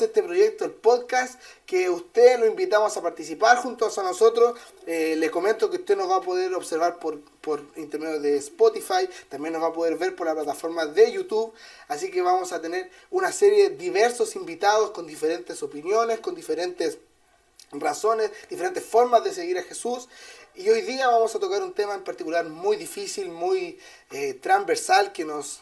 este proyecto, el podcast, que usted lo invitamos a participar juntos a nosotros. Le comento que usted nos va a poder observar por intermedio de Spotify, también nos va a poder ver por la plataforma de YouTube, así que vamos a tener una serie de diversos invitados con diferentes opiniones, con diferentes razones, diferentes formas de seguir a Jesús. Y hoy día vamos a tocar un tema en particular muy difícil, muy transversal, que nos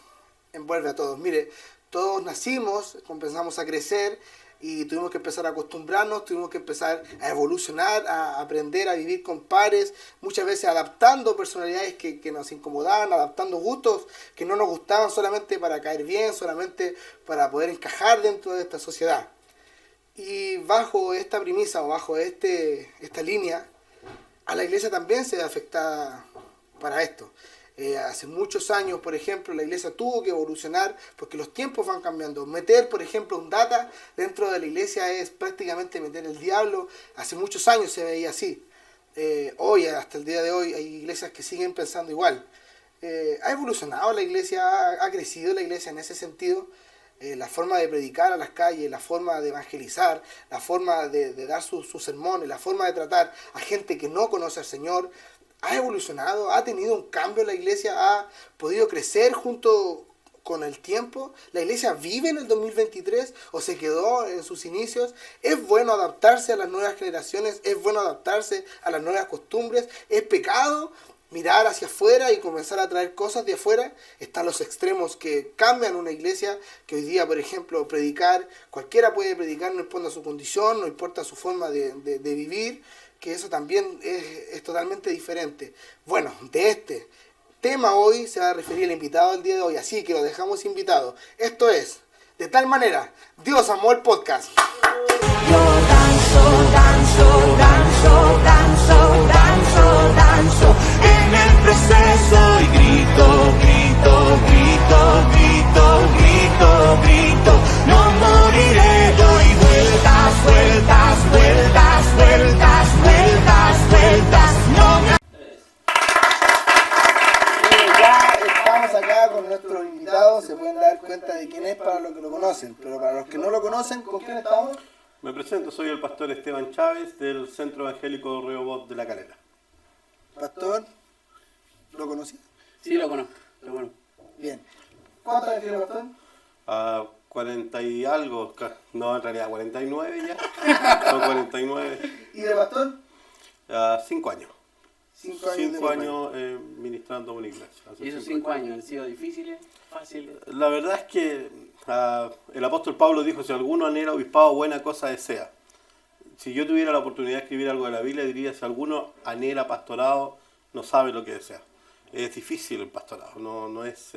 envuelve a todos. Mire, todos nacimos, comenzamos a crecer y tuvimos que empezar a acostumbrarnos, tuvimos que empezar a evolucionar, a aprender a vivir con pares, muchas veces adaptando personalidades que nos incomodaban, adaptando gustos que no nos gustaban solamente para caer bien, solamente para poder encajar dentro de esta sociedad. Y bajo esta premisa o bajo esta línea, a la iglesia también se ve afectada para esto. Hace muchos años, por ejemplo, la iglesia tuvo que evolucionar porque los tiempos van cambiando. Meter, por ejemplo, un data dentro de la iglesia es prácticamente meter el diablo. Hace muchos años se veía así. Hoy, hasta el día de hoy, hay iglesias que siguen pensando igual. Ha evolucionado la iglesia, ha crecido la iglesia en ese sentido. La forma de predicar a las calles, la forma de evangelizar, la forma de dar sus sermones, la forma de tratar a gente que no conoce al Señor, ha evolucionado, ha tenido un cambio la iglesia, ha podido crecer junto con el tiempo. La iglesia vive en el 2023 o se quedó en sus inicios. Es bueno adaptarse a las nuevas generaciones, es bueno adaptarse a las nuevas costumbres. Es pecado mirar hacia afuera y comenzar a traer cosas de afuera. Están los extremos que cambian una iglesia, que hoy día, por ejemplo, predicar, cualquiera puede predicar, no importa su condición, no importa su forma de vivir, que eso también es totalmente diferente. Bueno, de este tema hoy se va a referir el invitado del día de hoy, así que lo dejamos invitado. Esto es, de tal manera, Dios amó el podcast. Yo danzo, danzo, danzo, danzo, danzo, danzo en el proceso y grito, grito, grito, grito, grito, grito. No moriré, doy vueltas, vueltas, vueltas, vueltas, vueltas, vueltas. No me... Ya estamos acá con nuestro invitado, se pueden dar cuenta de quién es para los que lo conocen, pero para los que no lo conocen, ¿con quién estamos? Me presento, soy el pastor Esteban Chávez del Centro Evangélico Rehoboth de La Calera. Pastor, ¿lo conocí? Sí, lo conozco. Bien. ¿Cuántos años tiene pastor? 40 y algo, no, en realidad 49 ya, son 49. ¿Y de pastor? 5 años. 5 años. 5 años ministrando una iglesia. ¿Y esos 5 años han sido difíciles? ¿Fáciles? La verdad es que el apóstol Pablo dijo, si alguno anhela obispado, buena cosa desea. Si yo tuviera la oportunidad de escribir algo de la Biblia, diría, si alguno anhela pastorado, no sabe lo que desea. Es difícil el pastorado, no es...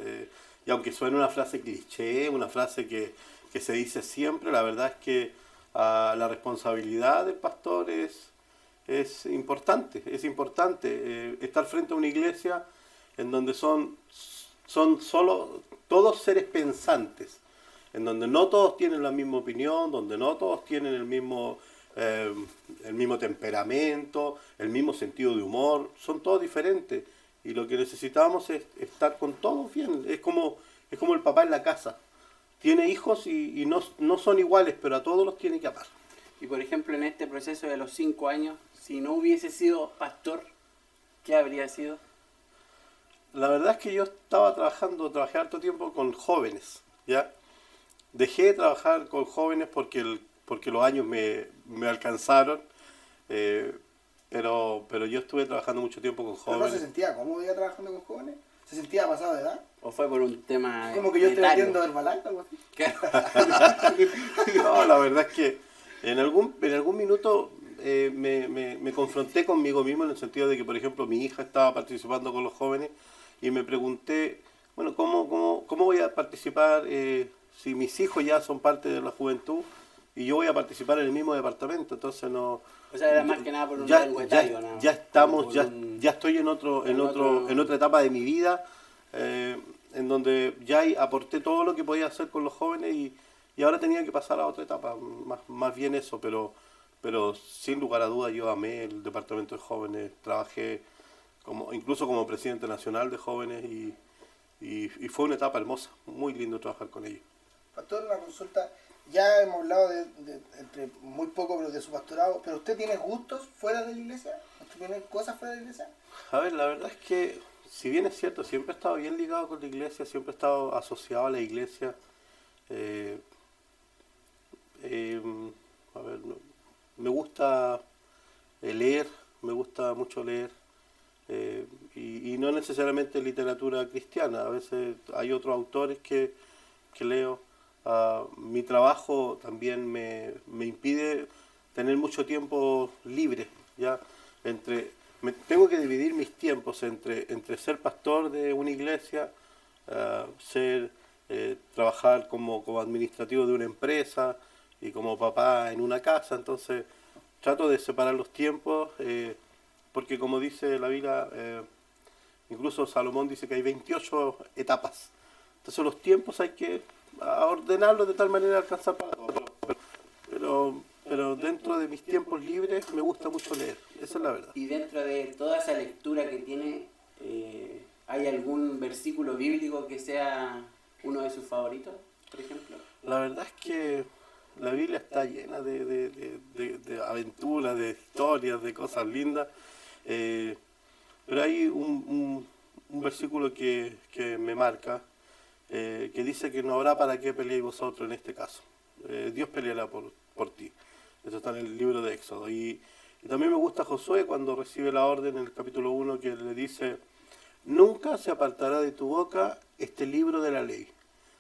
y aunque suene una frase cliché, una frase que se dice siempre, la verdad es que la responsabilidad del pastor es importante. Es importante estar frente a una iglesia en donde son solo todos seres pensantes, en donde no todos tienen la misma opinión, donde no todos tienen el mismo temperamento, el mismo sentido de humor, son todos diferentes. Y lo que necesitamos es estar con todos bien. Es como el papá en la casa. Tiene hijos y no son iguales, pero a todos los tiene que amar. Y por ejemplo, en este proceso de los 5 años, si no hubiese sido pastor, ¿qué habría sido? La verdad es que yo trabajé harto tiempo con jóvenes, ¿ya? Dejé de trabajar con jóvenes porque los años me alcanzaron, pero yo estuve trabajando mucho tiempo con jóvenes. ¿Pero no se sentía cómodo ya trabajando con jóvenes? ¿Se sentía pasado de edad? ¿O fue por un tema Como que yo estoy etario? vendiendo Herbalife, algo así. No, la verdad es que en algún minuto me confronté conmigo mismo en el sentido de que, por ejemplo, mi hija estaba participando con los jóvenes y me pregunté, bueno, ¿cómo voy a participar si mis hijos ya son parte de la juventud y yo voy a participar en el mismo departamento? Entonces no... O sea, era más que nada por un rango etario, ¿no? Ya estoy en otra etapa de mi vida en donde ya aporté todo lo que podía hacer con los jóvenes y ahora tenía que pasar a otra etapa, más bien eso, pero sin lugar a dudas yo amé el departamento de jóvenes, trabajé incluso como presidente nacional de jóvenes y fue una etapa hermosa, muy lindo trabajar con ellos. Pastor, una consulta. Ya hemos hablado entre muy poco, pero de su pastorado. ¿Pero usted tiene gustos fuera de la iglesia? ¿Usted tiene cosas fuera de la iglesia? A ver, la verdad es que, si bien es cierto, siempre he estado bien ligado con la iglesia, siempre he estado asociado a la iglesia. A ver, me gusta leer, me gusta mucho leer. Y no necesariamente literatura cristiana, a veces hay otros autores que leo. Mi trabajo también me impide tener mucho tiempo libre, ¿ya? Tengo que dividir mis tiempos entre ser pastor de una iglesia, trabajar como administrativo de una empresa y como papá en una casa. Entonces trato de separar los tiempos, porque como dice la Biblia, incluso Salomón dice que hay 28 etapas. Entonces los tiempos hay que ordenarlos de tal manera de alcanzar para todo. Pero dentro de mis tiempos libres me gusta mucho leer, esa es la verdad. Y dentro de toda esa lectura que tiene, ¿hay algún versículo bíblico que sea uno de sus favoritos, por ejemplo? La verdad es que la Biblia está llena de aventuras, de historias, de cosas lindas. Pero hay un versículo que me marca, que dice que no habrá para qué peleéis vosotros en este caso. Dios peleará por ti. Eso está en el libro de Éxodo. Y también me gusta Josué cuando recibe la orden en el capítulo 1 que le dice: nunca se apartará de tu boca este libro de la ley,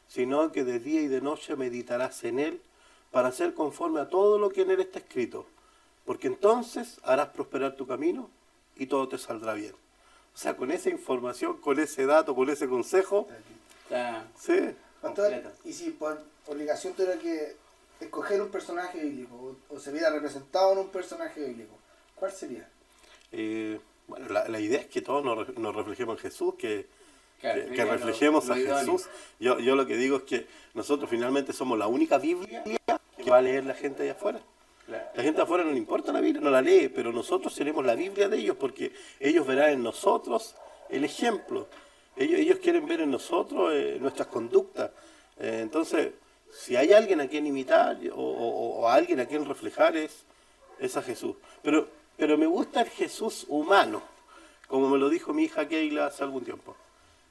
sino que de día y de noche meditarás en él para hacer conforme a todo lo que en él está escrito, porque entonces harás prosperar tu camino y todo te saldrá bien. O sea, con esa información, con ese dato, con ese consejo, sí. Pastor, y si por obligación tuviera que escoger un personaje bíblico o se viera representado en un personaje bíblico, ¿cuál sería? Bueno, la idea es que todos nos reflejemos en Jesús, que reflejemos a Jesús. Yo lo que digo es que nosotros finalmente somos la única Biblia que va a leer la gente allá afuera. La gente de afuera no le importa la Biblia, no la lee, pero nosotros seremos la Biblia de ellos porque ellos verán en nosotros el ejemplo. Ellos quieren ver en nosotros nuestras conductas. Entonces, si hay alguien a quien imitar o a alguien a quien reflejar es a Jesús. Pero me gusta el Jesús humano, como me lo dijo mi hija Keila hace algún tiempo.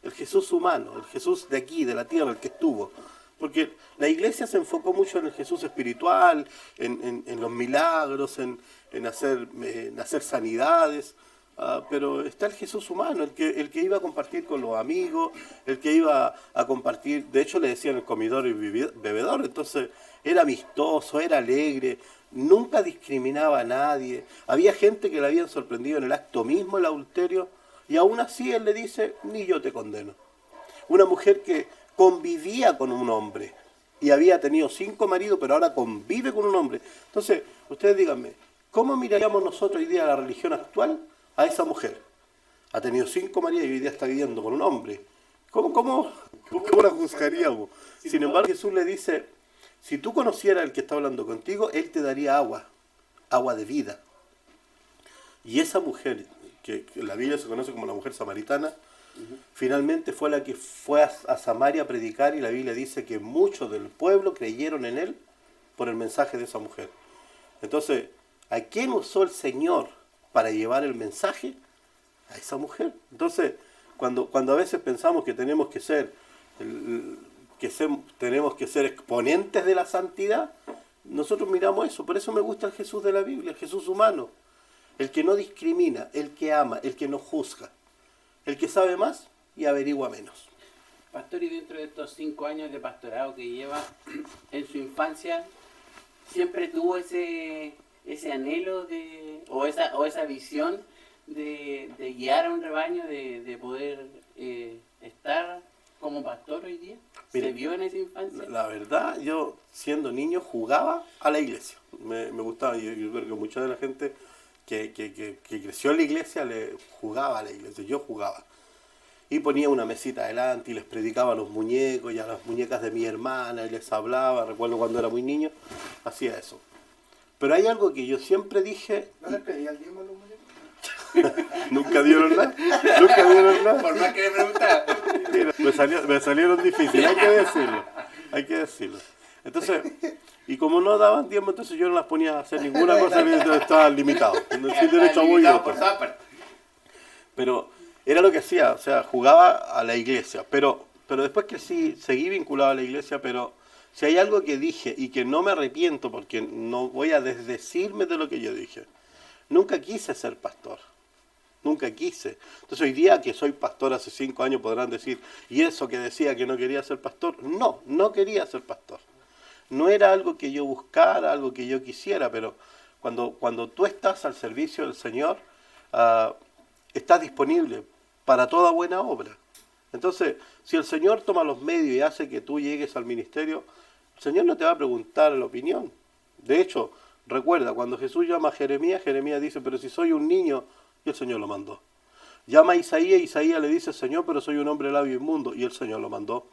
El Jesús humano, el Jesús de aquí, de la tierra, el que estuvo. Porque la iglesia se enfocó mucho en el Jesús espiritual, en los milagros, en hacer sanidades. Pero está el Jesús humano, el que iba a compartir con los amigos, el que iba a compartir, de hecho le decían el comidor y bebedor, entonces era amistoso, era alegre, nunca discriminaba a nadie. Había gente que le habían sorprendido en el acto mismo, el adulterio, y aún así él le dice: ni yo te condeno. Una mujer que convivía con un hombre y había tenido 5 maridos, pero ahora convive con un hombre. Entonces, ustedes díganme, ¿cómo miraríamos nosotros hoy día la religión actual a esa mujer? Ha tenido 5 maridos y hoy día está viviendo con un hombre. ¿Cómo la juzgaríamos? Sin embargo, Jesús le dice: si tú conocieras al que está hablando contigo, él te daría agua de vida. Y esa mujer, que en la Biblia se conoce como la mujer samaritana, finalmente fue la que fue a Samaria a predicar, y la Biblia dice que muchos del pueblo creyeron en él por el mensaje de esa mujer. Entonces, ¿a quién usó el Señor para llevar el mensaje? A esa mujer. Entonces, cuando a veces pensamos que tenemos que ser exponentes de la santidad, nosotros miramos eso. Por eso me gusta el Jesús de la Biblia, el Jesús humano, el que no discrimina, el que ama, el que no juzga, el que sabe más y averigua menos. Pastor, y dentro de estos 5 años de pastorado que lleva, en su infancia, ¿siempre tuvo ese anhelo o esa visión de guiar a un rebaño, de poder estar como pastor hoy día? Mira, ¿se vio en esa infancia? La verdad, yo siendo niño jugaba a la iglesia. Me gustaba, yo creo que mucha de la gente que creció en la iglesia le jugaba a la iglesia. Yo jugaba. Y ponía una mesita adelante y les predicaba a los muñecos y a las muñecas de mi hermana y les hablaba. Recuerdo cuando era muy niño, hacía eso. Pero hay algo que yo siempre dije... ¿No les pedía el diezmo a los muñecos? ¿Nunca dieron nada? ¿Nunca dieron nada? Por más que le preguntaba. Mira, me salieron difíciles, hay que decirlo. Hay que decirlo. Entonces, y como no daban tiempo, entonces yo no las ponía a hacer ninguna cosa, estaba limitado. Sin derecho a voto. Por todas partes. Pero era lo que hacía, o sea, jugaba a la iglesia. Pero después que sí, seguí vinculado a la iglesia, pero si hay algo que dije y que no me arrepiento porque no voy a desdecirme de lo que yo dije. Nunca quise ser pastor. Nunca quise. Entonces hoy día que soy pastor hace 5 años podrán decir, ¿y eso que decía que no quería ser pastor? No, no quería ser pastor. No era algo que yo buscara, algo que yo quisiera, pero cuando tú estás al servicio del Señor, estás disponible para toda buena obra. Entonces, si el Señor toma los medios y hace que tú llegues al ministerio, el Señor no te va a preguntar la opinión. De hecho, recuerda, cuando Jesús llama a Jeremías, Jeremías dice, pero si soy un niño, y el Señor lo mandó. Llama a Isaías, Isaías le dice, Señor, pero soy un hombre labio inmundo, y el Señor lo mandó.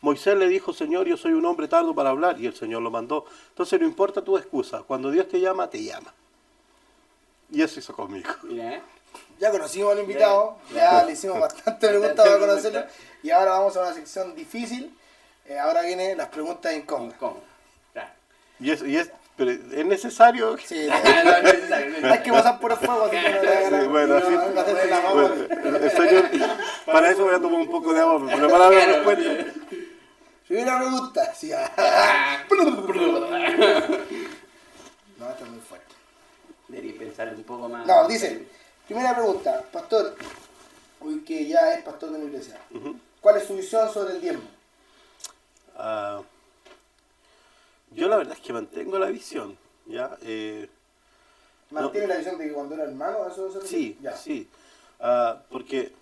Moisés le dijo, Señor, yo soy un hombre tardo para hablar, y el Señor lo mandó. Entonces no importa tu excusa, cuando Dios te llama, te llama. Y eso hizo conmigo. Mira, Ya conocimos al invitado, ya le hicimos bastante preguntas para conocerlo, y ahora vamos a una sección difícil. Ahora vienen las preguntas incómodas. incómodo. Claro. Pero es necesario. Sí, hay que pasar por el fuego, así que no le hagan Sí, bueno, así- no hacerte la mano. Bueno, el Señor, para eso voy a tomar un poco de agua, para preparar la respuesta. Si hubiera una pregunta, sí. No, esto es muy fuerte. Debería pensar un poco más. No, dice, primera pregunta, pastor, hoy que ya es pastor de una iglesia, ¿cuál es su visión sobre el diezmo? Yo la verdad es que mantengo la visión, ¿ya? ¿Mantiene la visión de que cuando era hermano eso se Sí, ya. sí. Porque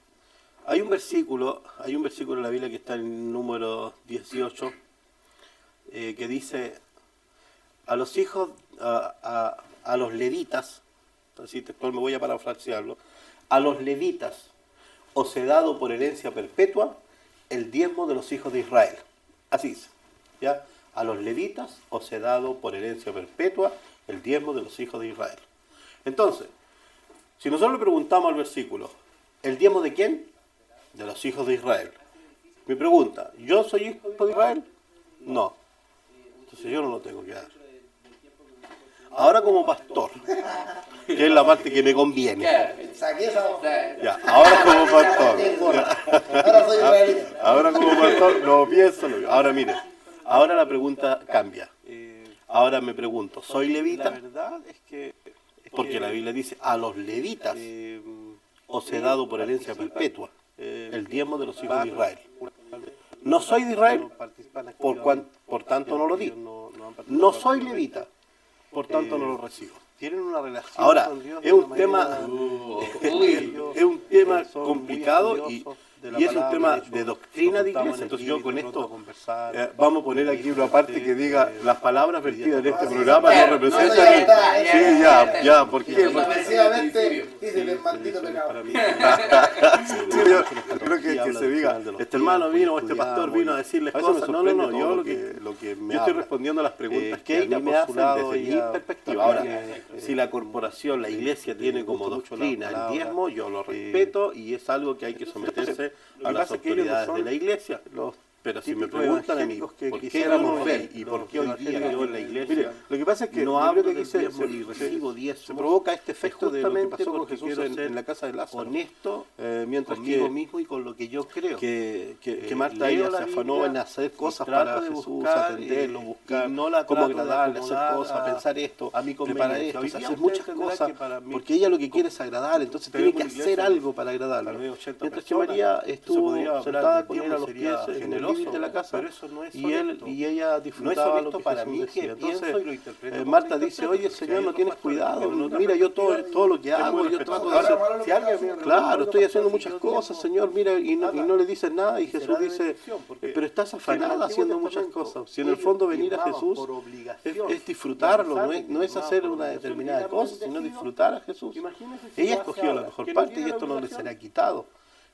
hay un versículo en la Biblia que está en número 18, que dice, a los hijos, a los levitas, así textual me voy a parafrasearlo, a los levitas os he dado por herencia perpetua el diezmo de los hijos de Israel. Así dice, ¿ya? A los levitas os he dado por herencia perpetua el diezmo de los hijos de Israel. Entonces, si nosotros le preguntamos al versículo, ¿el diezmo de quién? De los hijos de Israel. Mi pregunta, ¿yo soy hijo de Israel? No. Entonces yo no lo tengo que dar. Ahora como pastor, que es la parte que me conviene. Claro. Saqué esa hoja. Ya, ahora como pastor. Ahora soy israelita. Ahora como pastor, no pienso. Ahora mire, ahora la pregunta cambia. Ahora me pregunto, ¿soy levita? La verdad es que... Porque la Biblia dice, a los levitas os he dado por herencia perpetua el diezmo de los hijos de Israel. No soy de Israel, por tanto no lo di. No soy levita, por tanto no lo recibo. Tienen una relación Ahora, con Dios es un tema, Uy. es un tema complicado y es un tema de doctrina de iglesia. Entonces yo con esto vamos a poner aquí una parte que diga las palabras vertidas en este programa no representan... Sí, ya, ¿por qué? Porque Efectivamente, dice el maldito pecado. sí, yo creo que se diga, este hermano vino o este pastor vino a decirles cosas. No, yo estoy respondiendo a las preguntas que a mí me hacen desde mi perspectiva. Ahora, si la corporación, la iglesia tiene como doctrina el diezmo, yo lo respeto y es algo que hay que someterse a las autoridades de la iglesia. Pero si me preguntan a mí, ¿por qué éramos rey y por qué hoy día yo en la iglesia? Mire, lo que pasa es que no yo hablo creo de que que diezmo se y recibo se provoca este efecto de lo que pasó con Jesús en la casa de Lázaro. honesto Mientras conmigo que mismo y con lo que yo creo. que Marta ella se afanó en hacer cosas trato para de Jesús, buscar, atenderlo, buscar y no la cómo trato de agradarle, hacer acomodar cosas, pensar esto, a mi preparar conveniencia. esto, Hoy día hacer usted muchas entenderá cosas, que para mí, porque ella lo que quiere es agradar, entonces tiene que una hacer iglesia algo para agradarlo. tal vez 80 Mientras que personas, María se estuvo podría hablar sentada de con él tiempo, a los sería pies en el generoso, living de la casa, pero eso no es y él honesto. y ella disfrutaba honesto lo que para Jesús mí decía. que Entonces, pienso y lo interpreto como Marta lo dice, interpreto, oye porque Señor, hay no otros tienes pastores cuidado, que tienen otra mira yo perspectiva, todo lo que es muy hago, yo respetuoso. trato de hacer... Ahora, si alguien viene Claro, estoy haciendo muchas yo cosas, tiempo, Señor, mira, y no le dices nada, y Jesús será de dice, bendición, porque pero estás en el afanada Antiguo haciendo muchas Testamento, cosas. Si en el ellos fondo venir a firmaban Jesús por obligación, es disfrutarlo, y a pesar no de es, que no es firmaban hacer por una obligación, determinada era cosa, sino bendecido. disfrutar a Jesús. Imagínese si Ella lo hace escogió la ahora, mejor que no parte y tiene la esto no le obligación. será quitado.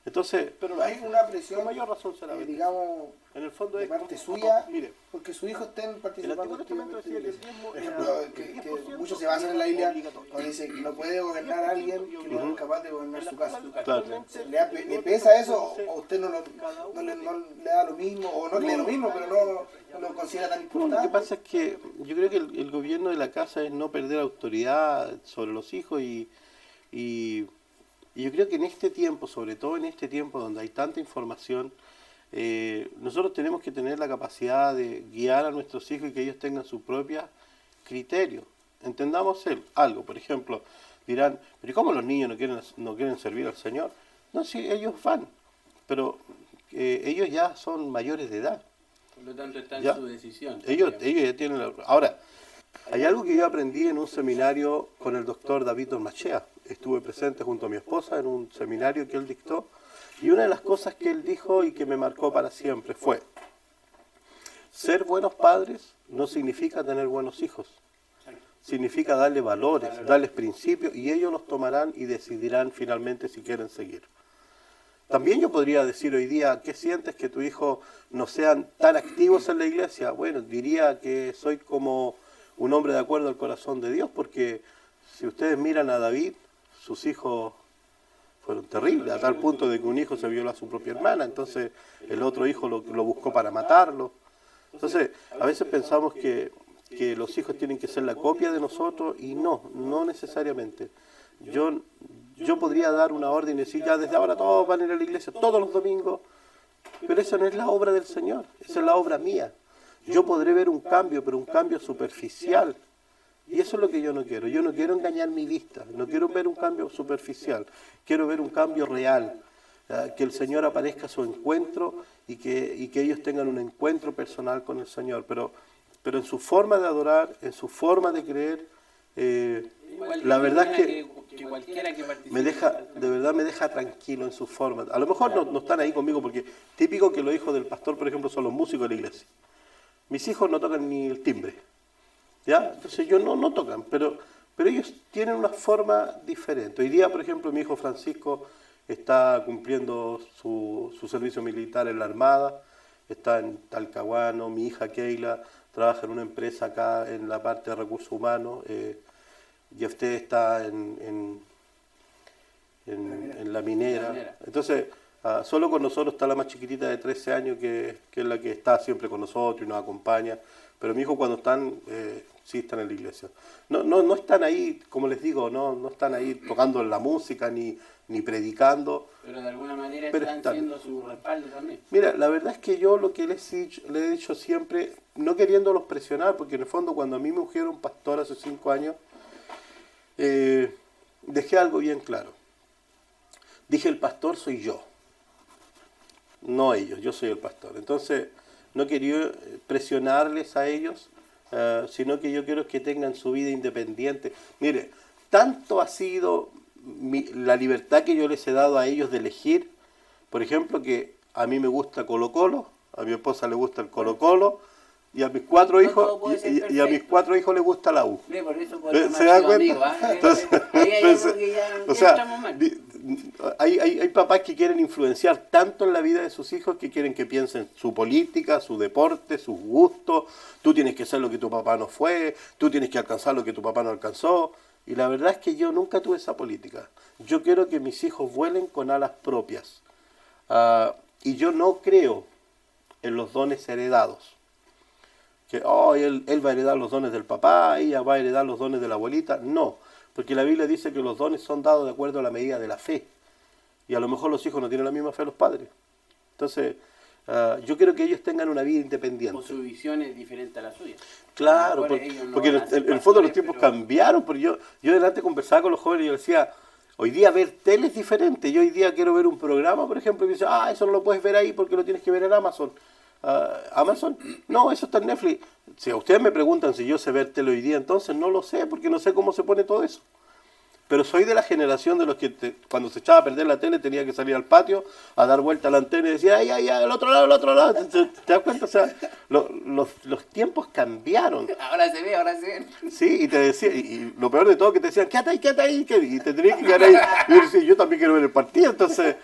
Entonces, Pero hay una presión, con mayor razón se la ve. digamos, En el fondo de es parte como- suya, mire, porque sus hijos estén el participando Antiguo Testamento decía que el diezmo por era ejemplo, el que 10% muchos se basan en la Biblia obligatorio. cuando dice que no puede gobernar a alguien que no es capaz de gobernar su casa. Claro. ¿Le pesa eso o usted no le da lo mismo, o no le da lo mismo, pero no lo considera tan No, importante? lo que pasa es que yo creo que el gobierno de la casa es no perder autoridad sobre los hijos y yo creo que en este tiempo, sobre todo en este tiempo donde hay tanta información, nosotros tenemos que tener la capacidad de guiar a nuestros hijos y que ellos tengan su propio criterio. Entendamos algo, por ejemplo, dirán, pero ¿y cómo los niños no quieren servir al Señor? No, sí, ellos van, pero ellos ya son mayores de edad. Por lo tanto, está en Ya. su decisión. Ellos ya tienen Ahora, hay algo que yo aprendí en un seminario con el doctor David Ormachea. Estuve presente junto a mi esposa en un seminario que él dictó. Y una de las cosas que él dijo y que me marcó para siempre fue: ser buenos padres no significa tener buenos hijos. Significa darle valores, darles principios, y ellos los tomarán y decidirán finalmente si quieren seguir. También yo podría decir hoy día, ¿qué sientes que tu hijo no sean tan activos en la iglesia? Bueno, diría que soy como un hombre de acuerdo al corazón de Dios, porque si ustedes miran a David, sus hijos fueron terribles, a tal punto de que un hijo se violó a su propia hermana, entonces el otro hijo lo buscó para matarlo. Entonces, a veces pensamos que los hijos tienen que ser la copia de nosotros, y no necesariamente. Yo podría dar una orden y decir, ya desde ahora todos van a ir a la iglesia todos los domingos, pero esa no es la obra del Señor, esa es la obra mía. Yo podré ver un cambio, pero un cambio superficial. Y eso es lo que yo no quiero. Yo no quiero engañar mi vista, no quiero ver un cambio superficial, quiero ver un cambio real. Que el Señor aparezca a su encuentro y que ellos tengan un encuentro personal con el Señor. Pero en su forma de adorar, en su forma de creer, la verdad es que cualquiera que participe de verdad me deja tranquilo en su forma. A lo mejor no están ahí conmigo, porque típico que los hijos del pastor, por ejemplo, son los músicos de la iglesia. Mis hijos no tocan ni el timbre, ¿ya? Entonces ellos no tocan, pero ellos tienen una forma diferente. Hoy día, por ejemplo, mi hijo Francisco está cumpliendo su servicio militar en la Armada, está en Talcahuano. Mi hija Keila trabaja en una empresa acá en la parte de recursos humanos, y usted está en la minera. Entonces, solo con nosotros está la más chiquitita de 13 años, que es la que está siempre con nosotros y nos acompaña. Pero mi hijo, cuando están, sí están en la iglesia. No están ahí, como les digo, no están ahí tocando la música ni predicando. Pero de alguna manera Pero están están. siendo su respaldo también. Mira, la verdad es que yo lo que les he dicho siempre, no queriéndolos presionar, porque en el fondo cuando a mí me ungieron pastor hace 5 años, dejé algo bien claro. Dije, el pastor soy yo, no ellos, yo soy el pastor. Entonces, no quería presionarles a ellos, sino que yo quiero que tengan su vida independiente. Mire, tanto ha sido la libertad que yo les he dado a ellos de elegir, por ejemplo, que a mí me gusta Colo-Colo, a mi esposa le gusta el Colo-Colo, y a mis 4 No hijos todo puede ser y a mis perfecto. 4 hijos les gusta la U. Ve, por eso ¿Se dan cuenta? Entonces, ahí hay algo que ya o sea, estamos mal. hay papás que quieren influenciar tanto en la vida de sus hijos que quieren que piensen su política, su deporte, sus gustos. Tú tienes que ser lo que tu papá no fue, tú tienes que alcanzar lo que tu papá no alcanzó. Y la verdad es que yo nunca tuve esa política. Yo quiero que mis hijos vuelen con alas propias. Y yo no creo en los dones heredados. Que él va a heredar los dones del papá, ella va a heredar los dones de la abuelita. No, porque la Biblia dice que los dones son dados de acuerdo a la medida de la fe. Y a lo mejor los hijos no tienen la misma fe de los padres. Entonces, yo quiero que ellos tengan una vida independiente. O su visión es diferente a la suya. Claro, A lo mejor ellos no porque van a ser en el fondo los pastores, tiempos pero- cambiaron. Porque yo delante conversaba con los jóvenes y yo decía, hoy día ver tele es diferente. Yo hoy día quiero ver un programa, por ejemplo, y me dice, eso no lo puedes ver ahí porque lo tienes que ver en Amazon. Amazon, no, eso está en Netflix. Si a ustedes me preguntan si yo sé ver tele hoy día, entonces no lo sé, porque no sé cómo se pone todo eso. Pero soy de la generación de los que cuando se echaba a perder la tele tenía que salir al patio a dar vuelta a la antena y decía, ay, ay, ay, al otro lado, al otro lado. ¿Te das cuenta? O sea, los tiempos cambiaron. Ahora se ve, ahora se ve. Sí, y te decía, y lo peor de todo que te decían, quédate ahí, y te tenías que quedar ahí. Y yo decía, yo también quiero ver el partido. Entonces,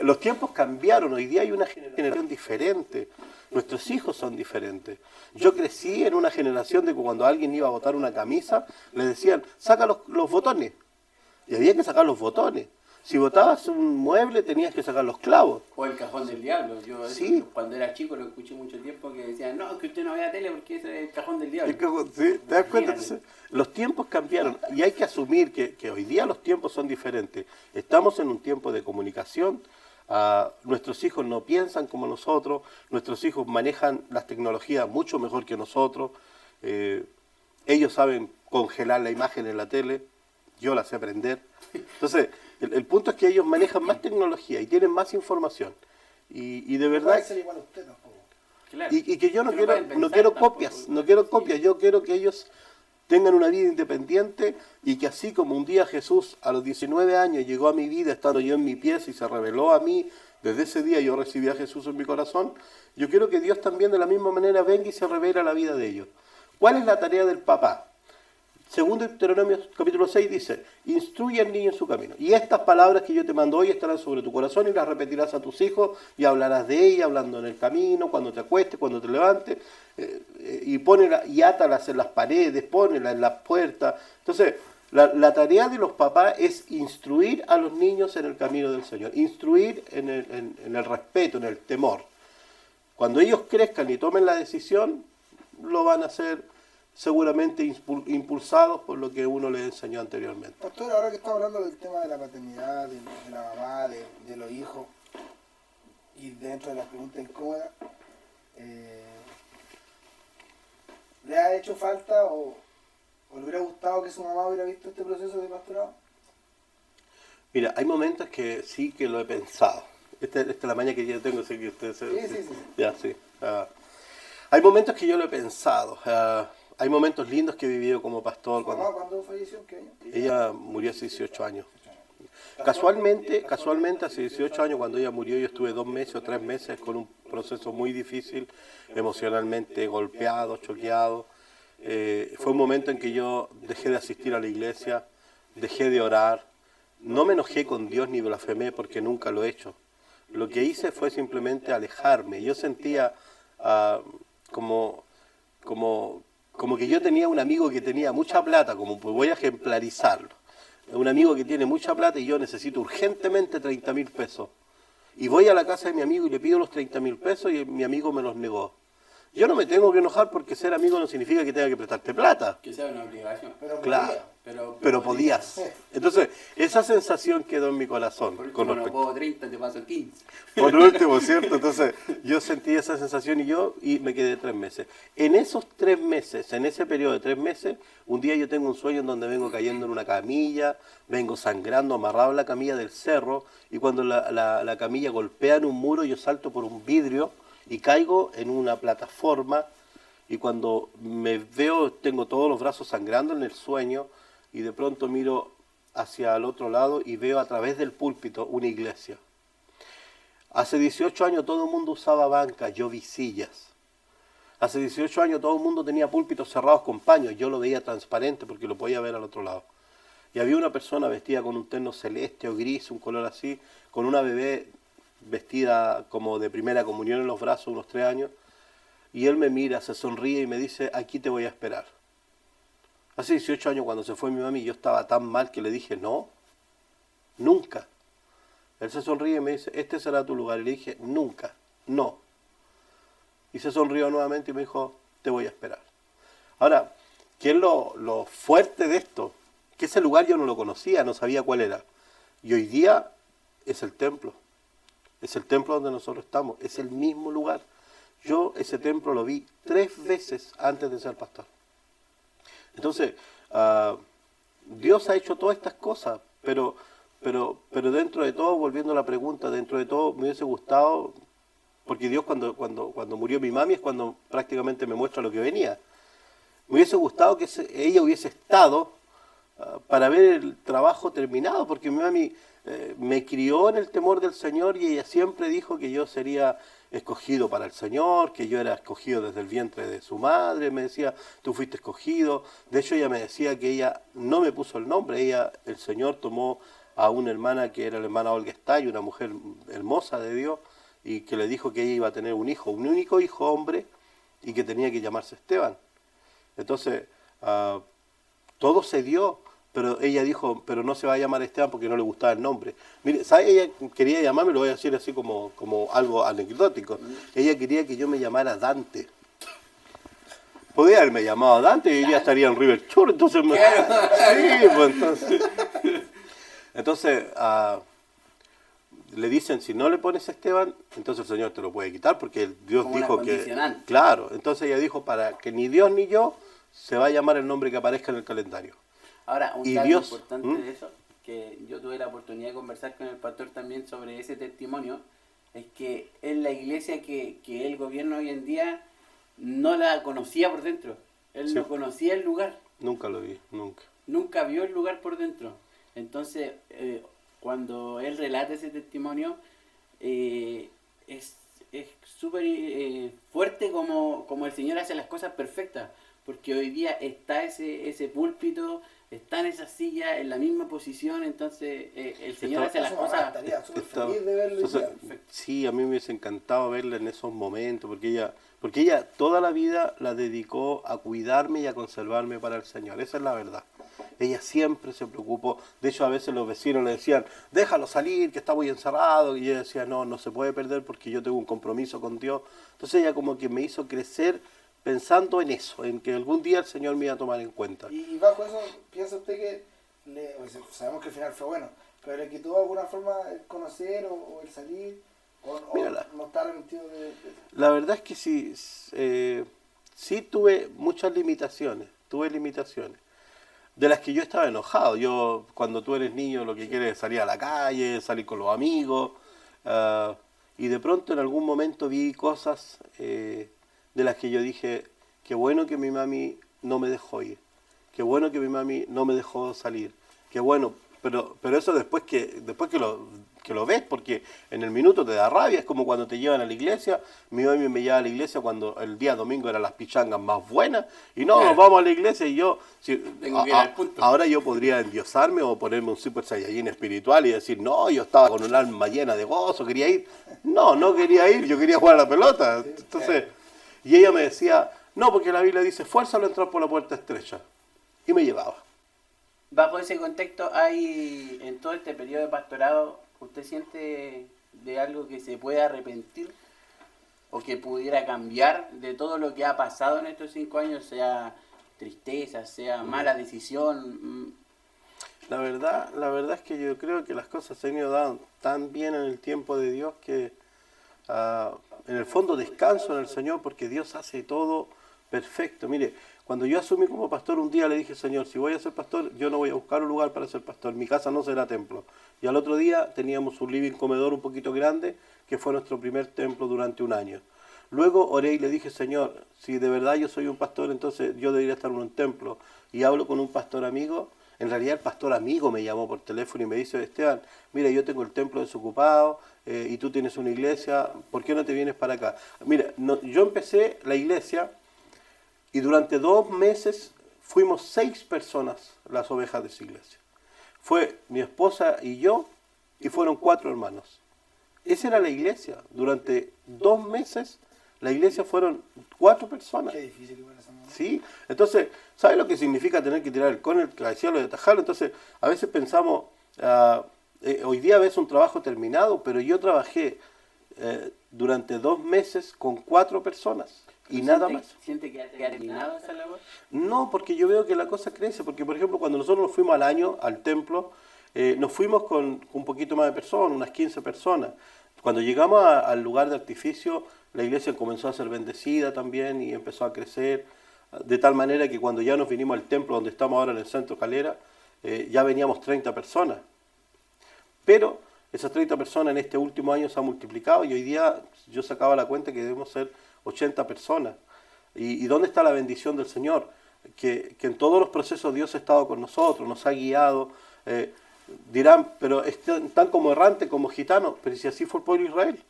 los tiempos cambiaron, hoy día hay una generación diferente. Nuestros hijos son diferentes. Yo crecí en una generación de que cuando alguien iba a botar una camisa, le decían, saca los botones. Y había que sacar los botones. Si botabas un mueble, tenías que sacar los clavos. O el cajón del diablo. Yo Sí. cuando era chico lo escuché mucho tiempo que decían, no, que usted no vea tele porque ese es el cajón del diablo. ¿Sí? ¿Te das cuenta? Imagínate. Entonces, los tiempos cambiaron y hay que asumir que hoy día los tiempos son diferentes. Estamos en un tiempo de comunicación. Nuestros hijos no piensan como nosotros. Nuestros hijos manejan las tecnologías mucho mejor que nosotros. Ellos saben congelar la imagen en la tele. Yo la sé aprender. Entonces, el punto es que ellos manejan más tecnología y tienen más información. Y de No verdad... puede ser igual a usted tampoco. Claro. Y que yo no Que quiero, pueden no pensar quiero tampoco. copias, no quiero copias, yo quiero que ellos tengan una vida independiente y que así como un día Jesús a los 19 años llegó a mi vida estando yo en mi pieza y se reveló a mí, desde ese día yo recibí a Jesús en mi corazón, yo quiero que Dios también de la misma manera venga y se revele a la vida de ellos. ¿Cuál es la tarea del papá? Segundo Deuteronomio capítulo 6 dice, instruye al niño en su camino. Y estas palabras que yo te mando hoy estarán sobre tu corazón y las repetirás a tus hijos y hablarás de ellas, hablando en el camino, cuando te acuestes, cuando te levantes, y átalas en las paredes, pónelas en las puertas. Entonces, la tarea de los papás es instruir a los niños en el camino del Señor, instruir en el respeto, en el temor. Cuando ellos crezcan y tomen la decisión, lo van a hacer seguramente impulsados por lo que uno les enseñó anteriormente. Pastor, ahora que estamos hablando del tema de la paternidad, de la mamá, de los hijos, y dentro de las preguntas incómodas, ¿le ha hecho falta o le hubiera gustado que su mamá hubiera visto este proceso de pastorado? Mira, hay momentos que sí que lo he pensado. Esta es la maña que yo tengo, sé que ustedes... Sí. Ya, sí. Hay momentos que yo lo he pensado. Hay momentos lindos que he vivido como pastor. ¿Su mamá cuándo falleció? ¿En qué año? Ella murió hace 18 años. Casualmente, hace 18 años cuando ella murió, yo estuve 2 meses o 3 meses con un proceso muy difícil, emocionalmente golpeado, choqueado. Fue un momento en que yo dejé de asistir a la iglesia, dejé de orar. No me enojé con Dios ni blasfemé porque nunca lo he hecho. Lo que hice fue simplemente alejarme. Yo sentía como que yo tenía un amigo que tenía mucha plata, como pues voy a ejemplarizarlo. Un amigo que tiene mucha plata y yo necesito urgentemente 30.000 pesos. Y voy a la casa de mi amigo y le pido los 30.000 pesos y mi amigo me los negó. Yo no me tengo que enojar porque ser amigo no significa que tenga que prestarte plata. Que sea una obligación. Claro, pero podías. Entonces, esa sensación quedó en mi corazón. Por Con último, no respecto. puedo 30, te paso 15. Por último, ¿cierto? Entonces, yo sentí esa sensación y me quedé 3 meses. En esos 3 meses, en ese periodo de 3 meses, un día yo tengo un sueño en donde vengo cayendo en una camilla, vengo sangrando, amarrado en la camilla del cerro, y cuando la camilla golpea en un muro, yo salto por un vidrio y caigo en una plataforma, y cuando me veo, tengo todos los brazos sangrando en el sueño, y de pronto miro hacia el otro lado y veo a través del púlpito una iglesia. Hace 18 años todo el mundo usaba bancas, yo vi sillas. Hace 18 años todo el mundo tenía púlpitos cerrados con paños, yo lo veía transparente porque lo podía ver al otro lado. Y había una persona vestida con un terno celeste o gris, un color así, con una bebé vestida como de primera comunión en los brazos, unos 3 años, y él me mira, se sonríe y me dice, aquí te voy a esperar. Hace 18 años cuando se fue mi mami, yo estaba tan mal que le dije, no, nunca. Él se sonríe y me dice, este será tu lugar. Y le dije, nunca, no. Y se sonrió nuevamente y me dijo, te voy a esperar. Ahora, ¿qué es lo fuerte de esto? Que ese lugar yo no lo conocía, no sabía cuál era. Y hoy día es el templo. Es el templo donde nosotros estamos. Es el mismo lugar. Yo ese templo lo vi 3 veces antes de ser pastor. Entonces, Dios ha hecho todas estas cosas, pero dentro de todo, volviendo a la pregunta, dentro de todo me hubiese gustado, porque Dios cuando murió mi mami es cuando prácticamente me muestra lo que venía. Me hubiese gustado que ella hubiese estado para ver el trabajo terminado, porque mi mami me crió en el temor del Señor y ella siempre dijo que yo sería escogido para el Señor, que yo era escogido desde el vientre de su madre, me decía, tú fuiste escogido. De hecho, ella me decía que ella no me puso el nombre, el Señor tomó a una hermana que era la hermana Olga Estay, una mujer hermosa de Dios, y que le dijo que ella iba a tener un hijo, un único hijo hombre, y que tenía que llamarse Esteban. Entonces, todo se dio, pero ella dijo, pero no se va a llamar Esteban porque no le gustaba el nombre. Mire, ¿sabe? Ella quería llamarme, lo voy a decir así como algo anecdótico, ella quería que yo me llamara Dante. Podía haberme llamado Dante y hoy día estaría en River Chur, entonces... Sí, pues entonces le dicen, si no le pones Esteban, entonces el Señor te lo puede quitar, porque Dios Como dijo una que... condicionante. Claro, entonces ella dijo, para que ni Dios ni yo se va a llamar el nombre que aparezca en el calendario. Ahora, un Y dato Dios, importante de eso, que yo tuve la oportunidad de conversar con el pastor también sobre ese testimonio, es que en la iglesia que él gobierna hoy en día no la conocía por dentro. Él Sí. no conocía el lugar, Nunca lo vi, nunca. nunca vio el lugar por dentro. Entonces, cuando él relata ese testimonio, es súper fuerte como el Señor hace las cosas perfectas, porque hoy día está ese púlpito, está en esa silla, en la misma posición, entonces el Señor hace las cosas... Estaría súper Estaba- feliz de verlo. entonces, sí, a mí me hubiese encantado verla en esos momentos, porque ella toda la vida la dedicó a cuidarme y a conservarme para el Señor, esa es la verdad. Ella siempre se preocupó, de hecho a veces los vecinos le decían, déjalo salir, que está muy encerrado, y ella decía, no se puede perder porque yo tengo un compromiso con Dios. Entonces ella como que me hizo crecer pensando en eso, en que algún día el Señor me iba a tomar en cuenta. Y bajo eso, ¿piensa usted que, sabemos que el final fue bueno, pero le quitó de alguna forma el conocer o el salir? ¿O Mírala. no está arrepentido de La verdad es que sí, sí tuve muchas limitaciones, de las que yo estaba enojado. Yo, cuando tú eres niño, lo que quieres es salir a la calle, salir con los amigos, y de pronto en algún momento vi cosas de las que yo dije, qué bueno que mi mami no me dejó ir, qué bueno que mi mami no me dejó salir, qué bueno, pero eso después que lo ves, porque en el minuto te da rabia. Es como cuando te llevan a la iglesia. Mi mami me lleva a la iglesia cuando el día domingo eran las pichangas más buenas, y no, nos vamos a la iglesia, y yo Tengo que ir al punto. ahora yo podría endiosarme o ponerme un super saiyajin espiritual y decir, no, yo estaba con un alma llena de gozo, quería ir. No quería ir, yo quería jugar a la pelota. Entonces, y ella me decía, no, porque la Biblia dice, fuérzalo a entrar por la puerta estrecha, y me llevaba. Bajo ese contexto, hay en todo este periodo de pastorado, ¿usted siente de algo que se puede arrepentir o que pudiera cambiar de todo lo que ha pasado en estos 5 años, sea tristeza, sea mala decisión? La verdad es que yo creo que las cosas se han ido dando tan bien en el tiempo de Dios que en el fondo descanso en el Señor, porque Dios hace todo perfecto. Mire, cuando yo asumí como pastor, un día le dije, Señor, si voy a ser pastor, yo no voy a buscar un lugar para ser pastor, mi casa no será templo. Y al otro día teníamos un living comedor un poquito grande, que fue nuestro primer templo durante un año. Luego oré y le dije, Señor, si de verdad yo soy un pastor, entonces yo debería estar en un templo. Y hablo con un pastor amigo. En realidad el pastor amigo me llamó por teléfono y me dice, Esteban, mira, yo tengo el templo desocupado y tú tienes una iglesia, ¿por qué no te vienes para acá? Mira, yo empecé la iglesia y durante 2 meses fuimos 6 personas las ovejas de esa iglesia. Fue mi esposa y yo, y fueron 4 hermanos. Esa era la iglesia. Durante 2 meses, la iglesia fueron 4 personas. Qué difícil igual esa mamá. Sí, entonces, ¿sabes lo que significa tener que tirar el córner, cabecearlo y atajarlo? Entonces, a veces pensamos, hoy día ves un trabajo terminado, pero yo trabajé durante 2 meses con 4 personas y nada más. ¿Siente que ha terminado esa labor? No, porque yo veo que la cosa crece, porque por ejemplo cuando nosotros nos fuimos al año, al templo, nos fuimos con un poquito más de personas, unas 15 personas. Cuando llegamos al lugar de artificio, la iglesia comenzó a ser bendecida también y empezó a crecer, de tal manera que cuando ya nos vinimos al templo donde estamos ahora en el centro Calera, ya veníamos 30 personas. Pero esas 30 personas en este último año se han multiplicado y hoy día yo sacaba la cuenta que debemos ser 80 personas. ¿Y dónde está la bendición del Señor? que en todos los procesos Dios ha estado con nosotros, nos ha guiado. Dirán, pero están como errantes, como gitanos, pero si así fue el pueblo de Israel.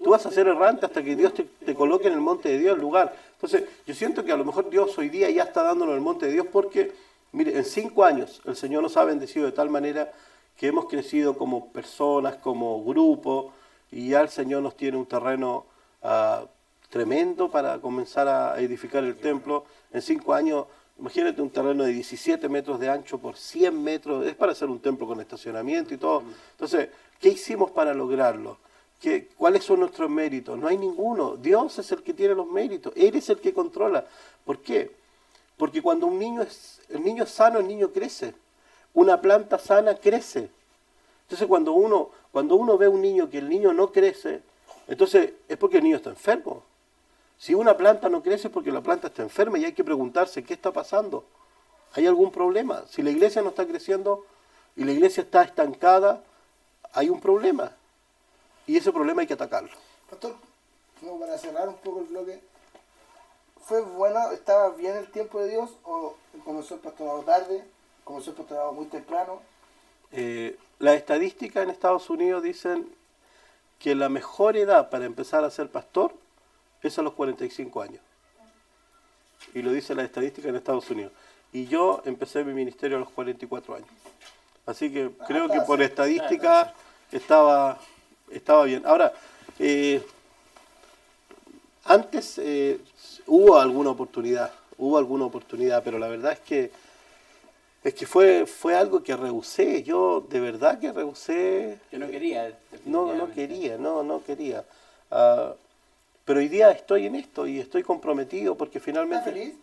Tú vas a ser errante hasta que Dios te coloque en el monte de Dios, el lugar. Entonces, yo siento que a lo mejor Dios hoy día ya está dándonos el monte de Dios porque, mire, en 5 años el Señor nos ha bendecido de tal manera que hemos crecido como personas, como grupo, y ya el Señor nos tiene un terreno tremendo para comenzar a edificar el templo. En 5 años, imagínate un terreno de 17 metros de ancho por 100 metros, es para hacer un templo con estacionamiento y todo. Entonces, ¿qué hicimos para lograrlo? ¿Cuáles son nuestros méritos? No hay ninguno. Dios es el que tiene los méritos. Él es el que controla. ¿Por qué? Porque cuando el niño es sano, el niño crece. Una planta sana crece. Entonces cuando uno ve a un niño que el niño no crece, entonces es porque el niño está enfermo. Si una planta no crece es porque la planta está enferma y hay que preguntarse qué está pasando. ¿Hay algún problema? Si la iglesia no está creciendo y la iglesia está estancada, hay un problema. Y ese problema hay que atacarlo. Pastor, como para cerrar un poco el bloque, ¿fue bueno, estaba bien el tiempo de Dios o comenzó el pastorado tarde, comenzó el pastorado muy temprano? Las estadísticas en Estados Unidos dicen que la mejor edad para empezar a ser pastor es a los 45 años. Y lo dice la estadística en Estados Unidos. Y yo empecé mi ministerio a los 44 años. Así que creo que por estadística estaba bien. Ahora, antes hubo alguna oportunidad, pero la verdad es que fue algo que rehusé. Yo de verdad que rehusé. Yo no quería. No quería. Pero hoy día estoy en esto y estoy comprometido porque finalmente... ¿Estás feliz?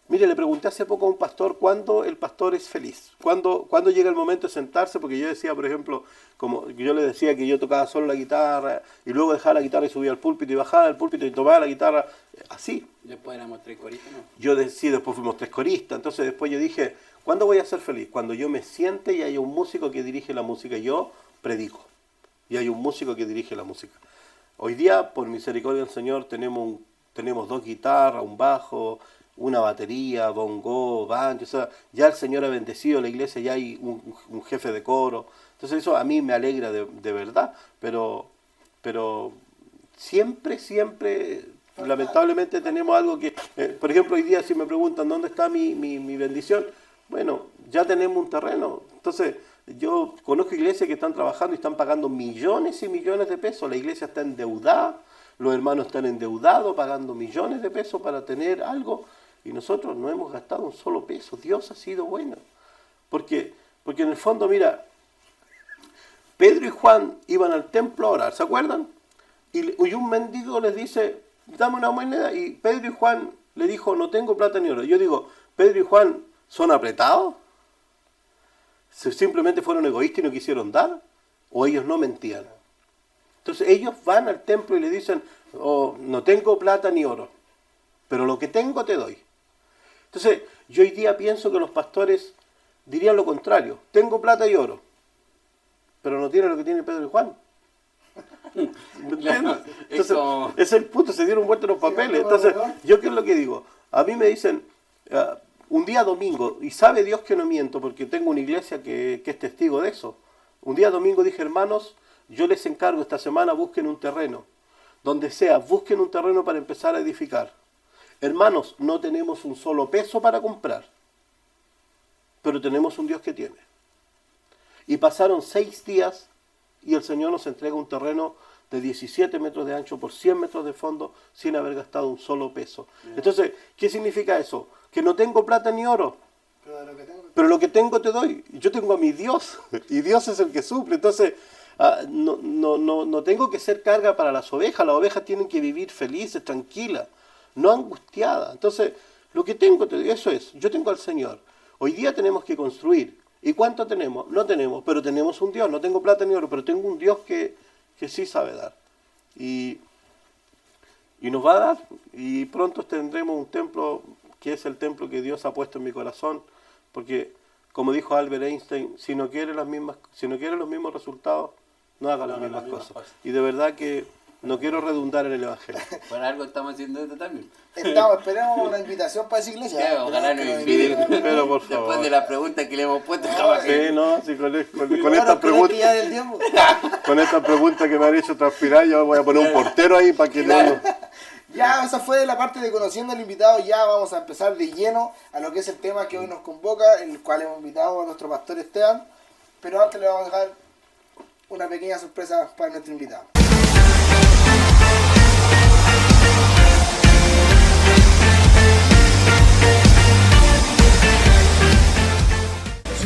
Mire, le pregunté hace poco a un pastor cuándo el pastor es feliz, cuándo llega el momento de sentarse, porque yo decía, por ejemplo, como yo le decía que yo tocaba solo la guitarra y luego dejaba la guitarra y subía al púlpito y bajaba del púlpito y tomaba la guitarra, así. Después éramos 3 coristas, ¿no? Sí, después fuimos 3 coristas, entonces después yo dije, ¿cuándo voy a ser feliz? Cuando yo me siente y haya un músico que dirige la música y yo predico, y hay un músico que dirige la música. Hoy día, por misericordia del Señor, tenemos 2 guitarras, un bajo, una batería, bongo, banjo, o sea, ya el Señor ha bendecido la iglesia, ya hay un jefe de coro. Entonces eso a mí me alegra de verdad, pero siempre, lamentablemente tenemos algo que, por ejemplo, hoy día si me preguntan dónde está mi bendición, bueno, ya tenemos un terreno. Entonces, yo conozco iglesias que están trabajando y están pagando millones y millones de pesos, la iglesia está endeudada, los hermanos están endeudados pagando millones de pesos para tener algo. Y nosotros no hemos gastado un solo peso. Dios ha sido bueno. Porque en el fondo, mira, Pedro y Juan iban al templo a orar, ¿se acuerdan? Y un mendigo les dice, dame una moneda. Y Pedro y Juan le dijo, no tengo plata ni oro. Yo digo, ¿Pedro y Juan son apretados? ¿Simplemente fueron egoístas y no quisieron dar? ¿O ellos no mentían? Entonces ellos van al templo y le dicen, oh, no tengo plata ni oro, pero lo que tengo te doy. Entonces, yo hoy día pienso que los pastores dirían lo contrario. Tengo plata y oro, pero no tienen lo que tienen Pedro y Juan. ¿Me entiendes? Entonces, ese es el punto, se dieron vuelta los papeles. Entonces, ¿yo qué es lo que digo? A mí me dicen, un día domingo, y sabe Dios que no miento, porque tengo una iglesia que es testigo de eso. Un día domingo dije, hermanos, yo les encargo esta semana, busquen un terreno. Donde sea, busquen un terreno para empezar a edificar. Hermanos, no tenemos un solo peso para comprar, pero tenemos un Dios que tiene. Y pasaron 6 días y el Señor nos entrega un terreno de 17 metros de ancho por 100 metros de fondo sin haber gastado un solo peso. Entonces, ¿qué significa eso? Que no tengo plata ni oro, pero lo que tengo te doy. Yo tengo a mi Dios y Dios es el que suple. Entonces, no tengo que ser carga para las ovejas tienen que vivir felices, tranquilas, no angustiadas. Entonces, lo que tengo, eso es, yo tengo al Señor. Hoy día tenemos que construir. ¿Y cuánto tenemos? No tenemos, pero tenemos un Dios. No tengo plata ni oro, pero tengo un Dios que sí sabe dar. Y nos va a dar. Y pronto tendremos un templo que es el templo que Dios ha puesto en mi corazón. Porque, como dijo Albert Einstein, si no quiere los mismos resultados, no haga las mismas cosas. Y de verdad que No quiero redundar en el Evangelio. Por algo estamos haciendo esto también. Esperamos una invitación para esa iglesia. Claro, ojalá Que nos nos inviten. Pero por favor. Después de la pregunta que le hemos puesto, No, jamás. Sí, no, sí, con Bueno, esta pero es que ya pregunta, del tiempo. con esta pregunta que me han hecho transpirar, yo voy a poner un portero ahí para que Claro. Ya, esa fue la parte de conociendo al invitado. Ya vamos a empezar de lleno a lo que es el tema que hoy nos convoca, en el cual hemos invitado a nuestro pastor Esteban. Pero antes le vamos a dejar una pequeña sorpresa para nuestro invitado.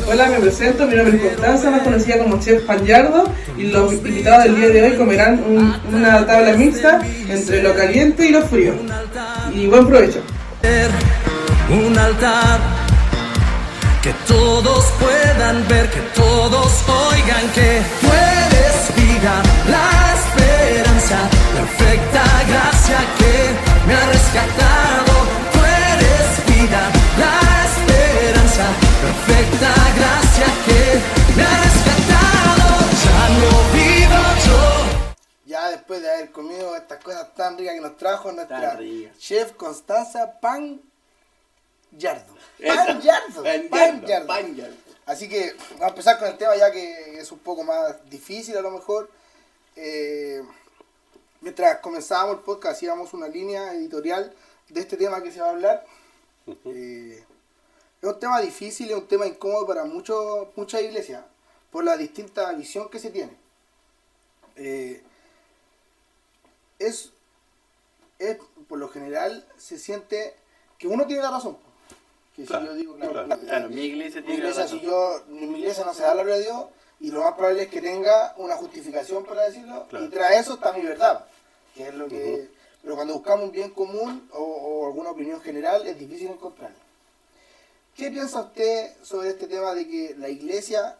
Hola, me presento, mi nombre es Constanza, más conocida como Chef Panyardo, y los invitados del día de hoy comerán una tabla mixta entre lo caliente y lo frío. Y buen provecho. Un altar que todos puedan ver, que todos oigan que tú eres vida, la esperanza, perfecta gracia que me ha rescatado. Tú eres vida, la esperanza, perfecta gracia que me ha rescatado. Ya no vivo yo. Ya después de haber comido estas cosas tan ricas que nos trajo nuestra Tan ricas. chef Constanza Panyardo. Esa. Panyardo. Panyardo. Así que vamos a empezar con el tema ya que es un poco más difícil a lo mejor. Mientras comenzábamos el podcast íbamos una línea editorial de este tema que se va a hablar. Es un tema difícil, es un tema incómodo para muchas iglesias por la distinta visión que se tiene. Es por lo general se siente que uno tiene la razón. Que Claro, si yo digo, Claro, mi iglesia tiene mi iglesia, razón. mi iglesia no se da la gloria a Dios, y lo más probable es que tenga una justificación para decirlo, Claro. y tras eso está mi verdad, que es lo que... Pero cuando buscamos un bien común o alguna opinión general es difícil encontrarlo. ¿Qué piensa usted sobre este tema de que la iglesia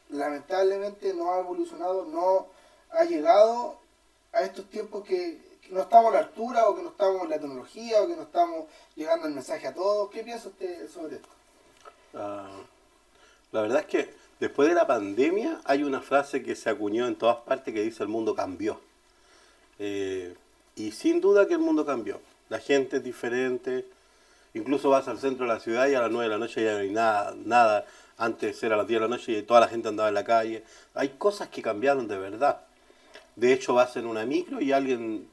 lamentablemente no ha evolucionado, no ha llegado a estos tiempos que no estamos a la altura, o que no estamos en la tecnología, o que no estamos llegando el mensaje a todos? ¿Qué piensa usted sobre esto? La verdad es que después de la pandemia hay una frase que se acuñó en todas partes que dice el mundo cambió. Y sin duda que el mundo cambió. La gente es diferente. Incluso vas al centro de la ciudad y a las 9 de la noche ya no hay nada. Antes era a las 10 de la noche y toda la gente andaba en la calle. Hay cosas que cambiaron de verdad. De hecho vas en una micro y alguien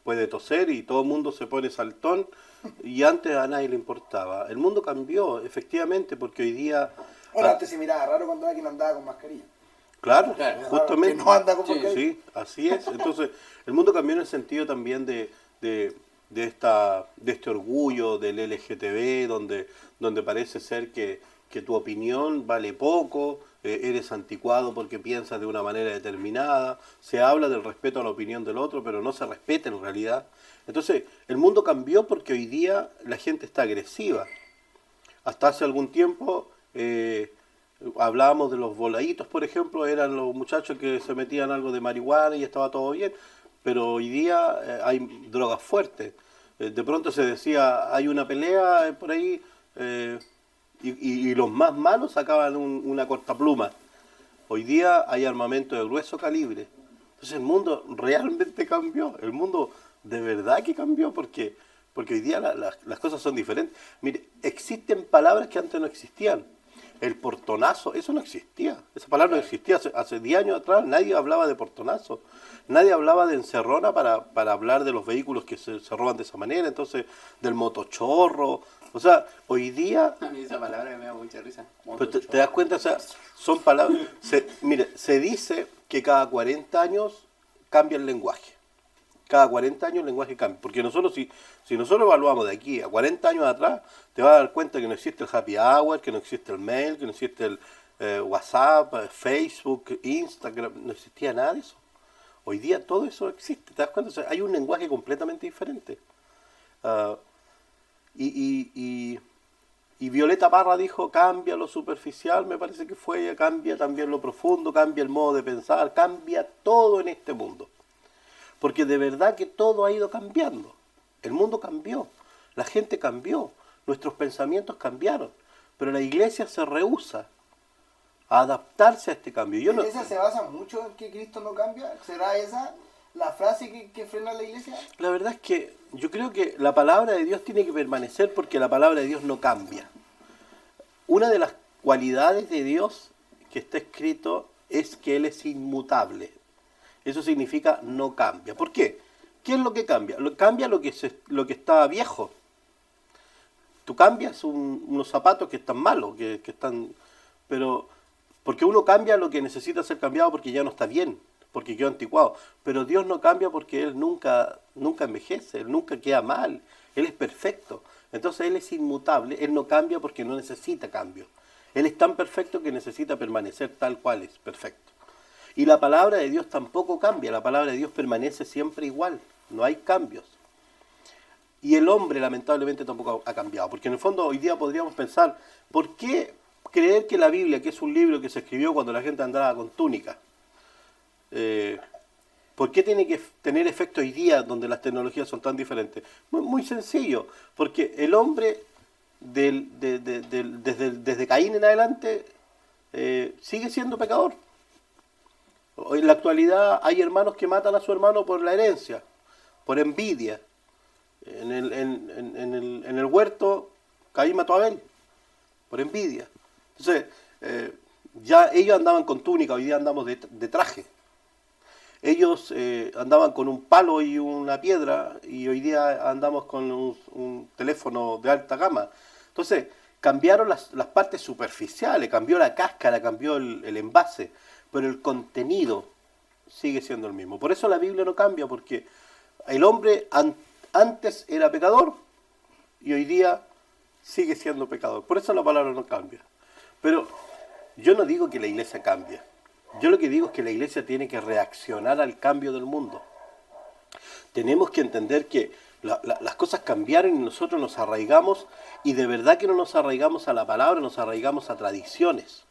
puede toser y todo el mundo se pone saltón, y antes a nadie le importaba. El mundo cambió, efectivamente, porque hoy día... Bueno, antes se miraba raro cuando alguien andaba con mascarilla. Claro, Claro, justamente. Que no anda con Sí, mascarilla. Sí, así es. Entonces, el mundo cambió en el sentido también de este orgullo del LGTB, donde parece ser que tu opinión vale poco, eres anticuado porque piensas de una manera determinada, se habla del respeto a la opinión del otro, pero no se respeta en realidad. Entonces, el mundo cambió porque hoy día la gente está agresiva. Hasta hace algún tiempo hablábamos de los voladitos, por ejemplo, eran los muchachos que se metían algo de marihuana y estaba todo bien, pero hoy día hay drogas fuertes. De pronto se decía, hay una pelea por ahí, y los más malos sacaban una cortapluma. Hoy día hay armamento de grueso calibre. Entonces el mundo realmente cambió, el mundo de verdad que cambió, porque hoy día las cosas son diferentes. Mire, existen palabras que antes no existían. El portonazo, eso no existía. Esa palabra no existía. Hace 10 años atrás nadie hablaba de portonazo. Nadie hablaba de encerrona para hablar de los vehículos que se roban de esa manera. Entonces, del motochorro. O sea, hoy día... A mí esa palabra me da mucha risa. Pues te das cuenta, o sea, son palabras... Mire, se dice que cada 40 años cambia el lenguaje. Cada 40 años el lenguaje cambia. Porque nosotros, si nosotros evaluamos de aquí a 40 años atrás, te vas a dar cuenta que no existe el happy hour, que no existe el mail, que no existe el WhatsApp, Facebook, Instagram, no existía nada de eso. Hoy día todo eso existe, ¿te das cuenta? O sea, hay un lenguaje completamente diferente. Y Violeta Parra dijo, cambia lo superficial, me parece que fue ella, cambia también lo profundo, cambia el modo de pensar, cambia todo en este mundo. Porque de verdad que todo ha ido cambiando. El mundo cambió, la gente cambió, nuestros pensamientos cambiaron, pero la iglesia se rehúsa a adaptarse a este cambio. ¿La iglesia se basa mucho en que Cristo no cambia? ¿Será esa la frase que frena a la iglesia? La verdad es que yo creo que la palabra de Dios tiene que permanecer porque la palabra de Dios no cambia. Una de las cualidades de Dios que está escrito es que Él es inmutable. Eso significa no cambia. ¿Por qué? ¿Qué es lo que cambia? Cambia lo que está viejo. Tú cambias unos zapatos que están malos, que están... Pero porque uno cambia lo que necesita ser cambiado porque ya no está bien, porque quedó anticuado. Pero Dios no cambia porque Él nunca envejece, Él nunca queda mal, Él es perfecto. Entonces Él es inmutable, Él no cambia porque no necesita cambio. Él es tan perfecto que necesita permanecer tal cual es, perfecto. Y la palabra de Dios tampoco cambia, la palabra de Dios permanece siempre igual, no hay cambios. Y el hombre lamentablemente tampoco ha cambiado, porque en el fondo hoy día podríamos pensar, ¿por qué creer que la Biblia, que es un libro que se escribió cuando la gente andaba con túnica, ¿por qué tiene que tener efecto hoy día donde las tecnologías son tan diferentes? Muy sencillo, porque el hombre desde Caín en adelante sigue siendo pecador. En la actualidad hay hermanos que matan a su hermano por la herencia, por envidia. En el huerto Caín mató a Abel por envidia. Entonces, ya ellos andaban con túnica, hoy día andamos de traje. Ellos andaban con un palo y una piedra y hoy día andamos con un teléfono de alta gama. Entonces, cambiaron las partes superficiales, cambió la cáscara, cambió el envase, pero el contenido sigue siendo el mismo. Por eso la Biblia no cambia, porque el hombre antes era pecador y hoy día sigue siendo pecador. Por eso la palabra no cambia. Pero yo no digo que la iglesia cambie. Yo lo que digo es que la iglesia tiene que reaccionar al cambio del mundo. Tenemos que entender que las cosas cambiaron y nosotros nos arraigamos, y de verdad que no nos arraigamos a la palabra, nos arraigamos a tradiciones.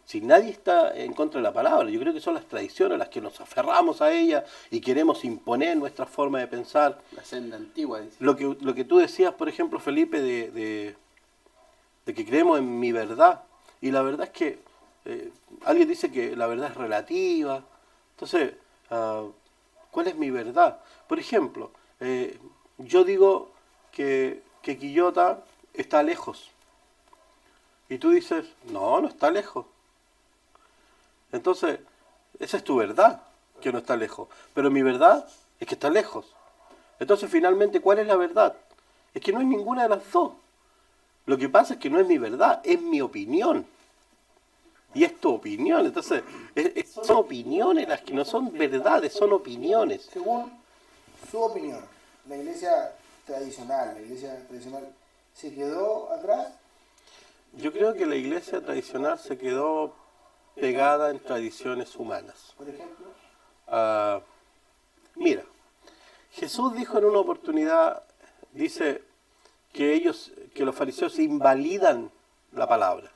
Si nadie está en contra de la palabra, yo creo que son las tradiciones las que nos aferramos a ellas y queremos imponer nuestra forma de pensar. La senda antigua, dice. Lo que tú decías, por ejemplo, Felipe, de que creemos en mi verdad. Y la verdad es que alguien dice que la verdad es relativa. Entonces, ¿cuál es mi verdad? Por ejemplo, yo digo que Quillota está lejos. Y tú dices, no está lejos. Entonces, esa es tu verdad, que no está lejos. Pero mi verdad es que está lejos. Entonces, finalmente, ¿cuál es la verdad? Es que no es ninguna de las dos. Lo que pasa es que no es mi verdad, es mi opinión. Y es tu opinión. Entonces, son opiniones las que no son verdades, son opiniones. Según su opinión, la iglesia tradicional se quedó atrás. Yo creo que la iglesia tradicional se quedó pegada en tradiciones humanas. Por ejemplo, Mira, Jesús dijo en una oportunidad, dice que los fariseos invalidan la palabra,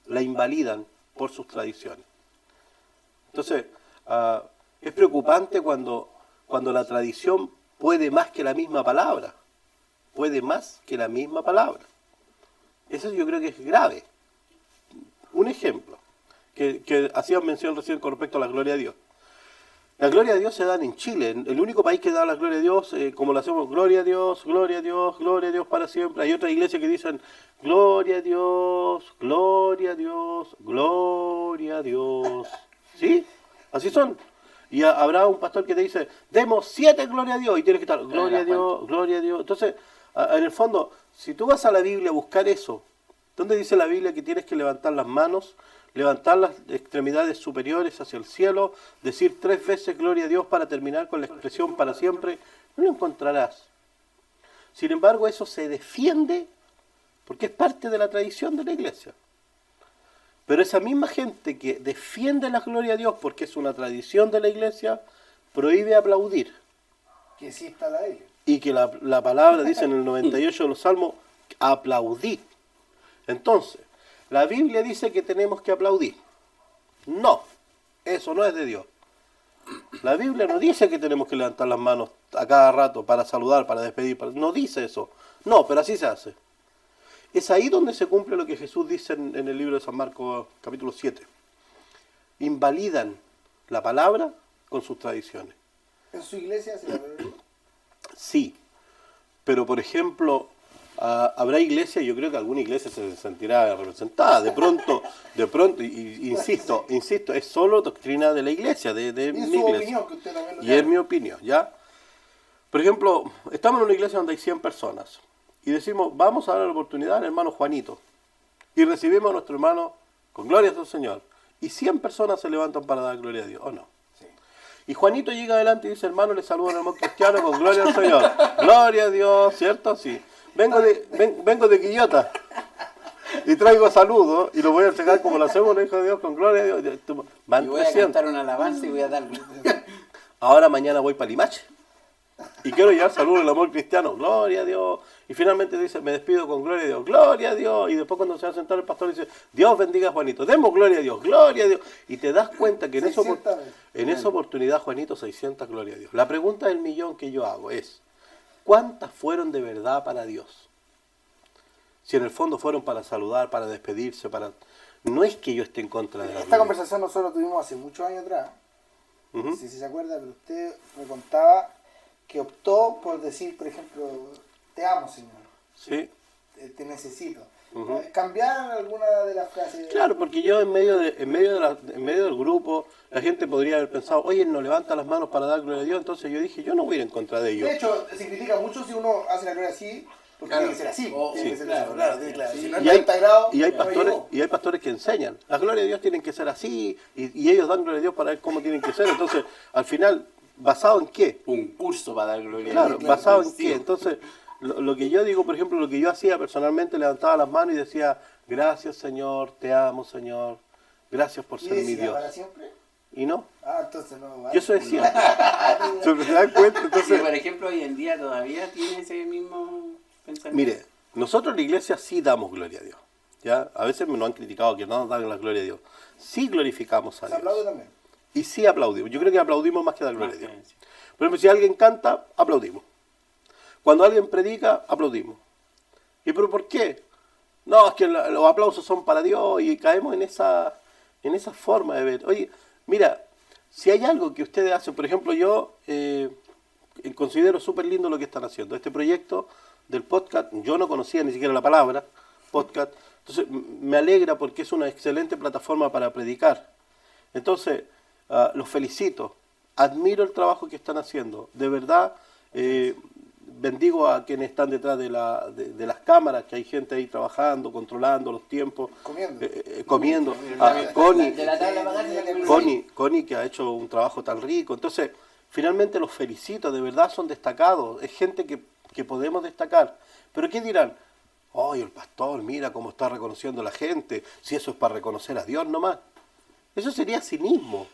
la invalidan por sus tradiciones. Entonces, es preocupante cuando la tradición puede más que la misma palabra, Eso yo creo que es grave. Un ejemplo, que hacían mención recién con respecto a la gloria a Dios. La gloria a Dios se dan en Chile, el único país que da la gloria a Dios, como lo hacemos, gloria a Dios, gloria a Dios, gloria a Dios para siempre. Hay otras iglesias que dicen, gloria a Dios, gloria a Dios, gloria a Dios. ¿Sí? Así son. Y habrá un pastor que te dice, demos 7 gloria a Dios, y tienes que estar, gloria a Dios, gloria a Dios. Entonces, en el fondo, si tú vas a la Biblia a buscar eso, ¿dónde dice la Biblia que tienes que levantar las manos, levantar las extremidades superiores hacia el cielo, decir 3 veces gloria a Dios para terminar con la expresión para siempre? No lo encontrarás. Sin embargo, eso se defiende porque es parte de la tradición de la iglesia. Pero esa misma gente que defiende la gloria a Dios porque es una tradición de la iglesia, prohíbe aplaudir. que sí está la Biblia. Y que la palabra dice en el 98 de los Salmos, aplaudid. Entonces, la Biblia dice que tenemos que aplaudir. No, eso no es de Dios. La Biblia no dice que tenemos que levantar las manos a cada rato para saludar, para despedir. No dice eso. No, pero así se hace. Es ahí donde se cumple lo que Jesús dice en el libro de San Marcos, capítulo 7. Invalidan la palabra con sus tradiciones. ¿En su iglesia se la gloria? Sí, pero por ejemplo, habrá iglesias, yo creo que alguna iglesia se sentirá representada. De pronto, insisto, es solo doctrina de la iglesia, de Y mi es su iglesia. opinión, que usted también lo Y es mi opinión, ¿ya? Por ejemplo, estamos en una iglesia donde hay 100 personas y decimos, vamos a dar la oportunidad al hermano Juanito. Y recibimos a nuestro hermano con gloria al Señor. Y 100 personas se levantan para dar gloria a Dios, ¿o no? Sí. Y Juanito llega adelante y dice, hermano, le saludo al hermano cristiano con gloria al Señor. Gloria a Dios, ¿cierto? Sí. Vengo de Quillota y traigo saludos y lo voy a entregar como lo hacemos, hijo de Dios, con gloria a Dios. Van Y voy a 300. cantar una alabanza y voy a dar... Ahora mañana voy para Limache y quiero llevar saludos al amor cristiano, gloria a Dios. Y finalmente dice, me despido con gloria a Dios, gloria a Dios. Y después cuando se va a sentar el pastor dice, Dios bendiga a Juanito, demos gloria a Dios, gloria a Dios. Y te das cuenta que en esa oportunidad, Juanito, 600 gloria a Dios. La pregunta del millón que yo hago es, ¿cuántas fueron de verdad para Dios? Si en el fondo fueron para saludar, para despedirse, para... No es que yo esté en contra de la Esta gloria. conversación nosotros tuvimos hace muchos años atrás. Ujú. No sé si se acuerda, pero usted me contaba que optó por decir, por ejemplo, te amo, Señor, Sí. te necesito. Ujú. ¿Cambiaron alguna de las frases? Claro, porque yo en medio del grupo, la gente podría haber pensado, oye, no levanta las manos para dar gloria a Dios, entonces yo dije, yo no voy a ir en contra de ellos. De hecho, se critica mucho si uno hace la gloria así, porque Claro. tiene que ser así. Oh, tiene sí, que ser claro, eso, claro, claro. sí. Si no es Y hay, 90 grados, y hay no pastores, llegó. y hay pastores que enseñan, la gloria de Dios tienen que ser así, y ellos dan gloria a Dios para ver cómo tienen que ser, entonces, al final, ¿basado en qué? Un curso para dar gloria a Claro, Dios. ¿basado en Sí. qué? Entonces, lo que yo digo, por ejemplo, lo que yo hacía personalmente, levantaba las manos y decía, gracias Señor, te amo Señor, gracias por ¿Y ser mi decía Dios. para siempre? Y no, Ah, entonces no. yo eso decía. ¿Se dan cuenta? Sí, Entonces, por ejemplo, hoy en día todavía tiene ese mismo pensamiento. mire, nosotros en la iglesia sí damos gloria a Dios. ¿Ya? A veces nos han criticado que no nos dan la gloria a Dios. Sí glorificamos a Se aplaude Dios. también. Y sí aplaudimos. Yo creo que aplaudimos más que dar gloria a Dios. Sí. Por ejemplo, si alguien canta, aplaudimos. Cuando alguien predica, aplaudimos. ¿Y pero por qué? No, es que los aplausos son para Dios y caemos en esa forma de ver. Oye, mira, si hay algo que ustedes hacen, por ejemplo, yo considero súper lindo lo que están haciendo. Este proyecto del podcast, yo no conocía ni siquiera la palabra podcast, entonces me alegra porque es una excelente plataforma para predicar. Entonces, los felicito, admiro el trabajo que están haciendo, de verdad, bendigo a quienes están detrás de las cámaras, que hay gente ahí trabajando, controlando los tiempos, Comiendo. Connie, De la tabla para abajo, Connie, que ha hecho un trabajo tan rico. Entonces, finalmente los felicito, de verdad son destacados, es gente que podemos destacar. Pero ¿qué dirán? ¡Ay, el pastor, mira cómo está reconociendo a la gente! Si eso es para reconocer a Dios nomás. Eso sería cinismo.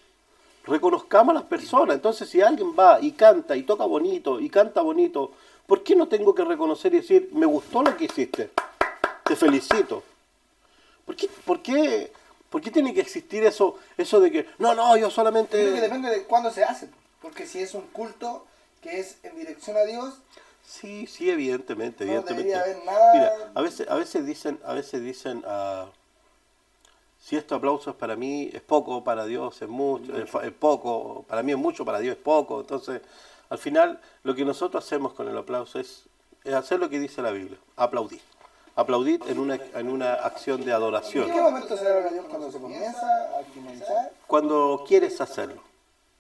Reconozcamos a las personas. Entonces, si alguien va y canta y toca bonito y canta bonito, ¿por qué no tengo que reconocer y decir, me gustó lo que hiciste? Te felicito. ¿Por qué tiene que existir eso de que, no, yo solamente... Creo que depende de cuándo se hace. Porque si es un culto que es en dirección a Dios, Sí, evidentemente. no debería haber nada. Mira, a veces dicen, si este aplauso es para mí, es poco, para Dios es mucho, es poco, para mí es mucho, para Dios es poco. Entonces, al final, lo que nosotros hacemos con el aplauso es hacer lo que dice la Biblia, aplaudir. Aplaudir en una acción de adoración. ¿En qué momento se da la Dios? ¿Cuando se comienza a finalizar? Cuando quieres hacerlo.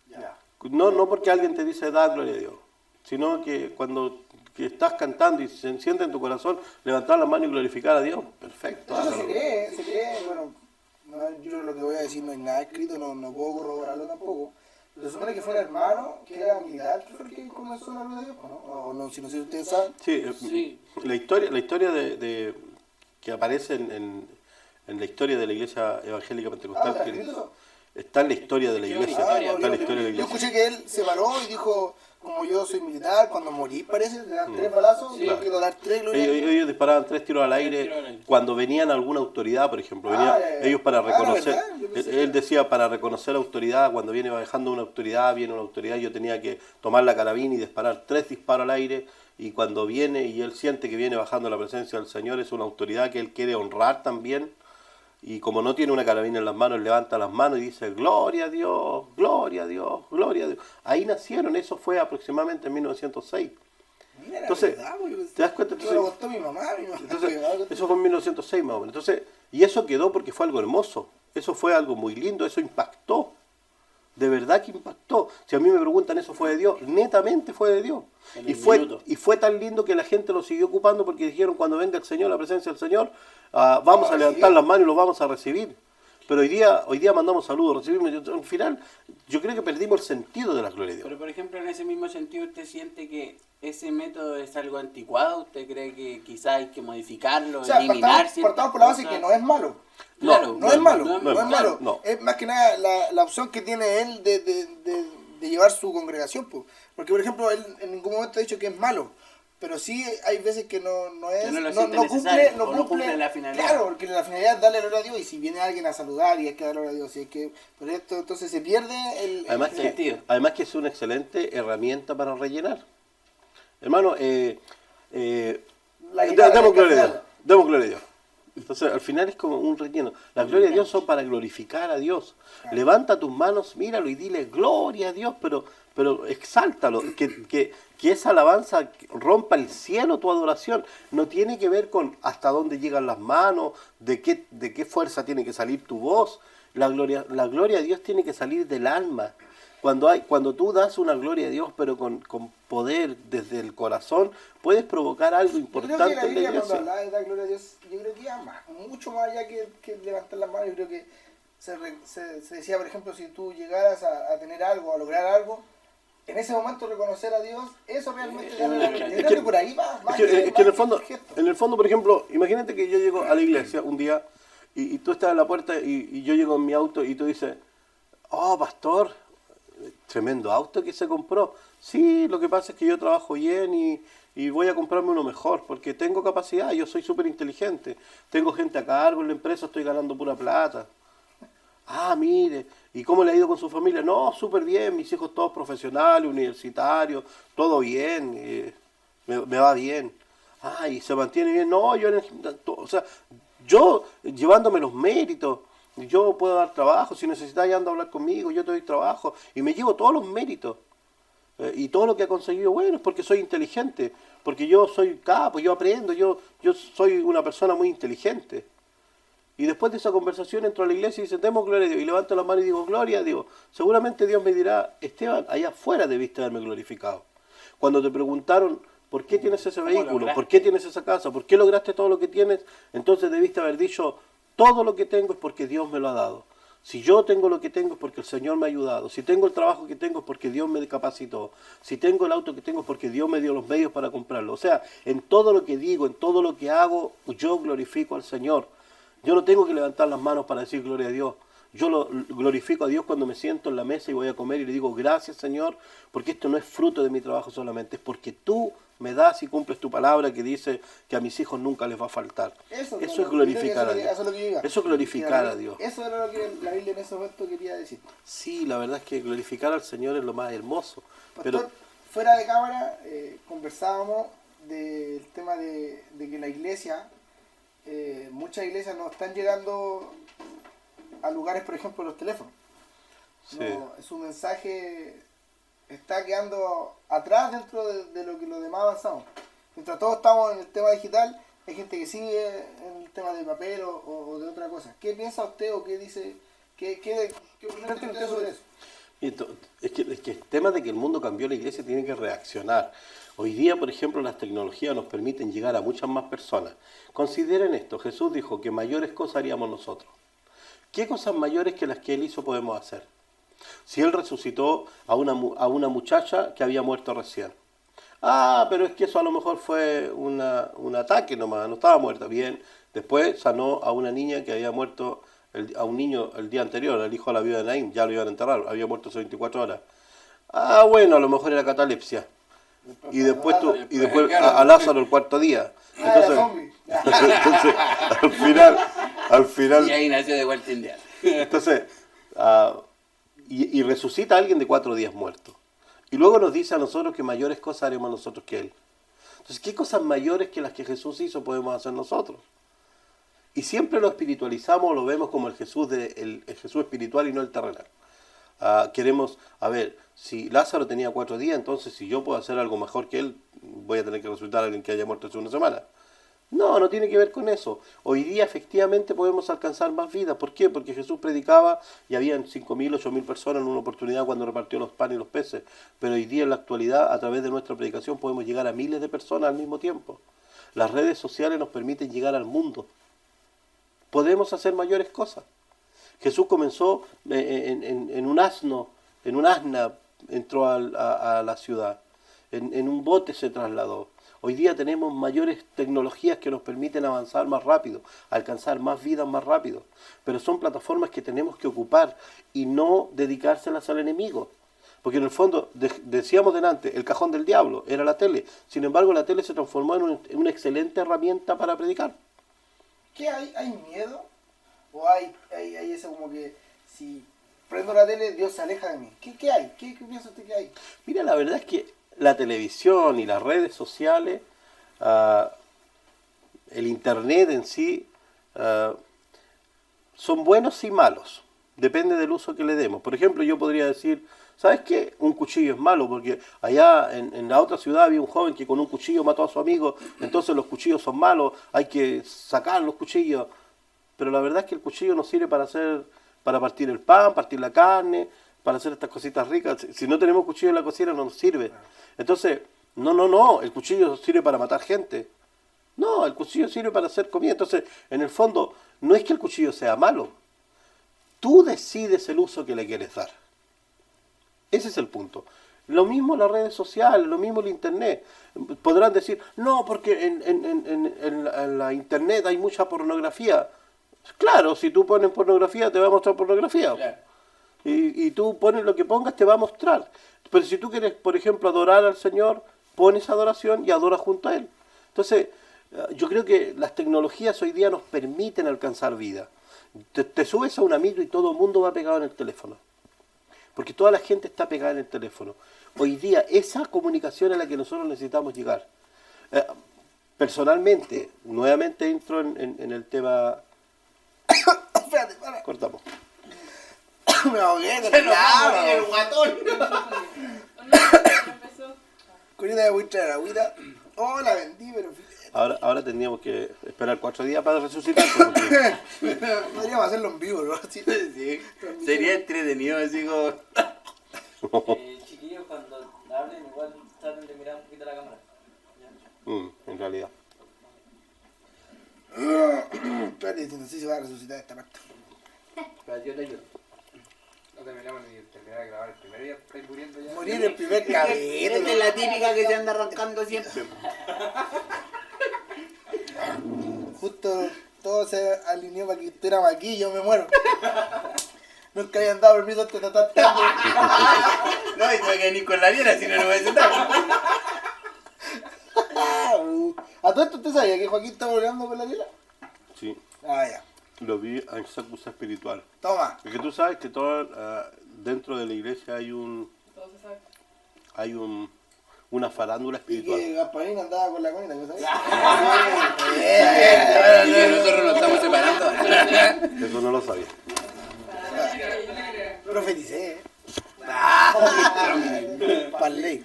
Ya. No porque alguien te dice, da gloria a Dios, sino que cuando que estás cantando y se siente en tu corazón levantar la mano y glorificar a Dios, perfecto. Eso hágalo. se cree, bueno, yo lo que voy a decir no hay nada escrito, no puedo corroborarlo tampoco. Pero se supone que fue un hermano que era militar, que fue el que comenzó la gloria de Dios, ¿no? O no, si no sé si ustedes saben. Sí, Sí. la historia de que aparece en la historia de la Iglesia Evangélica Pentecostal, ¿está que escrito eso? está en la historia de la Iglesia. Ah, Está en la historia de la yo Iglesia. escuché que él se paró y dijo, como yo soy militar, cuando morí parece, le dan 3 balazos, yo quiero dar 3 glorias a Dios. Ellos disparaban 3 tiros al aire cuando venían alguna autoridad, por ejemplo. Ellos para reconocer, ¿verdad? Yo pensé él decía, para reconocer autoridad, cuando viene bajando una autoridad, yo tenía que tomar la carabina y disparar 3 disparos al aire, y cuando viene y él siente que viene bajando la presencia del Señor, es una autoridad que él quiere honrar también. y como no tiene una carabina en las manos, levanta las manos y dice, gloria a Dios, gloria a Dios, gloria a Dios. Ahí nacieron, eso fue aproximadamente en 1906. Mira, Entonces, la verdad, porque ¿te das cuenta? yo lo contó mi mamá Entonces, eso fue en 1906 más o menos. Entonces, y eso quedó porque fue algo hermoso, eso fue algo muy lindo, eso impactó. De verdad que impactó. Si a mí me preguntan, ¿eso fue de Dios? Netamente fue de Dios. En Y el fue, minuto. y fue tan lindo que la gente lo siguió ocupando porque dijeron, cuando venga el Señor, la presencia del Señor, vamos a levantar las manos y los vamos a recibir. Pero hoy día mandamos saludos, recibimos. Al final, yo creo que perdimos el sentido de la gloria de Dios. Pero por ejemplo, en ese mismo sentido, ¿usted siente que ese método es algo anticuado? ¿Usted cree que quizás hay que modificarlo, O sea, eliminar partamos por la base cosas? que no es malo. Claro, No es malo, no no es malo. malo. No. Es más que nada la opción que tiene él de llevar su congregación. Po. Porque, por ejemplo, él en ningún momento ha dicho que es malo. Pero sí hay veces que no es. Que no lo siente necesario, o no cumple la finalidad. Claro, porque la finalidad es darle gloria a Dios. Y si viene alguien a saludar y hay que darle gloria a Dios. Y es que, por esto, entonces se pierde el sentido. Además que es una excelente herramienta para rellenar. Hermano, La guitarra, demos el gloria a café. Dios. Demos gloria a Dios. Entonces, al final es como un relleno. Las glorias de Dios son para glorificar a Dios. Levanta tus manos, míralo y dile gloria a Dios, pero exáltalo. Que esa alabanza rompa el cielo, tu adoración. No tiene que ver con hasta dónde llegan las manos, de qué fuerza tiene que salir tu voz. La gloria a Dios tiene que salir del alma. Cuando tú das una gloria a Dios, pero con poder desde el corazón, puedes provocar algo Yo importante creo que la en la Biblia cuando iglesia. hablaba de dar gloria a Dios, yo creo que iba mucho más allá que levantar las manos. Yo creo que se decía, por ejemplo, si tú llegaras a tener algo, a lograr algo, en ese momento reconocer a Dios, eso realmente es darle gloria. Yo creo que por ahí va. Es que en el fondo, por ejemplo, imagínate que yo llego a la iglesia un día y tú estás en la puerta y yo llego en mi auto y tú dices, oh, pastor, tremendo auto que se compró. Sí, lo que pasa es que yo trabajo bien y voy a comprarme uno mejor porque tengo capacidad, yo soy súper inteligente, tengo gente a cargo en la empresa, estoy ganando pura plata. Ah, mire, ¿y cómo le ha ido con su familia? No, súper bien, mis hijos todos profesionales, universitarios, todo bien, me va bien. Ah, ¿y se mantiene bien? No, yo en el gimnasio, o sea, yo llevándome los méritos, yo puedo dar trabajo, si necesitas anda a hablar conmigo, yo te doy trabajo, y me llevo todos los méritos. Y todo lo que he conseguido, bueno, es porque soy inteligente, porque yo soy capo, yo aprendo, yo soy una persona muy inteligente. Y después de esa conversación entro a la iglesia y dice, demos gloria a Dios, y levanto la mano y digo, gloria a Dios. Seguramente Dios me dirá, Esteban, allá afuera debiste haberme glorificado. Cuando te preguntaron, ¿por qué tienes ese vehículo? lograste? ¿Por qué tienes esa casa? ¿Por qué lograste todo lo que tienes? Entonces debiste haber dicho, todo lo que tengo es porque Dios me lo ha dado. Si yo tengo lo que tengo es porque el Señor me ha ayudado. Si tengo el trabajo que tengo es porque Dios me capacitó. Si tengo el auto que tengo es porque Dios me dio los medios para comprarlo. O sea, en todo lo que digo, en todo lo que hago, yo glorifico al Señor. Yo no tengo que levantar las manos para decir gloria a Dios. Yo lo glorifico a Dios cuando me siento en la mesa y voy a comer y le digo gracias Señor, porque esto no es fruto de mi trabajo solamente, es porque tú me das y cumples tu palabra que dice que a mis hijos nunca les va a faltar. Eso es glorificar a Dios. Eso es glorificar a Dios. Eso era lo que la Biblia en ese momento quería decir. Sí, la verdad es que glorificar al Señor es lo más hermoso. Pastor, Pero fuera de cámara conversábamos del tema de que la iglesia, muchas iglesias no están llegando a lugares, por ejemplo, los teléfonos. sí. No, su mensaje está quedando atrás dentro de lo que los demás avanzamos. Mientras todos estamos en el tema digital, hay gente que sigue en el tema de papel o de otra cosa. ¿Qué piensa usted o qué dice? ¿Qué opinión tiene usted sobre eso? Es que el tema de que el mundo cambió, la iglesia tiene que reaccionar. Hoy día, por ejemplo, las tecnologías nos permiten llegar a muchas más personas. Consideren esto, Jesús dijo que mayores cosas haríamos nosotros. ¿Qué cosas mayores que las que Él hizo podemos hacer? Si Él resucitó a una muchacha que había muerto recién. Ah, pero es que eso a lo mejor fue un ataque nomás, no estaba muerta. Bien, después sanó a una niña que había muerto, a un niño el día anterior, el hijo de la viuda de Naín, ya lo iban a enterrar, había muerto hace 24 horas. Ah, bueno, a lo mejor era catalepsia. Y después a Lázaro el cuarto día. Entonces al final Y ahí nació de vuelta indiana. entonces y resucita a alguien de 4 días muerto. Y luego nos dice a nosotros que mayores cosas haremos nosotros que Él. Entonces, ¿qué cosas mayores que las que Jesús hizo podemos hacer nosotros? Y siempre lo espiritualizamos, lo vemos como el Jesús el Jesús espiritual y no el terrenal. Queremos, a ver, si Lázaro tenía 4 días, entonces si yo puedo hacer algo mejor que él, voy a tener que resultar alguien que haya muerto hace una semana. No, no tiene que ver con eso. Hoy día efectivamente podemos alcanzar más vidas. ¿Por qué? Porque Jesús predicaba y habían 5.000, 8.000 personas en una oportunidad cuando repartió los panes y los peces. Pero hoy día en la actualidad, a través de nuestra predicación, podemos llegar a miles de personas al mismo tiempo. Las redes sociales nos permiten llegar al mundo. Podemos hacer mayores cosas. Jesús comenzó en un asno, en un asna, entró a la ciudad. En un bote se trasladó. Hoy día tenemos mayores tecnologías que nos permiten avanzar más rápido, alcanzar más vidas más rápido. Pero son plataformas que tenemos que ocupar y no dedicárselas al enemigo. Porque en el fondo, decíamos delante, el cajón del diablo era la tele. Sin embargo, la tele se transformó en una excelente herramienta para predicar. ¿Qué hay? ¿Hay miedo? ¿O hay eso como que si prendo la tele, Dios se aleja de mí? ¿Qué hay? ¿Qué piensa usted que hay? Mira, la verdad es que la televisión y las redes sociales, el internet en sí, son buenos y malos. Depende del uso que le demos. Por ejemplo, yo podría decir, ¿sabes qué? Un cuchillo es malo, porque allá en la otra ciudad había un joven que con un cuchillo mató a su amigo, entonces los cuchillos son malos, hay que sacar los cuchillos. Pero la verdad es que el cuchillo nos sirve para partir el pan, partir la carne, para hacer estas cositas ricas. Si no tenemos cuchillo en la cocina no nos sirve. Entonces, no, el cuchillo sirve para matar gente. No, el cuchillo sirve para hacer comida. Entonces, en el fondo, no es que el cuchillo sea malo. Tú decides el uso que le quieres dar. Ese es el punto. Lo mismo las redes sociales, lo mismo el internet. Podrán decir, no, porque en la internet hay mucha pornografía. Claro, si tú pones pornografía te va a mostrar pornografía. Claro. Y tú pones lo que pongas, te va a mostrar. Pero si tú quieres, por ejemplo, adorar al Señor, pones adoración y adoras junto a Él. Entonces, yo creo que las tecnologías hoy día nos permiten alcanzar vida. Te subes a una micro y todo el mundo va pegado en el teléfono. Porque toda la gente está pegada en el teléfono. Hoy día, esa comunicación es la que nosotros necesitamos llegar. Personalmente, nuevamente entro en el tema... Espérate, para. Cortamos. Me ahogué, Se nos va a morir el guatón. Corita de buitra de la agüita. Oh, la vendí, pero... Ahora tendríamos que esperar 4 días para resucitar. Porque... Podríamos hacerlo en vivo, ¿no? Así. Sí, sería entretenido así como... Chiquillos, cuando hablen, igual traten de mirar un poquito la cámara. en realidad. Espérate, no sé si va a resucitar esta parte. Pero yo te ayudo. No terminamos ni de terminar de grabar el primer día, estáis muriendo ya. Morir el primer Esta capítulo. es la típica que se anda arrancando siempre. Justo todo se alineó para que estuviéramos aquí y yo me muero. Nunca habían dado permiso antes de tratar tanto. No, y tengo que venir con la liera, si no, no voy a sentar. ¿A todo esto usted sabía que Joaquín está volando con la Lila? Sí, Ah, ya. lo vi en Sacusa espiritual. Toma. Es que tú sabes que dentro de la iglesia hay una farándula Y espiritual. que Gasparín andaba con la conita, ¿no sabes? Nosotros nos estamos separando. Eso no lo sabía. Profeticé, Parley.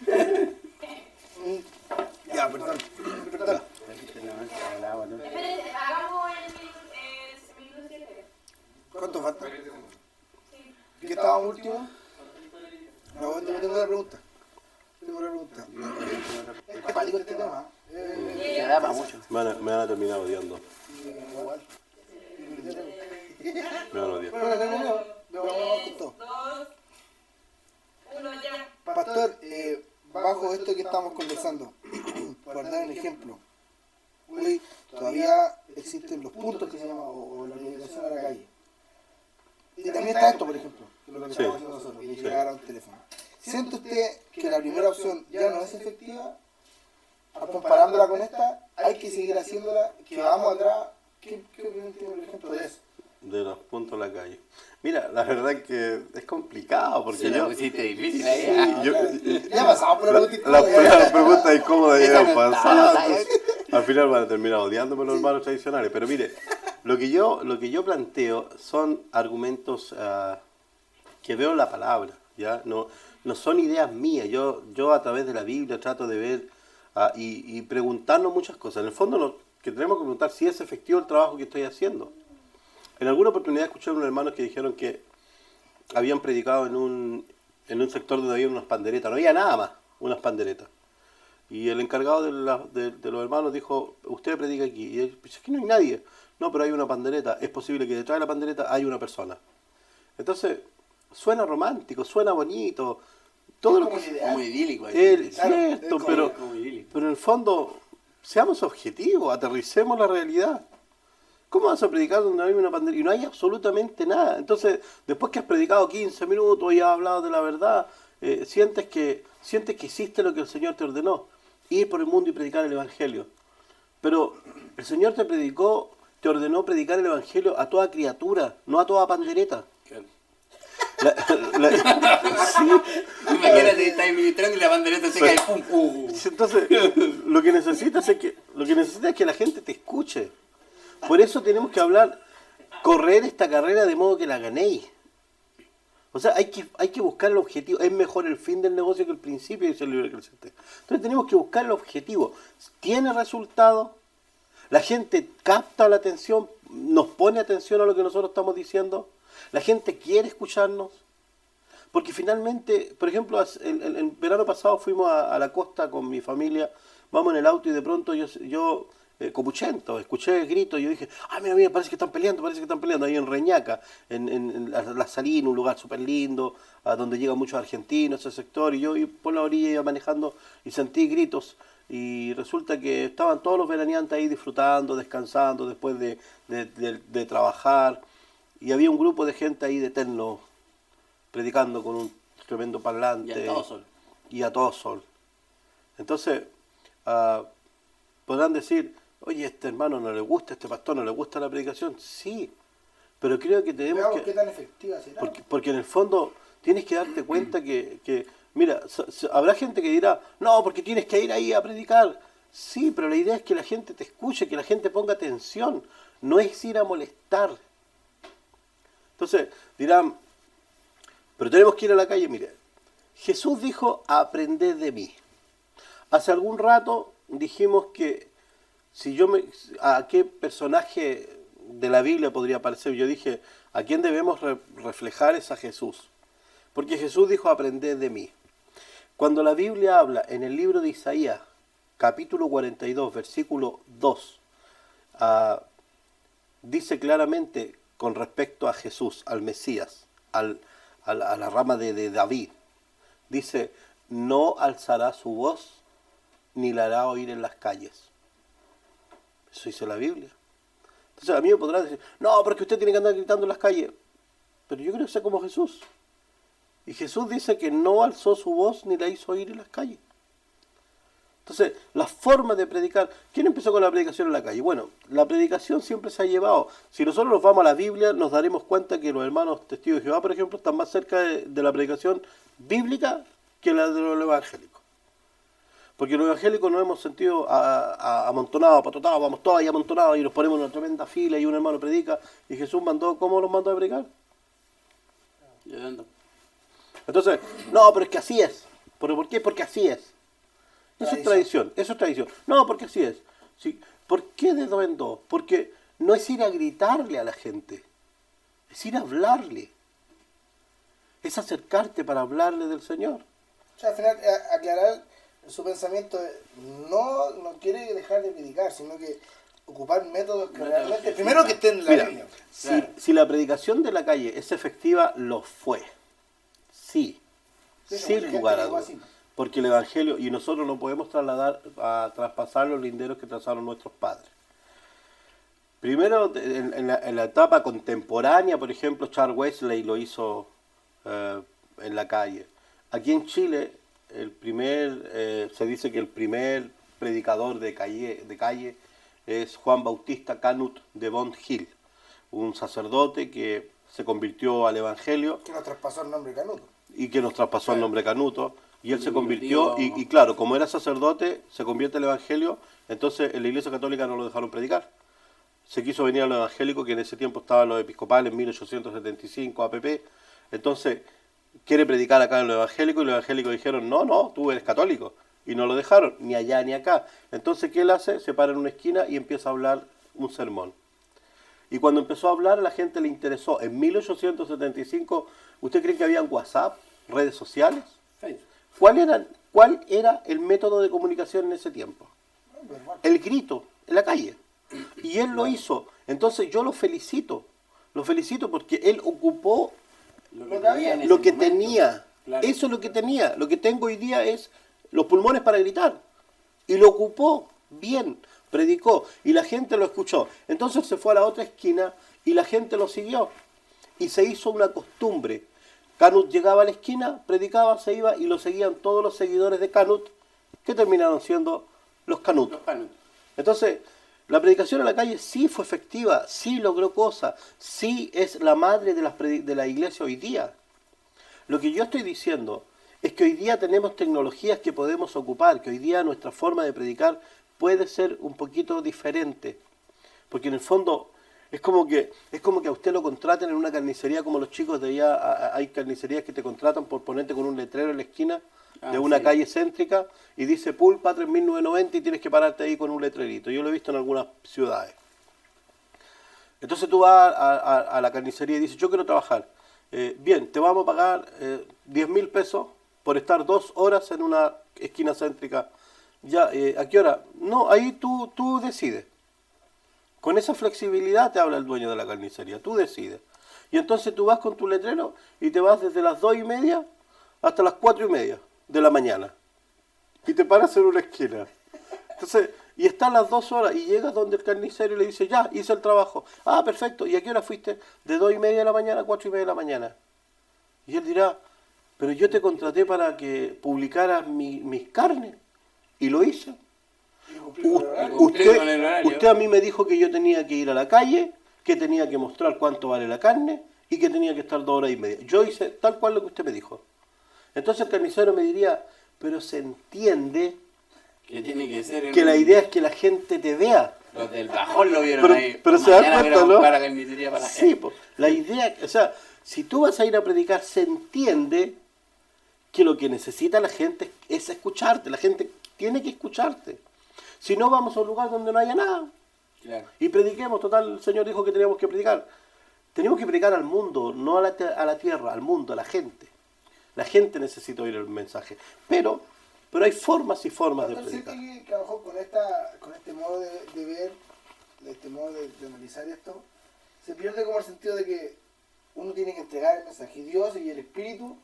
Ya, perdón. Hagamos el minuto 7. ¿Cuánto falta? ¿Y qué estábamos último? No, tengo una pregunta. Es pálico este tema. Se da para mucho. Me van a terminar odiando. Igual. Me van a odiar. Bueno, vamos con todo. 2, 1, ya. Pastor, bajo esto que estamos conversando, por dar un ejemplo, hoy todavía existen los puntos que se llaman, o la comunicación a la calle. Y también está esto, por ejemplo, que es lo que Sí. estamos haciendo nosotros, de llegar a un teléfono. ¿Siente usted que la primera opción ya no es efectiva? Comparándola con esta, hay que seguir haciéndola, que vamos atrás. ¿Qué opinión tiene, por ejemplo, de eso? De los puntos a la calle. Mira, la verdad es que es complicado porque Se la yo... pusiste difícil ahí. yo- Ya pasamos por la pregunta las preguntas incómodas ya Esa han no pasado. estaba, Entonces, al final van a terminar odiándome los hermanos tradicionales. Pero mire, Lo que yo planteo son argumentos que veo en la palabra, ¿ya? No son ideas mías. Yo a través de la Biblia trato de ver y preguntarnos muchas cosas. En el fondo lo que tenemos que preguntar si es efectivo el trabajo que estoy haciendo. En alguna oportunidad escuché a unos hermanos que dijeron que habían predicado en un sector donde había unas panderetas, no había nada más, unas panderetas. Y el encargado de los hermanos dijo, usted predica aquí. Y él dice, aquí no hay nadie. No, pero hay una pandereta. Es posible que detrás de la pandereta hay una persona. Entonces, suena romántico, suena bonito. Todo lo que Como idílico. cierto, pero en el fondo, seamos objetivos, aterricemos la realidad. ¿Cómo vas a predicar donde hay una pandereta? Y no hay absolutamente nada. Entonces, después que has predicado 15 minutos y has hablado de la verdad, sientes que hiciste lo que el Señor te ordenó. Ir por el mundo y predicar el Evangelio. Pero el Señor te ordenó predicar el Evangelio a toda criatura, no a toda pandereta. Sí. Imagínate, estás ministrando y la bandereta se cae, pum. Entonces, lo que necesitas es que la gente te escuche. Por eso tenemos que correr esta carrera de modo que la ganéis. O sea, hay que buscar el objetivo. Es mejor el fin del negocio que el principio, dice el libro de Eclesiastés. Entonces tenemos que buscar el objetivo. ¿Tiene resultado? ¿La gente capta la atención? ¿Nos pone atención a lo que nosotros estamos diciendo? ¿La gente quiere escucharnos? Porque finalmente, por ejemplo, el verano pasado fuimos a la costa con mi familia, vamos en el auto y de pronto yo copuchento, escuché gritos y yo dije, mira, parece que están peleando ahí en Reñaca, en la Salina, un lugar súper lindo, a donde llegan muchos argentinos, ese sector, y yo por la orilla iba manejando y sentí gritos, y resulta que estaban todos los veraneantes ahí disfrutando, descansando después de trabajar, y había un grupo de gente ahí de terno, predicando con un tremendo parlante. Y a todo sol. Entonces, podrán decir, oye, este hermano no le gusta, este pastor no le gusta la predicación. Sí, pero creo que tenemos que... ¿Qué tan efectiva será? Porque en el fondo tienes que darte cuenta que mira, habrá gente que dirá, no, porque tienes que ir ahí a predicar. Sí, pero la idea es que la gente te escuche, que la gente ponga atención. No es ir a molestar. Entonces, dirán, pero tenemos que ir a la calle. Mire, Jesús dijo, aprended de mí. Hace algún rato dijimos que a qué personaje de la Biblia podría parecer. Yo dije, ¿a quién debemos reflejar es a Jesús? Porque Jesús dijo, aprended de mí. Cuando la Biblia habla en el libro de Isaías, capítulo 42, versículo 2, dice claramente con respecto a Jesús, al Mesías, a la rama de David, dice, no alzará su voz ni la hará oír en las calles. Eso dice la Biblia. Entonces a mí me podrán decir, no, porque usted tiene que andar gritando en las calles. Pero yo creo que sea como Jesús. Y Jesús dice que no alzó su voz ni la hizo oír en las calles. Entonces, la forma de predicar, ¿quién empezó con la predicación en la calle? Bueno, la predicación siempre se ha llevado. Si nosotros nos vamos a la Biblia, nos daremos cuenta que los hermanos testigos de Jehová, por ejemplo, están más cerca de la predicación bíblica que la de los evangélicos. Porque los evangélicos nos hemos sentido amontonados, apatotados, vamos todos ahí amontonados y nos ponemos en una tremenda fila y un hermano predica. Y Jesús ¿cómo los mandó a predicar? Entonces, no, pero es que así es. ¿Pero por qué? Porque así es. Eso es tradición. No, porque así es. Sí. ¿Por qué de dos en dos? Porque no es ir a gritarle a la gente, es ir a hablarle. Es acercarte para hablarle del Señor. O sea, al final, aclarar su pensamiento, no quiere dejar de predicar, sino que ocupar métodos que realmente, primero que estén en la Biblia. Si la predicación de la calle es efectiva, lo fue. Sí, sin lugar a dudas. Porque el Evangelio, y nosotros no podemos traspasar los linderos que trazaron nuestros padres. Primero, en la etapa contemporánea, por ejemplo, Charles Wesley lo hizo en la calle. Aquí en Chile, se dice que el primer predicador de calle es Juan Bautista Canut de Bond Hill, un sacerdote que se convirtió al Evangelio. Que nos traspasó el nombre Canuto. Y que nos traspasó el nombre Canuto. Y él se convirtió, y claro, como era sacerdote, se convierte al Evangelio, entonces en la Iglesia Católica no lo dejaron predicar. se quiso venir a lo evangélico, que en ese tiempo estaban los episcopales en 1875, APP. Entonces, quiere predicar acá en lo evangélico, y los evangélicos dijeron, no, tú eres católico. Y no lo dejaron, ni allá ni acá. Entonces, ¿qué él hace? Se para en una esquina y empieza a hablar un sermón. Y cuando empezó a hablar, a la gente le interesó. En 1875, ¿usted cree que había WhatsApp, redes sociales? ¿Cuál era el método de comunicación en ese tiempo? El grito, en la calle. Y él lo hizo. Entonces yo lo felicito porque él ocupó lo que tenía. Claro. Eso es lo que tenía. Lo que tengo hoy día es los pulmones para gritar. Y lo ocupó bien, predicó y la gente lo escuchó. Entonces se fue a la otra esquina y la gente lo siguió. Y se hizo una costumbre. Canut llegaba a la esquina, predicaba, se iba y lo seguían todos los seguidores de Canut, que terminaron siendo los Canut. Entonces, la predicación en la calle sí fue efectiva, sí logró cosas, sí es la madre de la iglesia hoy día. Lo que yo estoy diciendo es que hoy día tenemos tecnologías que podemos ocupar, que hoy día nuestra forma de predicar puede ser un poquito diferente. Porque en el fondo es como que a usted lo contraten en una carnicería, como los chicos de allá, hay carnicerías que te contratan por ponerte con un letrero en la esquina de una calle céntrica y dice Pulpa 3.990 y tienes que pararte ahí con un letrerito. Yo lo he visto en algunas ciudades. Entonces tú vas a la carnicería y dices, yo quiero trabajar. Bien, te vamos a pagar 10.000 pesos por estar 2 horas en una esquina céntrica. Ya, ¿a qué hora? No, ahí tú decides. Con esa flexibilidad te habla el dueño de la carnicería, tú decides. Y entonces tú vas con tu letrero y te vas desde las 2:30 hasta las 4:30 de la mañana. Y te paras en una esquina. Entonces, y están las 2 horas y llegas donde el carnicero y le dice, ya, hice el trabajo. Ah, perfecto. ¿Y a qué hora fuiste? De 2:30 de la mañana a 4:30 de la mañana. Y él dirá, pero yo te contraté para que publicaras mis carnes. Y lo hice. Usted a mí me dijo que yo tenía que ir a la calle, que tenía que mostrar cuánto vale la carne y que tenía que estar 2 horas y media. Yo hice tal cual lo que usted me dijo. Entonces el carnicero me diría, pero se entiende que tiene que ser que la idea es que la gente te vea. Los del bajón lo vieron ahí. Pero se da cuenta, ¿no? Para carnicería para sí, pues, la idea, o sea, si tú vas a ir a predicar, se entiende que lo que necesita la gente es escucharte. La gente tiene que escucharte. Si no, vamos a un lugar donde no haya nada. Claro. Y prediquemos. Total, el Señor dijo que teníamos que predicar. Tenemos que predicar al mundo, no a la tierra, al mundo, a la gente. La gente necesita oír el mensaje. Pero hay formas y formas de predicar. Que a lo mejor con este modo de ver, este modo de analizar esto, se pierde como el sentido de que uno tiene que entregar el mensaje. Y Dios y el Espíritu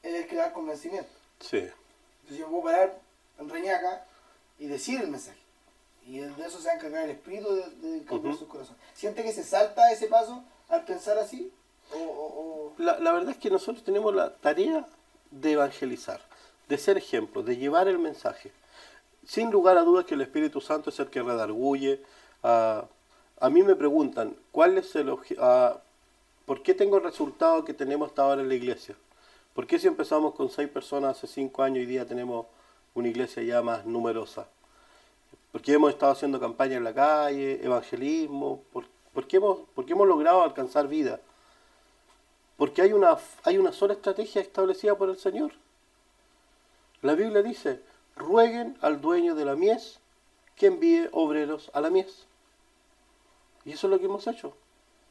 es el que da el convencimiento. Sí. Entonces yo puedo parar en Reñaca y decir el mensaje. Y de eso se va a encargar el Espíritu de cambiar su corazón. ¿Siente que se salta ese paso al pensar así? La verdad es que nosotros tenemos la tarea de evangelizar, de ser ejemplo, de llevar el mensaje. Sin lugar a dudas que el Espíritu Santo es el que redarguye. A mí me preguntan, ¿cuál es ¿por qué tengo el resultado que tenemos hasta ahora en la iglesia? ¿Por qué si empezamos con 6 personas hace 5 años, hoy día tenemos una iglesia ya más numerosa? Porque hemos estado haciendo campaña en la calle, evangelismo, porque hemos logrado alcanzar vida. Porque hay una sola estrategia establecida por el Señor. La Biblia dice, rueguen al dueño de la mies que envíe obreros a la mies. Y eso es lo que hemos hecho.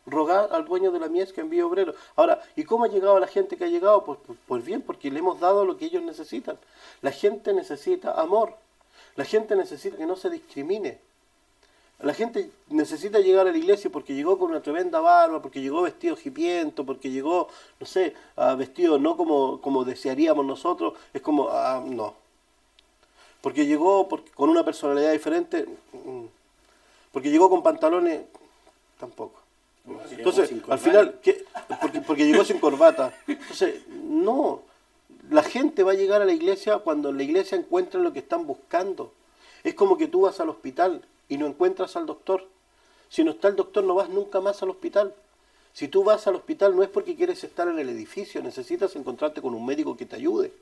Rogar al dueño de la mies que envíe obreros. Ahora, ¿y cómo ha llegado la gente que ha llegado? Pues bien, porque le hemos dado lo que ellos necesitan. La gente necesita amor. La gente necesita que no se discrimine. La gente necesita llegar a la iglesia porque llegó con una tremenda barba, porque llegó vestido hipiento, porque llegó, no sé, vestido no como desearíamos nosotros. Es como, no. Porque llegó con una personalidad diferente. Porque llegó con pantalones, tampoco. Entonces, al final, porque llegó sin corbata. Entonces, no. La gente va a llegar a la iglesia cuando la iglesia encuentre lo que están buscando. Es como que tú vas al hospital y no encuentras al doctor. Si no está el doctor, no vas nunca más al hospital. Si tú vas al hospital no es porque quieres estar en el edificio, necesitas encontrarte con un médico que te ayude.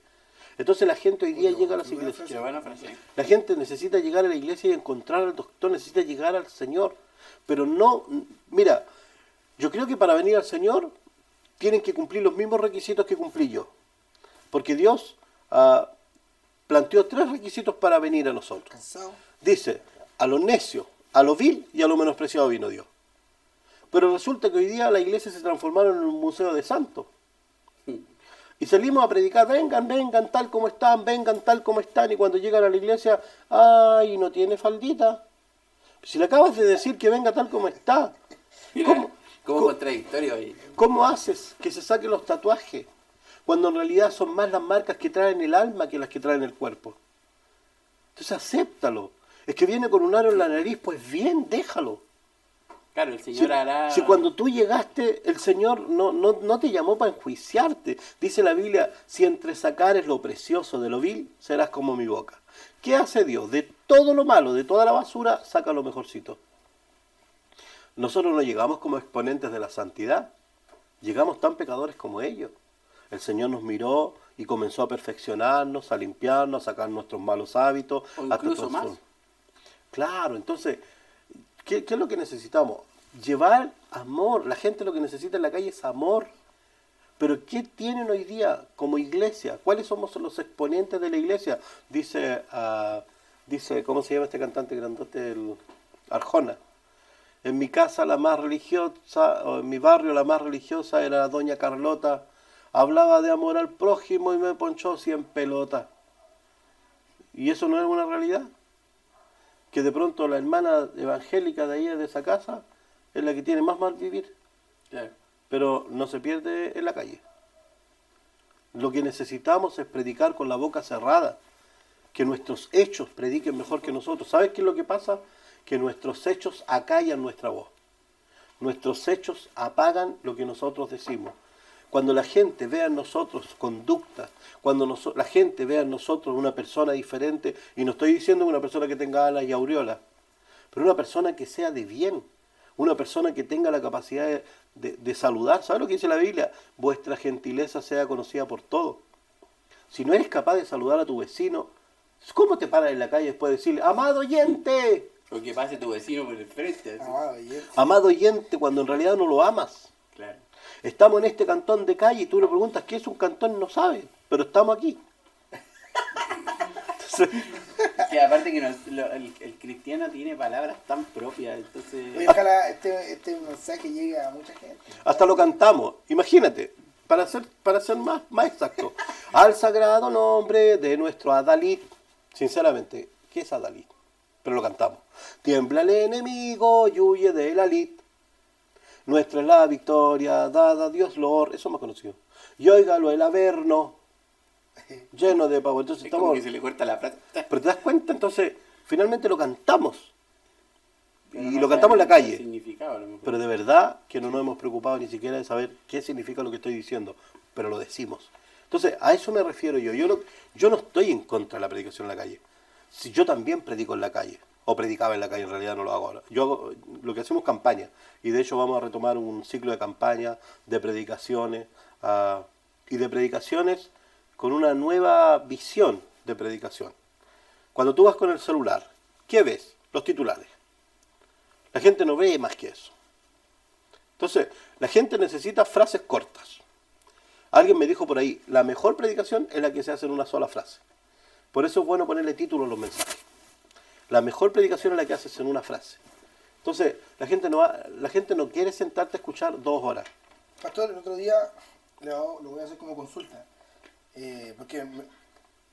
Entonces la gente hoy día llega a las iglesias. La gente necesita llegar a la iglesia y encontrar al doctor, necesita llegar al Señor. Pero no, mira, yo creo que para venir al Señor tienen que cumplir los mismos requisitos que cumplí yo. Porque Dios planteó 3 requisitos para venir a nosotros. Cansado. Dice, a lo necio, a lo vil y a lo menospreciado vino Dios. Pero resulta que hoy día la iglesia se transformaron en un museo de santos. Y salimos a predicar, vengan, vengan tal como están, vengan tal como están. Y cuando llegan a la iglesia, ay, no tiene faldita. Si le acabas de decir que venga tal como está. Como contradictorio ahí. ¿Cómo haces que se saquen los tatuajes? Cuando en realidad son más las marcas que traen el alma que las que traen el cuerpo. Entonces acéptalo. Es que viene con un aro en la nariz, pues bien, déjalo. Claro, el Señor hará... Si cuando tú llegaste, el Señor no te llamó para enjuiciarte. Dice la Biblia, si entre sacares lo precioso de lo vil, serás como mi boca. ¿Qué hace Dios? De todo lo malo, de toda la basura, saca lo mejorcito. Nosotros no llegamos como exponentes de la santidad, llegamos tan pecadores como ellos. El Señor nos miró y comenzó a perfeccionarnos, a limpiarnos, a sacar nuestros malos hábitos. O incluso más. Claro, entonces, ¿qué es lo que necesitamos? Llevar amor. La gente lo que necesita en la calle es amor. Pero ¿qué tienen hoy día como iglesia? ¿Cuáles somos los exponentes de la iglesia? Dice, ¿cómo se llama este cantante grandote? Arjona. En mi casa la más religiosa, o en mi barrio la más religiosa era doña Carlota. Hablaba de amor al prójimo y me ponchó 100 pelotas. ¿Y eso no es una realidad? Que de pronto la hermana evangélica de ahí, de esa casa, es la que tiene más mal vivir. Claro. Pero no se pierde en la calle. Lo que necesitamos es predicar con la boca cerrada. Que nuestros hechos prediquen mejor que nosotros. ¿Sabes qué es lo que pasa? Que nuestros hechos acallan nuestra voz. Nuestros hechos apagan lo que nosotros decimos. Cuando la gente vea en nosotros conducta, cuando la gente vea en nosotros una persona diferente, y no estoy diciendo una persona que tenga alas y aureolas, pero una persona que sea de bien, una persona que tenga la capacidad de saludar. ¿Sabes lo que dice la Biblia? Vuestra gentileza sea conocida por todos. Si no eres capaz de saludar a tu vecino, ¿cómo te paras en la calle después de decirle, amado oyente? O que pase tu vecino por el frente. Así. Amado oyente, cuando en realidad no lo amas. Claro. Estamos en este cantón de calle y tú le preguntas qué es un cantón, no sabe, pero estamos aquí. Entonces, Que aparte que el cristiano tiene palabras tan propias, entonces... Oye, ojalá este mensaje llegue a mucha gente. hasta lo cantamos. Imagínate, para ser más exacto, al sagrado nombre de nuestro Adalid. Sinceramente, ¿qué es Adalid? Pero lo cantamos. Tiembla el enemigo y huye de la lid. Nuestra es la victoria, dada a Dios Lord. Eso más conocido. Y óigalo el averno, lleno de pavo. Entonces Es estamos... como que se le corta la frase. Pero te das cuenta, entonces, finalmente lo cantamos. Pero Y no lo cantamos en la sabemos el calle. significado, a lo mejor. Pero de verdad que no nos hemos preocupado ni siquiera de saber qué significa lo que estoy diciendo. Pero lo decimos. Entonces, a eso me refiero yo. Yo no estoy en contra de la predicación en la calle. Si yo también predico en la calle. O predicaba en la calle, en realidad no lo hago ahora. Lo que hacemos es campaña. Y de hecho vamos a retomar un ciclo de campaña, de predicaciones. Y de predicaciones con una nueva visión de predicación. Cuando tú vas con el celular, ¿qué ves? Los titulares. La gente no ve más que eso. Entonces, la gente necesita frases cortas. Alguien me dijo por ahí, la mejor predicación es la que se hace en una sola frase. Por eso es bueno ponerle título a los mensajes. La mejor predicación es la que haces en una frase. Entonces, la gente no quiere sentarte a escuchar 2 horas. Pastor, el otro día lo voy a hacer como consulta. Porque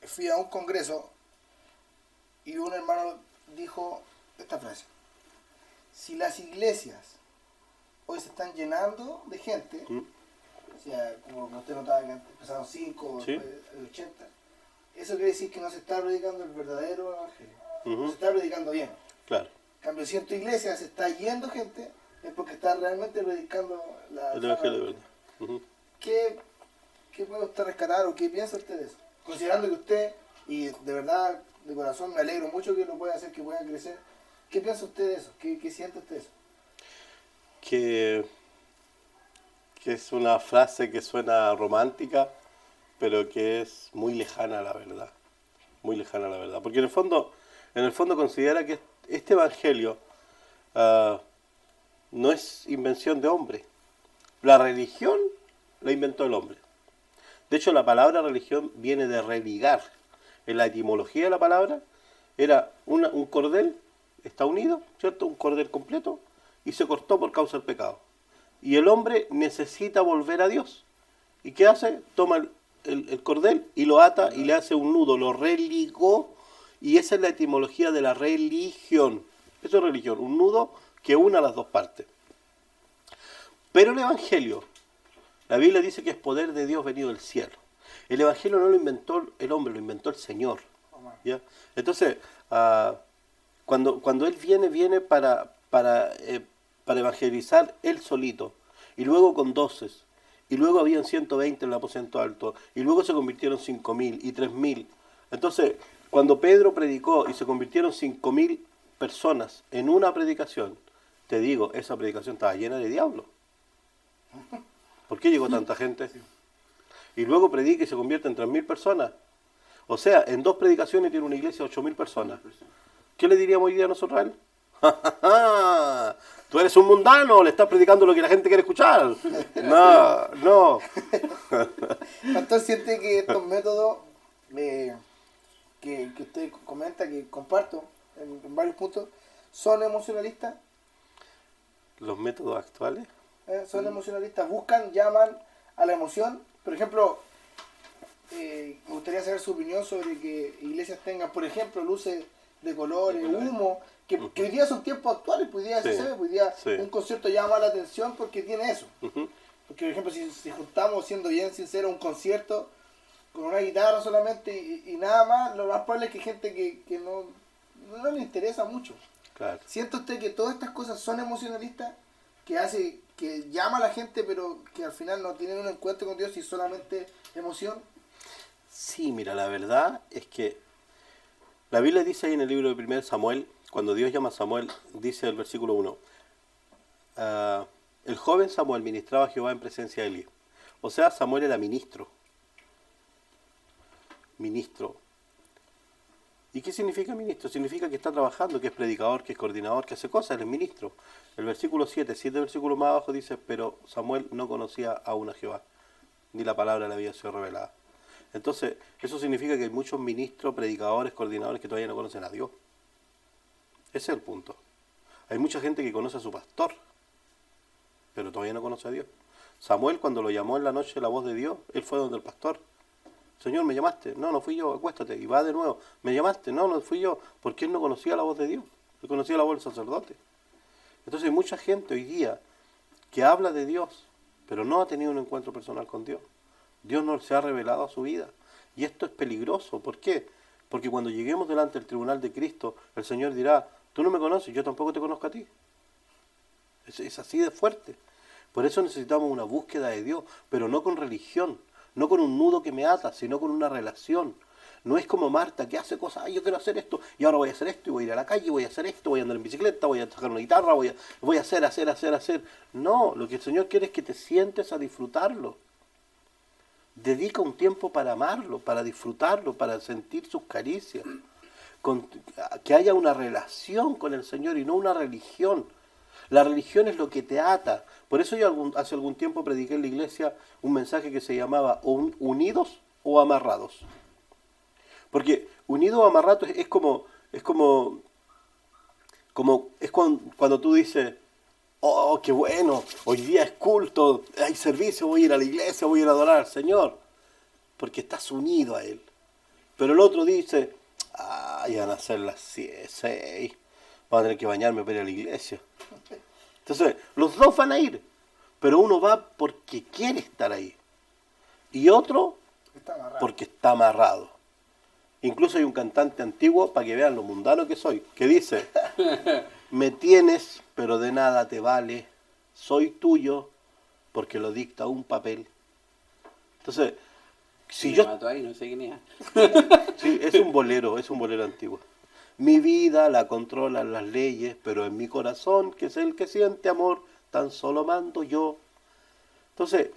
fui a un congreso y un hermano dijo esta frase. Si las iglesias hoy se están llenando de gente, o sea, como usted notaba que empezaron 5, Sí. 80, eso quiere decir que no se está predicando el verdadero evangelio. No se está predicando bien. Claro. En cambio, si en tu iglesia se está yendo gente, es porque está realmente predicando El evangelio de verdad. ¿Qué puede usted rescatar o qué piensa usted de eso? Considerando que usted, y de verdad, de corazón, me alegro mucho que lo pueda hacer, que pueda crecer. ¿Qué piensa usted de eso? ¿Qué siente usted de eso? Que es una frase que suena romántica, pero que es muy lejana a la verdad. Muy lejana a la verdad. Porque en el fondo considera que este evangelio no es invención de hombre. La religión la inventó el hombre. De hecho, la palabra religión viene de religar. En la etimología de la palabra era un cordel, está unido, ¿cierto? Un cordel completo, y se cortó por causa del pecado. Y el hombre necesita volver a Dios. ¿Y qué hace? Toma el cordel y lo ata y le hace un nudo, lo religó, y esa es la etimología de la religión. Eso es religión, un nudo que una las dos partes. Pero el Evangelio, la Biblia dice que es poder de Dios venido del cielo. El Evangelio no lo inventó el hombre, lo inventó el Señor. ¿Ya? Entonces, cuando Él viene para evangelizar Él solito, y luego con 12, y luego habían 120 en el aposento alto, y luego se convirtieron 5.000 y 3.000. Entonces, cuando Pedro predicó y se convirtieron 5.000 personas en una predicación, te digo, esa predicación estaba llena de diablos. ¿Por qué llegó tanta gente? Y luego predica y se convierte en 3.000 personas. O sea, en 2 predicaciones tiene una iglesia de 8.000 personas. ¿Qué le diríamos hoy día a nosotros a él? Tú eres un mundano, le estás predicando lo que la gente quiere escuchar. No. Pastor, siente que estos métodos que usted comenta, que comparto en varios puntos, son emocionalistas. ¿Los métodos actuales? Son emocionalistas, buscan, llaman a la emoción. Por ejemplo, me gustaría saber su opinión sobre que iglesias tengan, por ejemplo, luces de colores, humo, que hoy día son tiempos actuales, pues hoy día se ve, hoy día un concierto llama la atención porque tiene eso. Porque, por ejemplo, si juntamos, siendo bien sinceros, un concierto con una guitarra solamente y nada más, lo más probable es que hay gente que no le interesa mucho. Claro. ¿Siente usted que todas estas cosas son emocionalistas? Que llama a la gente, pero que al final no tienen un encuentro con Dios y solamente emoción. Sí, mira, la verdad es que la Biblia dice ahí en el libro de 1 Samuel, cuando Dios llama a Samuel, dice el versículo 1, el joven Samuel ministraba a Jehová en presencia de Elí. O sea, Samuel era ministro. ¿Y qué significa ministro? Significa que está trabajando, que es predicador, que es coordinador, que hace cosas, él es ministro. El versículo 7 versículos más abajo dice, pero Samuel no conocía aún a Jehová, ni la palabra le había sido revelada. Entonces, eso significa que hay muchos ministros, predicadores, coordinadores que todavía no conocen a Dios. Ese es el punto. Hay mucha gente que conoce a su pastor, pero todavía no conoce a Dios. Samuel, cuando lo llamó en la noche la voz de Dios, él fue donde el pastor. Señor, ¿me llamaste? No fui yo, acuéstate. Y va de nuevo. ¿Me llamaste? No fui yo. Porque él no conocía la voz de Dios. Él conocía la voz del sacerdote. Entonces hay mucha gente hoy día que habla de Dios, pero no ha tenido un encuentro personal con Dios. Dios no se ha revelado a su vida. Y esto es peligroso. ¿Por qué? Porque cuando lleguemos delante del tribunal de Cristo, el Señor dirá, tú no me conoces, yo tampoco te conozco a ti. Es así de fuerte. Por eso necesitamos una búsqueda de Dios, pero no con religión. No con un nudo que me ata, sino con una relación. No es como Marta, que hace cosas, yo quiero hacer esto, y ahora voy a hacer esto, y voy a ir a la calle, voy a hacer esto, voy a andar en bicicleta, voy a tocar una guitarra, voy a hacer. No, lo que el Señor quiere es que te sientes a disfrutarlo. Dedica un tiempo para amarlo, para disfrutarlo, para sentir sus caricias. Que haya una relación con el Señor y no una religión. La religión es lo que te ata. Por eso yo hace algún tiempo prediqué en la iglesia un mensaje que se llamaba unidos o amarrados. Porque unidos o amarrados es cuando tú dices, oh, qué bueno, hoy día es culto, hay servicio, voy a ir a la iglesia, voy a ir a adorar al Señor. Porque estás unido a Él. Pero el otro dice, van a ser las 6, van a tener que bañarme para ir a la iglesia. Entonces, los dos van a ir, pero uno va porque quiere estar ahí. Y otro porque está amarrado. Incluso hay un cantante antiguo, para que vean lo mundano que soy, que dice, me tienes, pero de nada te vale, soy tuyo, porque lo dicta un papel. Entonces, si yo... mató ahí, no sé quién es. Sí, es un bolero antiguo. Mi vida la controlan las leyes, pero en mi corazón, que es el que siente amor, tan solo mando yo. Entonces,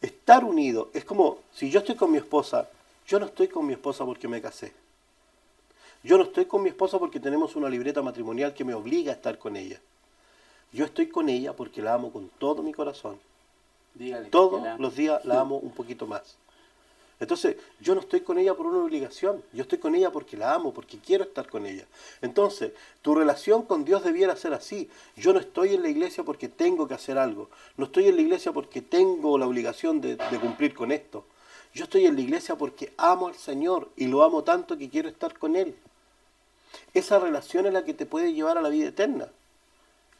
estar unido es como si yo estoy con mi esposa, yo no estoy con mi esposa porque me casé. Yo no estoy con mi esposa porque tenemos una libreta matrimonial que me obliga a estar con ella. Yo estoy con ella porque la amo con todo mi corazón. Dígale. Todos que la- los días la amo un poquito más. Entonces, yo no estoy con ella por una obligación, yo estoy con ella porque la amo, porque quiero estar con ella. Entonces, tu relación con Dios debiera ser así. Yo no estoy en la iglesia porque tengo que hacer algo, no estoy en la iglesia porque tengo la obligación de cumplir con esto. Yo estoy en la iglesia porque amo al Señor y lo amo tanto que quiero estar con Él. Esa relación es la que te puede llevar a la vida eterna.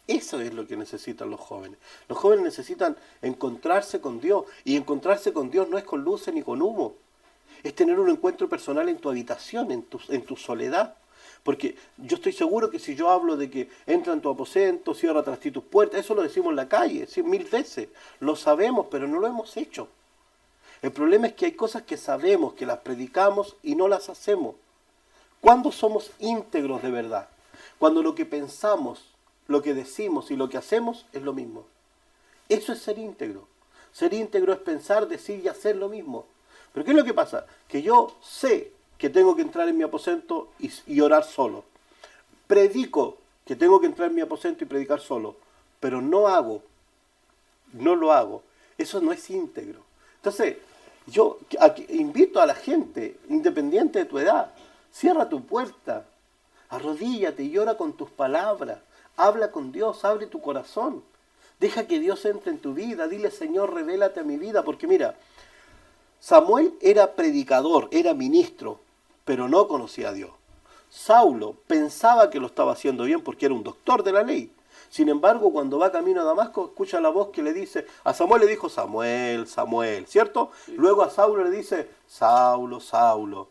Eso es lo que necesitan los jóvenes. Los jóvenes necesitan encontrarse con Dios. Y encontrarse con Dios no es con luces ni con humo. Es tener un encuentro personal en tu habitación, en tu soledad. Porque yo estoy seguro que si yo hablo de que entra en tu aposento, cierra tras ti tus puertas, eso lo decimos en la calle, ¿sí? 1000 veces. Lo sabemos, pero no lo hemos hecho. El problema es que hay cosas que sabemos, que las predicamos y no las hacemos. ¿Cuándo somos íntegros de verdad? Cuando lo que pensamos, lo que decimos y lo que hacemos es lo mismo. Eso es ser íntegro. Ser íntegro es pensar, decir y hacer lo mismo. Pero ¿qué es lo que pasa? Que yo sé que tengo que entrar en mi aposento y orar solo. Predico que tengo que entrar en mi aposento y predicar solo. Pero no lo hago. Eso no es íntegro. Entonces, yo invito a la gente, independiente de tu edad, cierra tu puerta, arrodíllate y llora con tus palabras. Habla con Dios, abre tu corazón. Deja que Dios entre en tu vida. Dile, Señor, revélate a mi vida. Porque mira, Samuel era predicador, era ministro, pero no conocía a Dios. Saulo pensaba que lo estaba haciendo bien porque era un doctor de la ley. Sin embargo, cuando va camino a Damasco, escucha la voz que le dice, a Samuel le dijo, Samuel, Samuel, ¿cierto? Sí. Luego a Saulo le dice, Saulo, Saulo.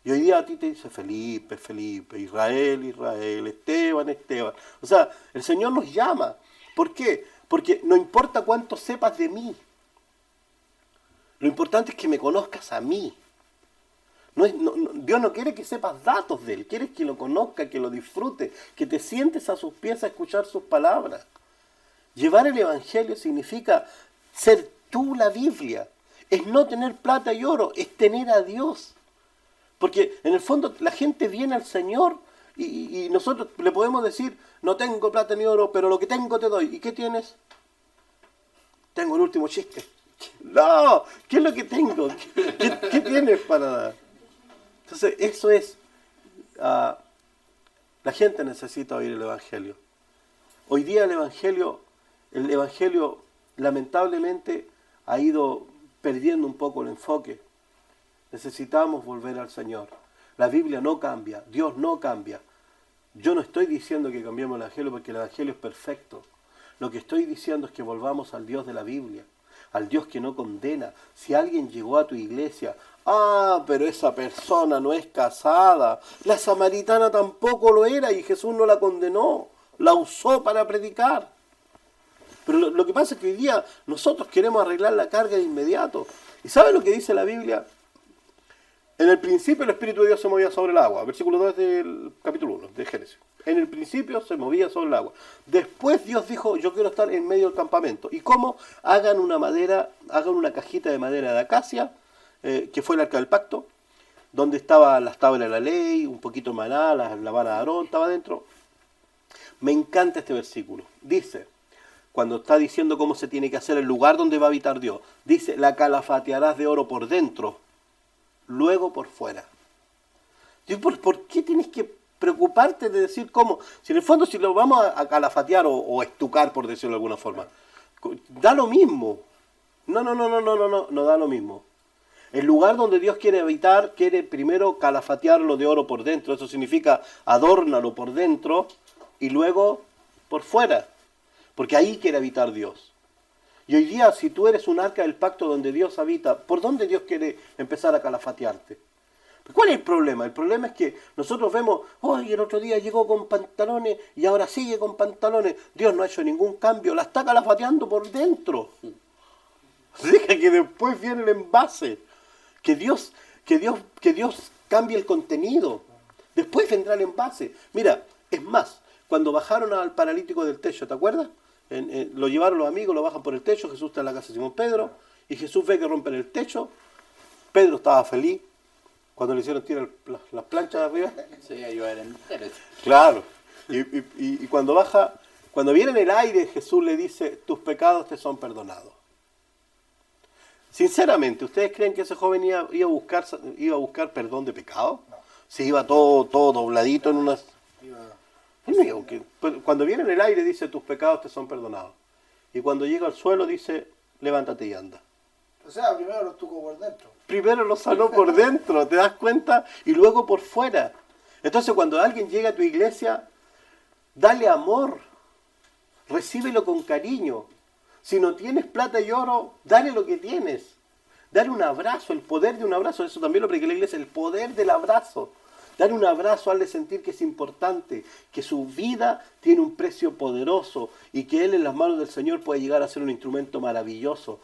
Y hoy día a ti te dice Felipe, Felipe, Israel, Israel, Esteban, Esteban. O sea, el Señor nos llama. ¿Por qué? Porque no importa cuánto sepas de mí. Lo importante es que me conozcas a mí. Dios no quiere que sepas datos de Él. Quiere que lo conozca, que lo disfrute, que te sientes a sus pies a escuchar sus palabras. Llevar el Evangelio significa ser tú la Biblia. Es no tener plata y oro, es tener a Dios. Porque en el fondo la gente viene al Señor y nosotros le podemos decir, no tengo plata ni oro, pero lo que tengo te doy. ¿Y qué tienes? Tengo el último chiste. No, ¿qué es lo que tengo? ¿Qué tienes para dar? Entonces, eso es, la gente necesita oír el Evangelio. Hoy día el Evangelio lamentablemente ha ido perdiendo un poco el enfoque. Necesitamos volver al Señor. La Biblia no cambia, Dios no cambia. Yo no estoy diciendo que cambiemos el Evangelio porque el Evangelio es perfecto. Lo que estoy diciendo es que volvamos al Dios de la Biblia, al Dios que no condena. Si alguien llegó a tu iglesia, pero esa persona no es casada, la samaritana tampoco lo era y Jesús no la condenó, la usó para predicar. Pero lo que pasa es que hoy día nosotros queremos arreglar la carga de inmediato. ¿Y sabe lo que dice la Biblia? En el principio el Espíritu de Dios se movía sobre el agua. Versículo 2 del capítulo 1 de Génesis. En el principio se movía sobre el agua. Después Dios dijo, yo quiero estar en medio del campamento. ¿Y cómo? Hagan una cajita de madera de acacia, que fue el arca del pacto, donde estaban las tablas de la ley, un poquito de maná, la vara de Aarón estaba dentro. Me encanta este versículo. Dice, cuando está diciendo cómo se tiene que hacer el lugar donde va a habitar Dios, dice, la calafatearás de oro por dentro, luego por fuera. ¿Por qué tienes que preocuparte de decir cómo? Si en el fondo si lo vamos a calafatear o estucar, por decirlo de alguna forma, da lo mismo. No da lo mismo. El lugar donde Dios quiere habitar, quiere primero calafatearlo de oro por dentro. Eso significa adórnalo por dentro y luego por fuera. Porque ahí quiere habitar Dios. Y hoy día, si tú eres un arca del pacto donde Dios habita, ¿por dónde Dios quiere empezar a calafatearte? ¿Cuál es el problema? El problema es que nosotros vemos, el otro día llegó con pantalones y ahora sigue con pantalones. Dios no ha hecho ningún cambio, la está calafateando por dentro. Deja que después viene el envase. Que Dios cambie el contenido. Después vendrá el envase. Mira, es más, cuando bajaron al paralítico del techo, ¿te acuerdas? Lo llevaron los amigos, lo bajan por el techo, Jesús está en la casa de Simón Pedro, y Jesús ve que rompen el techo. Pedro estaba feliz cuando le hicieron tirar las planchas de arriba. Sí, ayudar en mujeres. Claro. Y cuando baja Cuando viene en el aire, Jesús le dice, tus pecados te son perdonados. Sinceramente, ¿ustedes creen que ese joven iba a buscar perdón de pecado? No. Se iba todo dobladito en unas... Iba- Cuando viene en el aire dice, tus pecados te son perdonados. Y cuando llega al suelo dice, levántate y anda. O sea, primero lo tuvo por dentro. Primero lo sanó por dentro, ¿te das cuenta? Y luego por fuera. Entonces cuando alguien llega a tu iglesia, dale amor, recíbelo con cariño. Si no tienes plata y oro, dale lo que tienes. Dale un abrazo, el poder de un abrazo. Eso también lo prediqué en la iglesia, el poder del abrazo. Dale un abrazo, hazle sentir que es importante, que su vida tiene un precio poderoso y que él en las manos del Señor puede llegar a ser un instrumento maravilloso.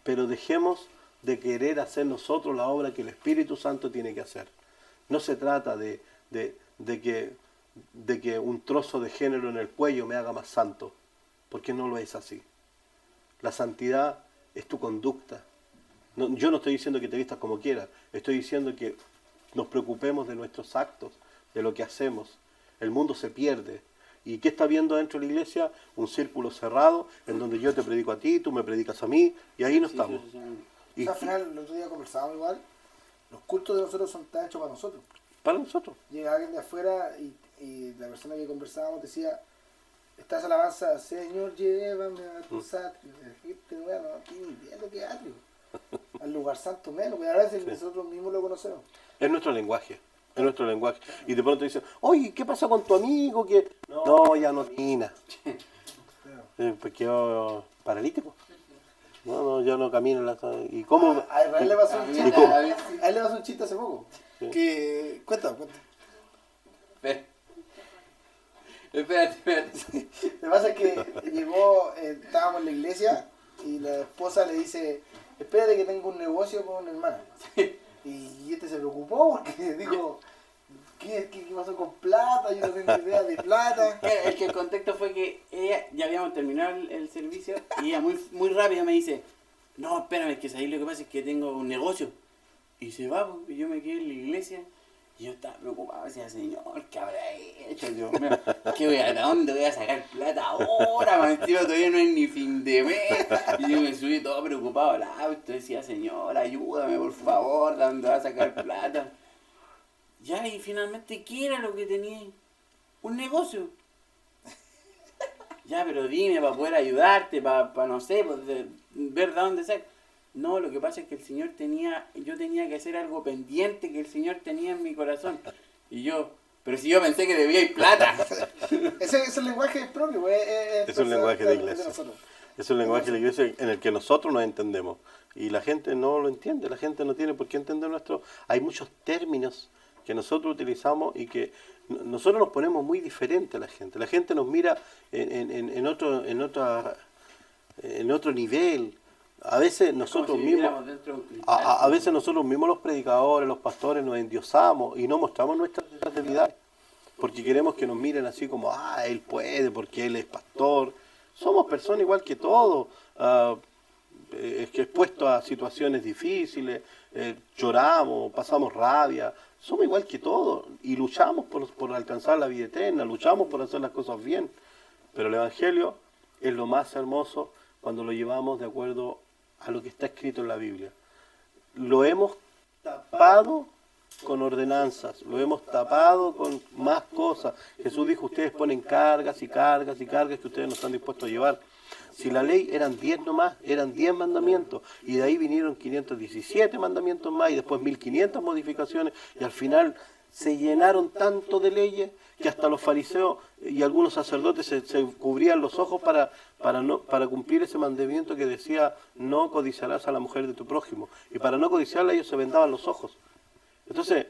Pero dejemos de querer hacer nosotros la obra que el Espíritu Santo tiene que hacer. No se trata de que un trozo de género en el cuello me haga más santo, porque no lo es así. La santidad es tu conducta. No, yo no estoy diciendo que te vistas como quieras, estoy diciendo que nos preocupemos de nuestros actos, de lo que hacemos. El mundo se pierde. ¿Y qué está viendo dentro de la iglesia? Un círculo cerrado, en donde yo te predico a ti, tú me predicas a mí, y ahí no estamos. O sea, al final, el otro día conversábamos igual, los cultos de nosotros son tan hechos para nosotros. Para nosotros. Llega alguien de afuera y la persona que conversábamos decía, esta es alabanza, Señor, llévame a tus atrios. Este lugar no tiene idea de lo que es atrio. Al lugar santo menos, porque a veces nosotros mismos lo conocemos. Es nuestro lenguaje. Es nuestro lenguaje. Y de pronto dicen, oye, ¿qué pasa con tu amigo? Que no, ya no camina. Pues quedó paralítico. No, ya no camina. ¿Y cómo? A Israel le pasó un ¿Y chiste. cómo? A él le pasó un chiste hace poco. Sí. Que, cuenta. Espérate. Lo que pasa es que llegó, estábamos en la iglesia y la esposa le dice, espérate que tengo un negocio con un hermano. Y este se preocupó porque dijo, ¿qué pasó con plata? Yo no tengo idea de plata. Es que el contexto fue que ella, ya habíamos terminado el servicio y ella muy rápida me dice, no, espérame, que ahí lo que pasa es que tengo un negocio. Y se va, pues, y yo me quedé en la iglesia y yo estaba preocupado, decía, Señor, ¿qué habrá hecho? Dios mío, ¿de dónde voy a sacar plata ahora? Man, encima todavía no es ni fin de mes. Y yo me subí todo preocupado al auto, decía, Señor, ayúdame por favor, ¿de dónde voy a sacar plata? Ya, y finalmente, ¿qué era lo que tenía? Un negocio. Ya, pero dime, para poder ayudarte, para no sé, ver de dónde sacar. No, lo que pasa es que yo tenía que hacer algo pendiente que el Señor tenía en mi corazón. Y yo, pero si yo pensé que debía ir plata. Ese lenguaje es propio. Es un lenguaje de iglesia. Es un lenguaje de la iglesia en el que nosotros nos entendemos. Y la gente no lo entiende, la gente no tiene por qué entender nuestro... Hay muchos términos que nosotros utilizamos y que nosotros nos ponemos muy diferente a la gente. La gente nos mira en otro nivel. A veces nosotros mismos, a veces nosotros mismos los predicadores, los pastores nos endiosamos y no mostramos nuestras debilidades. Porque queremos que nos miren así como, él puede porque él es pastor. Somos personas igual que todos, expuestos a situaciones difíciles, lloramos, pasamos rabia. Somos igual que todos y luchamos por alcanzar la vida eterna, luchamos por hacer las cosas bien. Pero el Evangelio es lo más hermoso cuando lo llevamos de acuerdo a lo que está escrito en la Biblia. Lo hemos tapado con ordenanzas, lo hemos tapado con más cosas. Jesús dijo, ustedes ponen cargas y cargas y cargas que ustedes no están dispuestos a llevar. Si la ley eran 10 nomás, eran 10 mandamientos, y de ahí vinieron 517 mandamientos más, y después 1500 modificaciones, y al final se llenaron tanto de leyes que hasta los fariseos y algunos sacerdotes se cubrían los ojos para cumplir ese mandamiento que decía, no codiciarás a la mujer de tu prójimo. Y para no codiciarla ellos se vendaban los ojos. Entonces,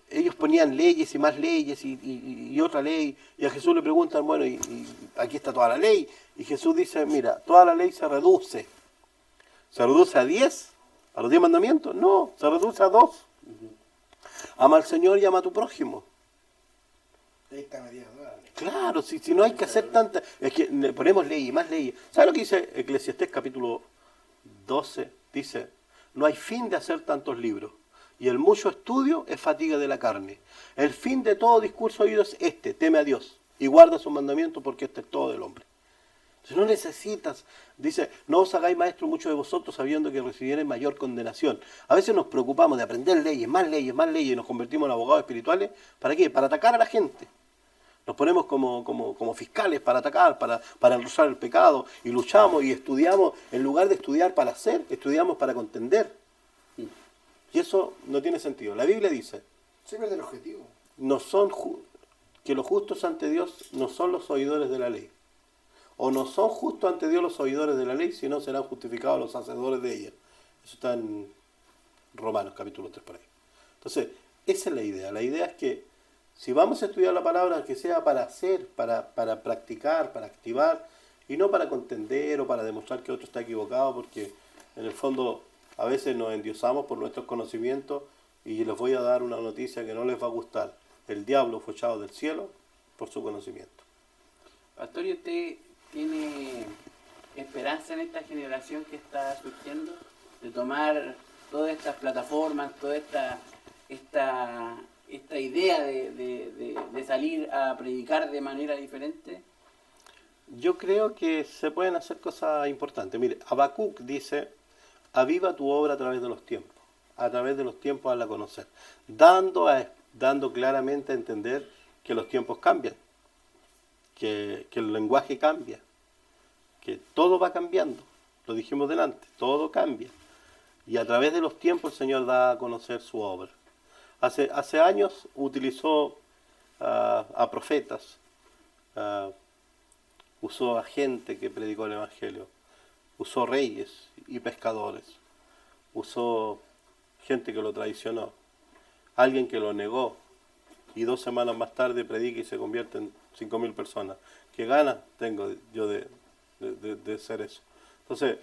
ellos ponían leyes y más leyes y otra ley, y a Jesús le preguntan, bueno, y aquí está toda la ley, y Jesús dice, mira, toda la ley se reduce a 10, a los 10 mandamientos, no, se reduce a 2. Ama al Señor y ama a tu prójimo. Claro, si no hay que hacer tanta, es que le ponemos ley y más leyes. ¿Sabes lo que dice Eclesiastés capítulo 12? Dice, no hay fin de hacer tantos libros, y el mucho estudio es fatiga de la carne. El fin de todo discurso oído es teme a Dios y guarda sus mandamientos, porque este es todo del hombre. Si no necesitas, dice, no os hagáis maestros muchos de vosotros sabiendo que recibiréis mayor condenación. A veces nos preocupamos de aprender leyes, y nos convertimos en abogados espirituales. ¿Para qué? Para atacar a la gente. Nos ponemos como fiscales para atacar, para enrosar el pecado, y luchamos y estudiamos, en lugar de estudiar para hacer, estudiamos para contender. Y eso no tiene sentido. La Biblia dice, Se pierde el objetivo. que los justos ante Dios no son los oidores de la ley. O no son justos ante Dios los oidores de la ley, sino serán justificados los hacedores de ella. Eso está en Romanos capítulo 3 por ahí. Entonces, esa es la idea. La idea es que si vamos a estudiar la palabra, que sea para hacer, para practicar, para activar, y no para contender o para demostrar que otro está equivocado, porque en el fondo a veces nos endiosamos por nuestros conocimientos, y les voy a dar una noticia que no les va a gustar. El diablo fue echado del cielo por su conocimiento. Pastor, ¿y usted tiene esperanza en esta generación que está surgiendo? De tomar todas estas plataformas, toda esta idea de salir a predicar de manera diferente. Yo creo que se pueden hacer cosas importantes. Mire, Habacuc dice, aviva tu obra a través de los tiempos. A través de los tiempos hazla conocer. Dando claramente a entender que los tiempos cambian. Que el lenguaje cambia. Que todo va cambiando. Lo dijimos delante, todo cambia. Y a través de los tiempos el Señor da a conocer su obra. Hace años utilizó a profetas, usó a gente que predicó el Evangelio, usó reyes y pescadores, usó gente que lo traicionó, alguien que lo negó y 2 semanas más tarde predica y se convierte en 5.000 personas. ¿Qué ganas tengo yo de hacer eso? Entonces,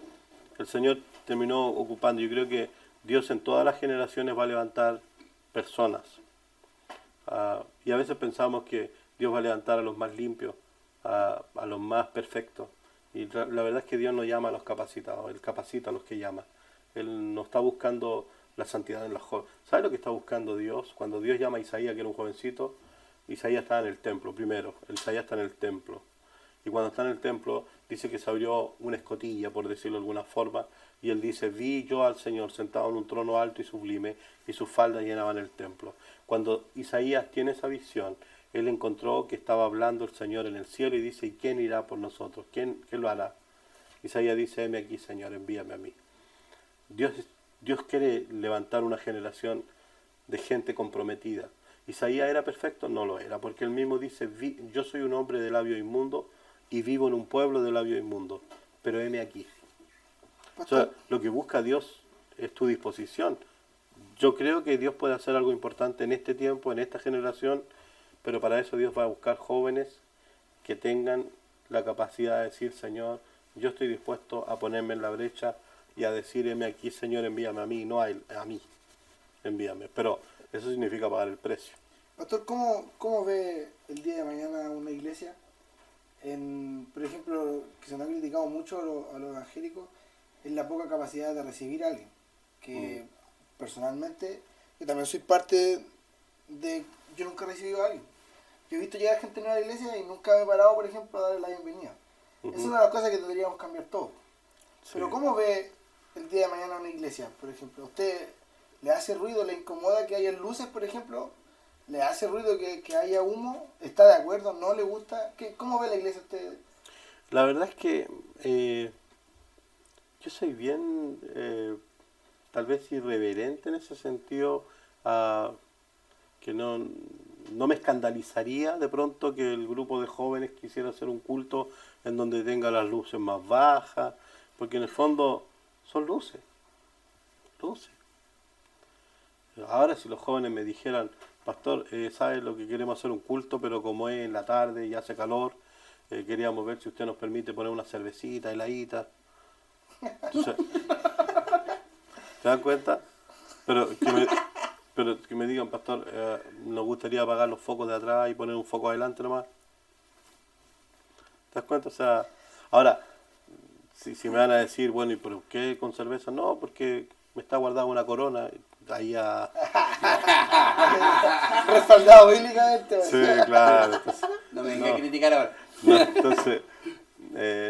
el Señor terminó ocupando. Yo creo que Dios en todas las generaciones va a levantar personas. Y a veces pensamos que Dios va a levantar a los más limpios, a los más perfectos. Y la verdad es que Dios no llama a los capacitados, Él capacita a los que llama. Él no está buscando la santidad en los jóvenes. ¿Sabe lo que está buscando Dios? Cuando Dios llama a Isaías, que era un jovencito, Isaías estaba en el templo primero. Isaías está en el templo. Y cuando está en el templo, dice que se abrió una escotilla, por decirlo de alguna forma, y él dice, vi yo al Señor sentado en un trono alto y sublime, y sus faldas llenaban el templo. Cuando Isaías tiene esa visión, él encontró que estaba hablando el Señor en el cielo, y dice, ¿y quién irá por nosotros? ¿Quién lo hará? Isaías dice, heme aquí, Señor, envíame a mí. Dios quiere levantar una generación de gente comprometida. ¿Isaías era perfecto? No lo era, porque él mismo dice, yo soy un hombre de labio inmundo, y vivo en un pueblo de labio inmundo, pero heme aquí. O sea, lo que busca Dios es tu disposición. Yo creo que Dios puede hacer algo importante en este tiempo, en esta generación, pero para eso Dios va a buscar jóvenes que tengan la capacidad de decir, Señor, yo estoy dispuesto a ponerme en la brecha y a decir, heme aquí, Señor, envíame a mí, no a él, a mí, envíame. Pero eso significa pagar el precio. Pastor, ¿cómo ve el día de mañana una iglesia? Por ejemplo, que se nos ha criticado mucho a los evangélicos, es la poca capacidad de recibir a alguien. Que personalmente, yo también soy parte de... Yo nunca he recibido a alguien. Yo he visto llegar gente nueva a la iglesia y nunca me he parado, por ejemplo, a darle la bienvenida. Esa es una de las cosas que deberíamos cambiar todos. Sí. Pero ¿cómo ve el día de mañana una iglesia, por ejemplo? ¿Usted le hace ruido, le incomoda que haya luces, por ejemplo? ¿Le hace ruido que haya humo? ¿Está de acuerdo? ¿No le gusta? ¿Cómo ve la iglesia usted? La verdad es que yo soy bien, tal vez irreverente en ese sentido, que no me escandalizaría de pronto que el grupo de jóvenes quisiera hacer un culto en donde tenga las luces más bajas, porque en el fondo son luces. Ahora si los jóvenes me dijeran, pastor, ¿sabes lo que queremos hacer un culto, pero como es en la tarde y hace calor, queríamos ver si usted nos permite poner una cervecita, heladita? Entonces, ¿se dan cuenta? Pero que me digan, pastor, nos gustaría apagar los focos de atrás y poner un foco adelante nomás. ¿Te das cuenta? O sea, ahora, si me van a decir, bueno, ¿y por qué con cerveza? No, porque me está guardada una corona ahí respaldado bíblicamente. Sí, claro. Entonces, No me venga a criticar ahora. No, entonces,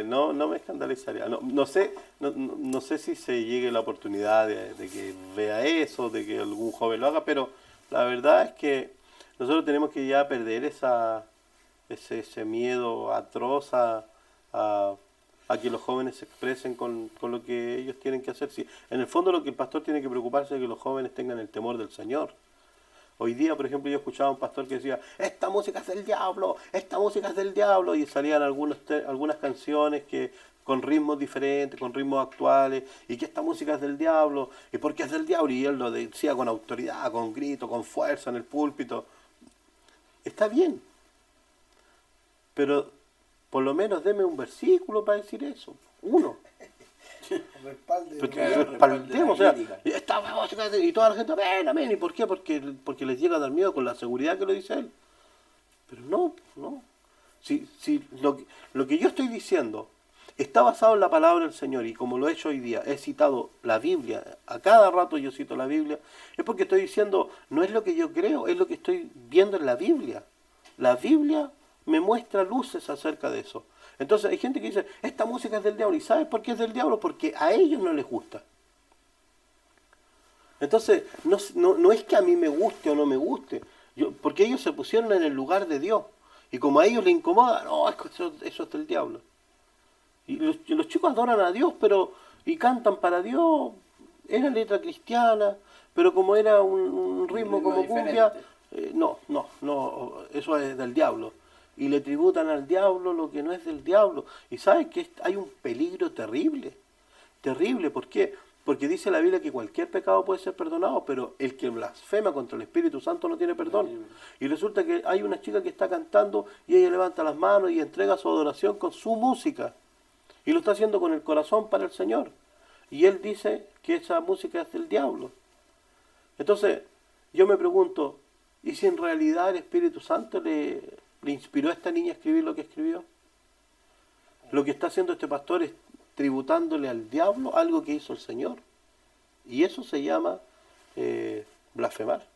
no me escandalizaría. No sé si se llegue la oportunidad de que vea eso, de que algún joven lo haga, pero la verdad es que nosotros tenemos que ya perder ese miedo atroz a que los jóvenes se expresen con lo que ellos tienen que hacer. Sí, en el fondo lo que el pastor tiene que preocuparse es que los jóvenes tengan el temor del Señor. Hoy día, por ejemplo, yo escuchaba a un pastor que decía, esta música es del diablo, esta música es del diablo, y salían algunas canciones que con ritmos diferentes, con ritmos actuales, y que esta música es del diablo, y por qué es del diablo, y él lo decía con autoridad, con grito, con fuerza en el púlpito. Está bien, pero por lo menos deme un versículo para decir eso, uno. Respaldemos, o sea, esta música, y toda la gente, amén, ¿y por qué? Porque les llega a dar miedo con la seguridad que lo dice él. Pero no. Si lo que yo estoy diciendo está basado en la palabra del Señor, y como lo he hecho hoy día, he citado la Biblia, a cada rato yo cito la Biblia, es porque estoy diciendo, no es lo que yo creo, es lo que estoy viendo en la Biblia. La Biblia me muestra luces acerca de eso. Entonces hay gente que dice, esta música es del diablo. ¿Y sabes por qué es del diablo? Porque a ellos no les gusta. Entonces, no es que a mí me guste o no me guste, porque ellos se pusieron en el lugar de Dios. Y como a ellos les incomoda, no, eso es del diablo. Y los chicos adoran a Dios, y cantan para Dios, era letra cristiana, pero como era un ritmo como cumbia, no, eso es del diablo. Y le tributan al diablo lo que no es del diablo. Y ¿sabes que hay un peligro terrible? Terrible, ¿por qué? Porque dice la Biblia que cualquier pecado puede ser perdonado, pero el que blasfema contra el Espíritu Santo no tiene perdón. Y resulta que hay una chica que está cantando y ella levanta las manos y entrega su adoración con su música. Y lo está haciendo con el corazón para el Señor. Y él dice que esa música es del diablo. Entonces, yo me pregunto, ¿y si en realidad el Espíritu Santo le inspiró a esta niña a escribir lo que escribió? Lo que está haciendo este pastor es tributándole al diablo algo que hizo el Señor. Y eso se llama blasfemar.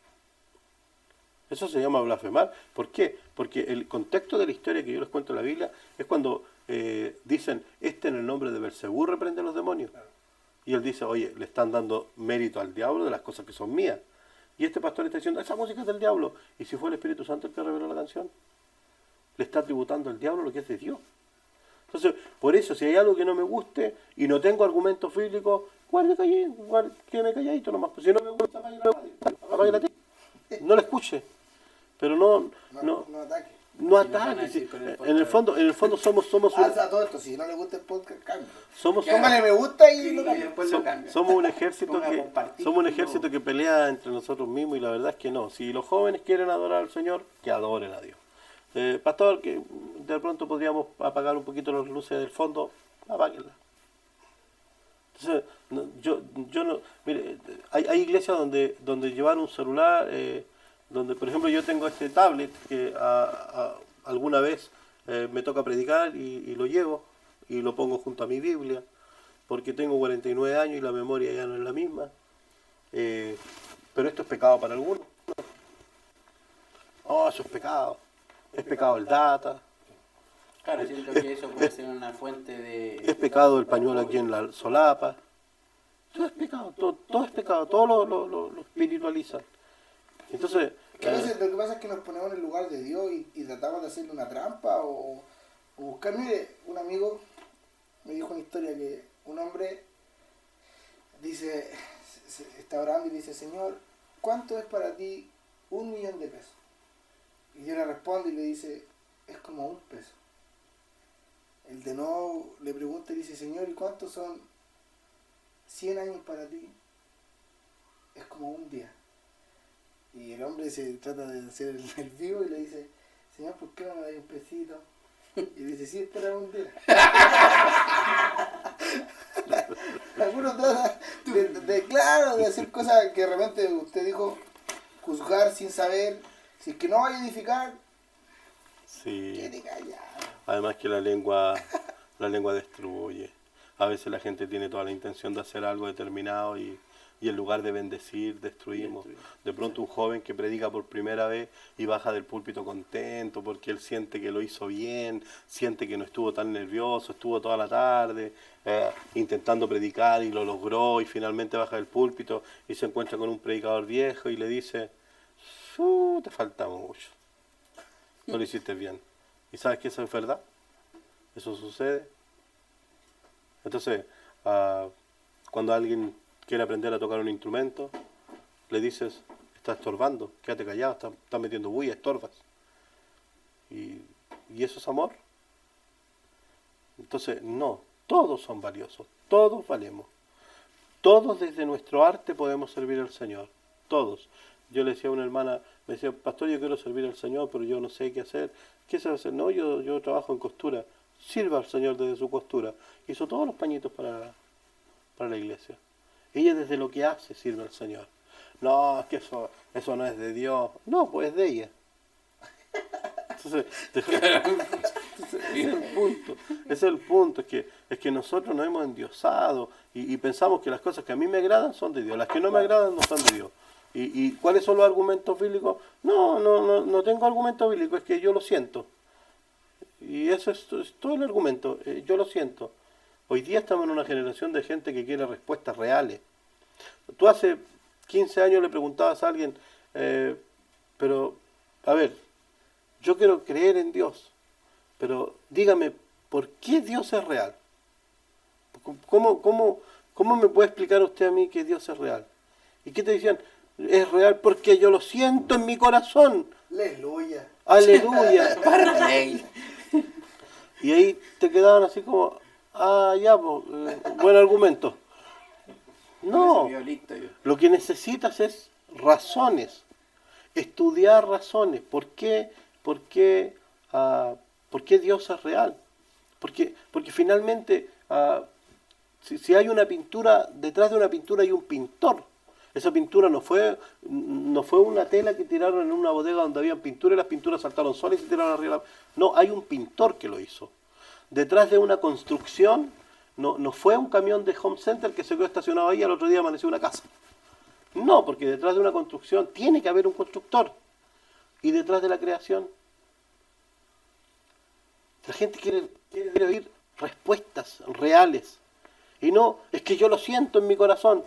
Eso se llama blasfemar. ¿Por qué? Porque el contexto de la historia que yo les cuento en la Biblia es cuando dicen, en el nombre de Belcebú reprende a los demonios. Y él dice, oye, le están dando mérito al diablo de las cosas que son mías. Y este pastor está diciendo, esa música es del diablo. ¿Y si fue el Espíritu Santo el que reveló la canción? Le está tributando al diablo lo que es de Dios. Entonces, por eso, si hay algo que no me guste y no tengo argumentos bíblicos, quédeme calladito nomás. Pues si no me gusta, apague la tele. No la escuche. Pero no ataque. No ataque. Sí. En el fondo somos a todo esto, si no le gusta el podcast, cambio. Póngale me gusta y lo cambio. Somos un ejército que pelea entre nosotros mismos, y la verdad es que no. Si los jóvenes quieren adorar al Señor, que adoren a Dios. Pastor, que de pronto podríamos apagar un poquito las luces del fondo, apáguenlas. Entonces, yo no, mire, hay iglesias donde llevar un celular, donde por ejemplo yo tengo este tablet que alguna vez me toca predicar y lo llevo y lo pongo junto a mi Biblia, porque tengo 49 años y la memoria ya no es la misma. Pero esto es pecado para algunos. Oh, eso es pecado. Es pecado el data. Claro, siento que eso puede ser una fuente de... Es pecado el pañuelo aquí en la solapa. Todo es pecado, todo es pecado, todo lo espiritualizan. Entonces... a veces lo que pasa es que nos ponemos en el lugar de Dios y tratamos de hacerle una trampa o buscar. Mire, un amigo me dijo una historia que un hombre dice, está orando y dice, Señor, ¿cuánto es para ti 1 millón de pesos? Y yo le respondo y le dice, es como 1 peso. El de nuevo le pregunta y dice, Señor, ¿y cuántos son 100 años para ti? Es como 1 día. Y el hombre se trata de hacer el vivo y le dice, Señor, ¿por qué no me das 1 pesito? Y dice, sí, espera 1 día. Algunos tratan de hacer cosas que de repente usted dijo, juzgar sin saber. Si es que no vaya a edificar, sí. Quede callado. Además que la lengua destruye. A veces la gente tiene toda la intención de hacer algo determinado y Y en lugar de bendecir, destruimos. De pronto un joven que predica por primera vez y baja del púlpito contento porque él siente que lo hizo bien, siente que no estuvo tan nervioso, estuvo toda la tarde intentando predicar y lo logró y finalmente baja del púlpito y se encuentra con un predicador viejo y le dice, te falta mucho, no lo hiciste bien. ¿Y sabes que eso es verdad? Eso sucede. Entonces, cuando alguien quiere aprender a tocar un instrumento, le dices, estás estorbando, quédate callado, estás metiendo bulla, estorbas. ¿Y eso es amor? Entonces, no, todos son valiosos, todos valemos. Todos desde nuestro arte podemos servir al Señor, todos. Yo le decía a una hermana, me decía, pastor, yo quiero servir al Señor, pero yo no sé qué hacer. ¿Qué se va a hacer? No, yo trabajo en costura. Sirva al Señor desde su costura. Hizo todos los pañitos para la iglesia. Ella desde lo que hace sirve al Señor. No, es que eso no es de Dios. No, pues es de ella. Entonces, ese es el punto. Ese es el punto. Es que nosotros nos hemos endiosado y pensamos que las cosas que a mí me agradan son de Dios. Las que no me agradan no son de Dios. ¿Y cuáles son los argumentos bíblicos? No tengo argumentos bíblicos. Es que yo lo siento. Y eso es todo el argumento. Yo lo siento. Hoy día estamos en una generación de gente que quiere respuestas reales. Tú hace 15 años le preguntabas a alguien, pero, a ver, yo quiero creer en Dios, pero dígame, ¿por qué Dios es real? ¿Cómo me puede explicar usted a mí que Dios es real? ¿Y qué te decían? Es real porque yo lo siento en mi corazón. Aleluya. Aleluya. Y ahí te quedaban así como, ya, pues, buen argumento. No, lo que necesitas es razones, estudiar razones. ¿Por qué Dios es real? Porque finalmente, si hay una pintura, detrás de una pintura hay un pintor. Esa pintura no fue una tela que tiraron en una bodega donde había pintura y las pinturas saltaron solas y se tiraron arriba. No, hay un pintor que lo hizo. Detrás de una construcción, no fue un camión de Home Center que se quedó estacionado ahí y al otro día amaneció una casa. No, porque detrás de una construcción tiene que haber un constructor. Y detrás de la creación, la gente quiere oír respuestas reales. Y no, es que yo lo siento en mi corazón.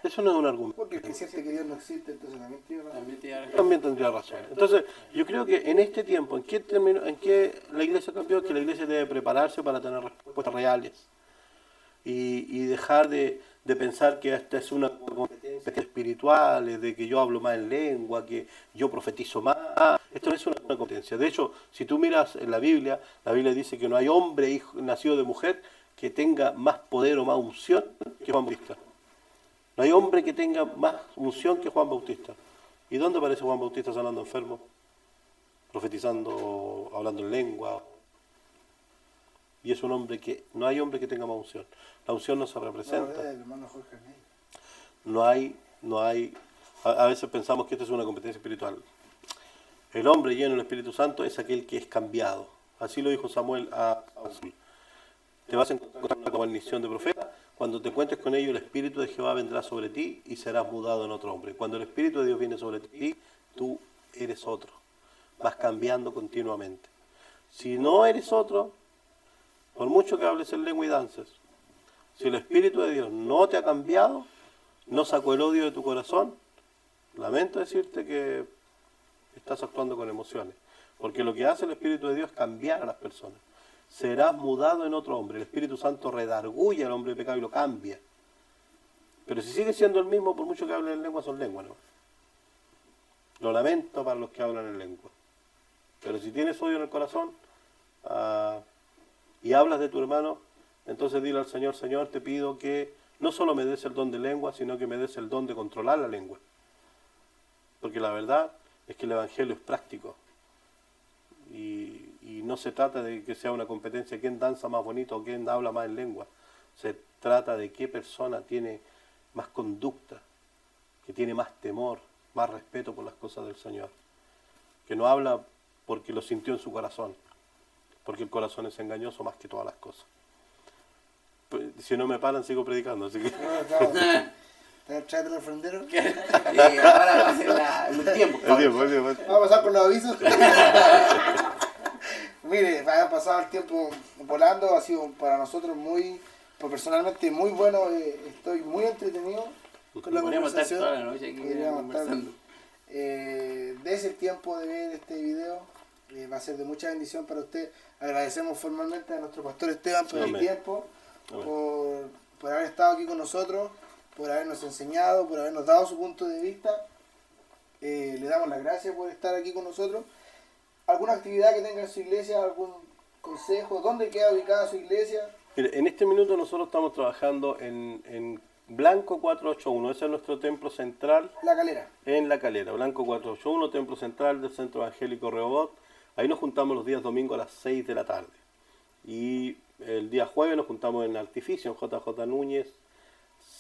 Eso no es un argumento. Porque el que siente que Dios no existe, entonces también tiene razón. También tendría razón. Entonces, yo creo que en este tiempo, ¿en qué la iglesia cambió? Que la iglesia debe prepararse para tener respuestas reales. Y dejar de pensar que esta es una competencia espiritual, de que yo hablo más en lengua, que yo profetizo más. Esto no es una competencia. De hecho, si tú miras en la Biblia dice que no hay hombre hijo, nacido de mujer que tenga más poder o más unción que Juan Bautista. No hay hombre que tenga más unción que Juan Bautista. ¿Y dónde aparece Juan Bautista sanando enfermos? Profetizando, hablando en lengua. Y es un hombre que, no hay hombre que tenga más unción. La unción no se representa. No hay, a veces pensamos que esto es una competencia espiritual. El hombre lleno del Espíritu Santo es aquel que es cambiado. Así lo dijo Samuel a Saúl. Te vas a encontrar con una guarnición de profetas. Cuando te encuentres con ellos, el Espíritu de Jehová vendrá sobre ti y serás mudado en otro hombre. Cuando el Espíritu de Dios viene sobre ti, tú eres otro. Vas cambiando continuamente. Si no eres otro, por mucho que hables en lengua y dances, si el Espíritu de Dios no te ha cambiado, no sacó el odio de tu corazón, lamento decirte que estás actuando con emociones. Porque lo que hace el Espíritu de Dios es cambiar a las personas. Serás mudado en otro hombre. El Espíritu Santo redarguye al hombre de pecado y lo cambia. Pero si sigue siendo el mismo, por mucho que hablen en lengua, son lenguas, ¿no? Lo lamento para los que hablan en lengua. Pero si tienes odio en el corazón y hablas de tu hermano, entonces dile al Señor, Señor, te pido que no solo me des el don de lengua, sino que me des el don de controlar la lengua. Porque la verdad es que el Evangelio es práctico. Y no se trata de que sea una competencia quién danza más bonito o quién habla más en lengua. Se trata de qué persona tiene más conducta, que tiene más temor, más respeto por las cosas del Señor. Que no habla porque lo sintió en su corazón, porque el corazón es engañoso más que todas las cosas. Si no me paran, sigo predicando, así que... Tráete el ofrendero. Ahora va a ser el tiempo. El tiempo. Vamos a pasar por los avisos. Mire, ha pasado el tiempo volando, ha sido para nosotros personalmente muy bueno, estoy muy entretenido con la Podríamos estar conversación. toda la noche aquí Podríamos estar, conversando. Dese el tiempo de ver este video, va a ser de mucha bendición para usted. Agradecemos formalmente a nuestro pastor Esteban por el Amén. tiempo, Amén. por haber estado aquí con nosotros, por habernos enseñado, por habernos dado su punto de vista. Le damos las gracias por estar aquí con nosotros. ¿Alguna actividad que tenga en su iglesia? ¿Algún consejo? ¿Dónde queda ubicada su iglesia? Mire, en este minuto nosotros estamos trabajando en Blanco 481, ese es nuestro templo central. La Calera. En La Calera, Blanco 481, templo central del Centro Evangélico Rehoboth. Ahí nos juntamos los días domingos a las 6 de la tarde. Y el día jueves nos juntamos en Artificio, en JJ Núñez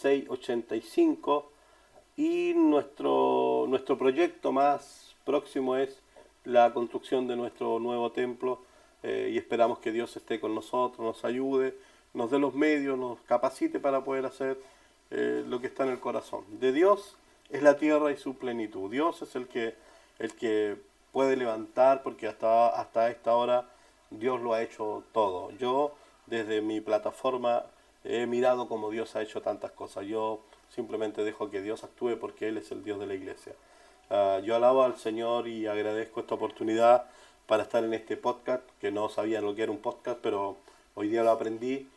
685. Y nuestro proyecto más próximo es la construcción de nuestro nuevo templo. Y esperamos que Dios esté con nosotros, nos ayude, nos dé los medios, nos capacite para poder hacer lo que está en el corazón. De Dios es la tierra y su plenitud. Dios es el que puede levantar, porque hasta esta hora Dios lo ha hecho todo. Yo desde mi plataforma he mirado cómo Dios ha hecho tantas cosas. Yo simplemente dejo que Dios actúe porque Él es el Dios de la iglesia. Yo alabo al Señor y agradezco esta oportunidad para estar en este podcast, que no sabía lo que era un podcast, pero hoy día lo aprendí.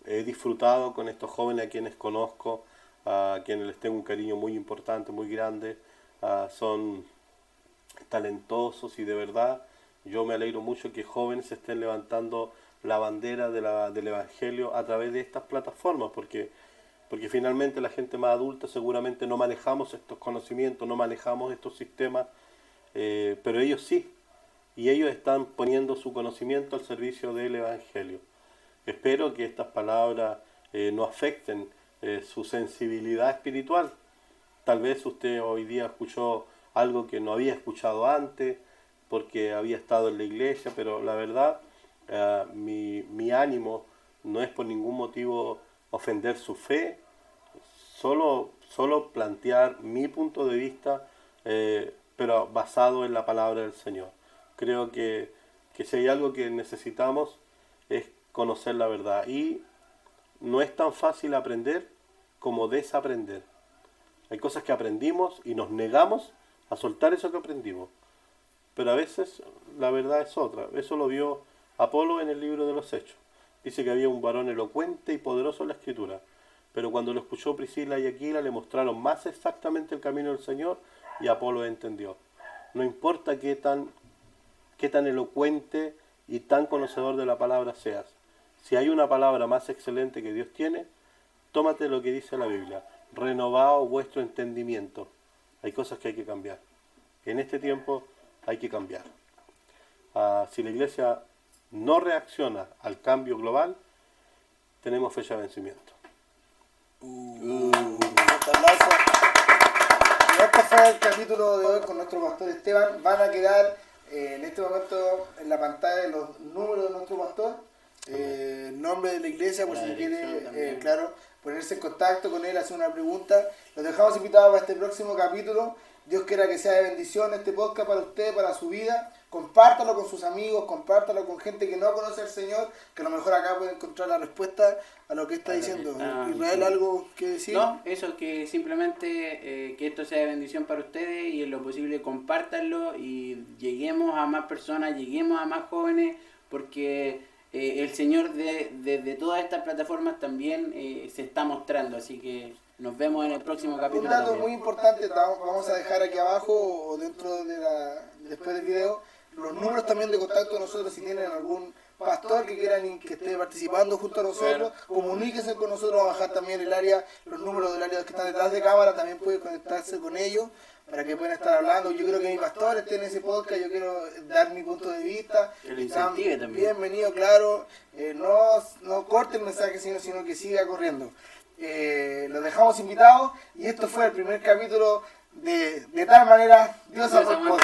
He disfrutado con estos jóvenes a quienes conozco, a quienes les tengo un cariño muy importante, muy grande. Son talentosos y de verdad yo me alegro mucho que jóvenes estén levantando la bandera del Evangelio a través de estas plataformas, porque finalmente la gente más adulta seguramente no manejamos estos conocimientos, no manejamos estos sistemas, pero ellos sí, y ellos están poniendo su conocimiento al servicio del Evangelio. Espero que estas palabras no afecten su sensibilidad espiritual. Tal vez usted hoy día escuchó algo que no había escuchado antes, porque había estado en la iglesia, pero la verdad, mi ánimo no es por ningún motivo ofender su fe, solo plantear mi punto de vista, pero basado en la palabra del Señor. Creo que si hay algo que necesitamos es conocer la verdad, y no es tan fácil aprender como desaprender. Hay cosas que aprendimos y nos negamos a soltar eso que aprendimos, pero a veces la verdad es otra. Eso lo vio Apolo en el libro de los Hechos. Dice que había un varón elocuente y poderoso en la Escritura, pero cuando lo escuchó Priscila y Aquila le mostraron más exactamente el camino del Señor y Apolo entendió. No importa qué tan elocuente y tan conocedor de la palabra seas, si hay una palabra más excelente que Dios tiene, tómate lo que dice la Biblia: renovaos vuestro entendimiento. Hay cosas que hay que cambiar. En este tiempo hay que cambiar. Si la iglesia no reacciona al cambio global, tenemos fecha de vencimiento. Un aplauso. Y este fue el capítulo de hoy con nuestro pastor Esteban. Van a quedar en este momento en la pantalla los números de nuestro pastor, el nombre de la iglesia, por si quiere, ponerse en contacto con él, hacer una pregunta. Los dejamos invitados para este próximo capítulo. Dios quiera que sea de bendición este podcast para usted, para su vida. Compártalo con sus amigos, compártalo con gente que no conoce al Señor, que a lo mejor acá puede encontrar la respuesta a lo que está diciendo. Israel, ¿algo que decir? No, eso, que simplemente que esto sea de bendición para ustedes, y en lo posible compártanlo y lleguemos a más personas, lleguemos a más jóvenes, porque el Señor de todas estas plataformas también se está mostrando, así que nos vemos en el próximo capítulo. Un dato también. muy importante, vamos a dejar aquí abajo o después del video los números también de contacto de nosotros. Si tienen algún pastor que quieran que esté participando junto a nosotros, comuníquense con nosotros. Vamos a bajar también los números del área que están detrás de cámara, también pueden conectarse con ellos para que puedan estar hablando. Yo quiero que mi pastor esté en ese podcast, yo quiero dar mi punto de vista. Que lo incentive también. Bienvenido, claro. No corte el mensaje, sino que siga corriendo. Los dejamos invitados, y esto fue el primer capítulo de tal manera Dios al podcast.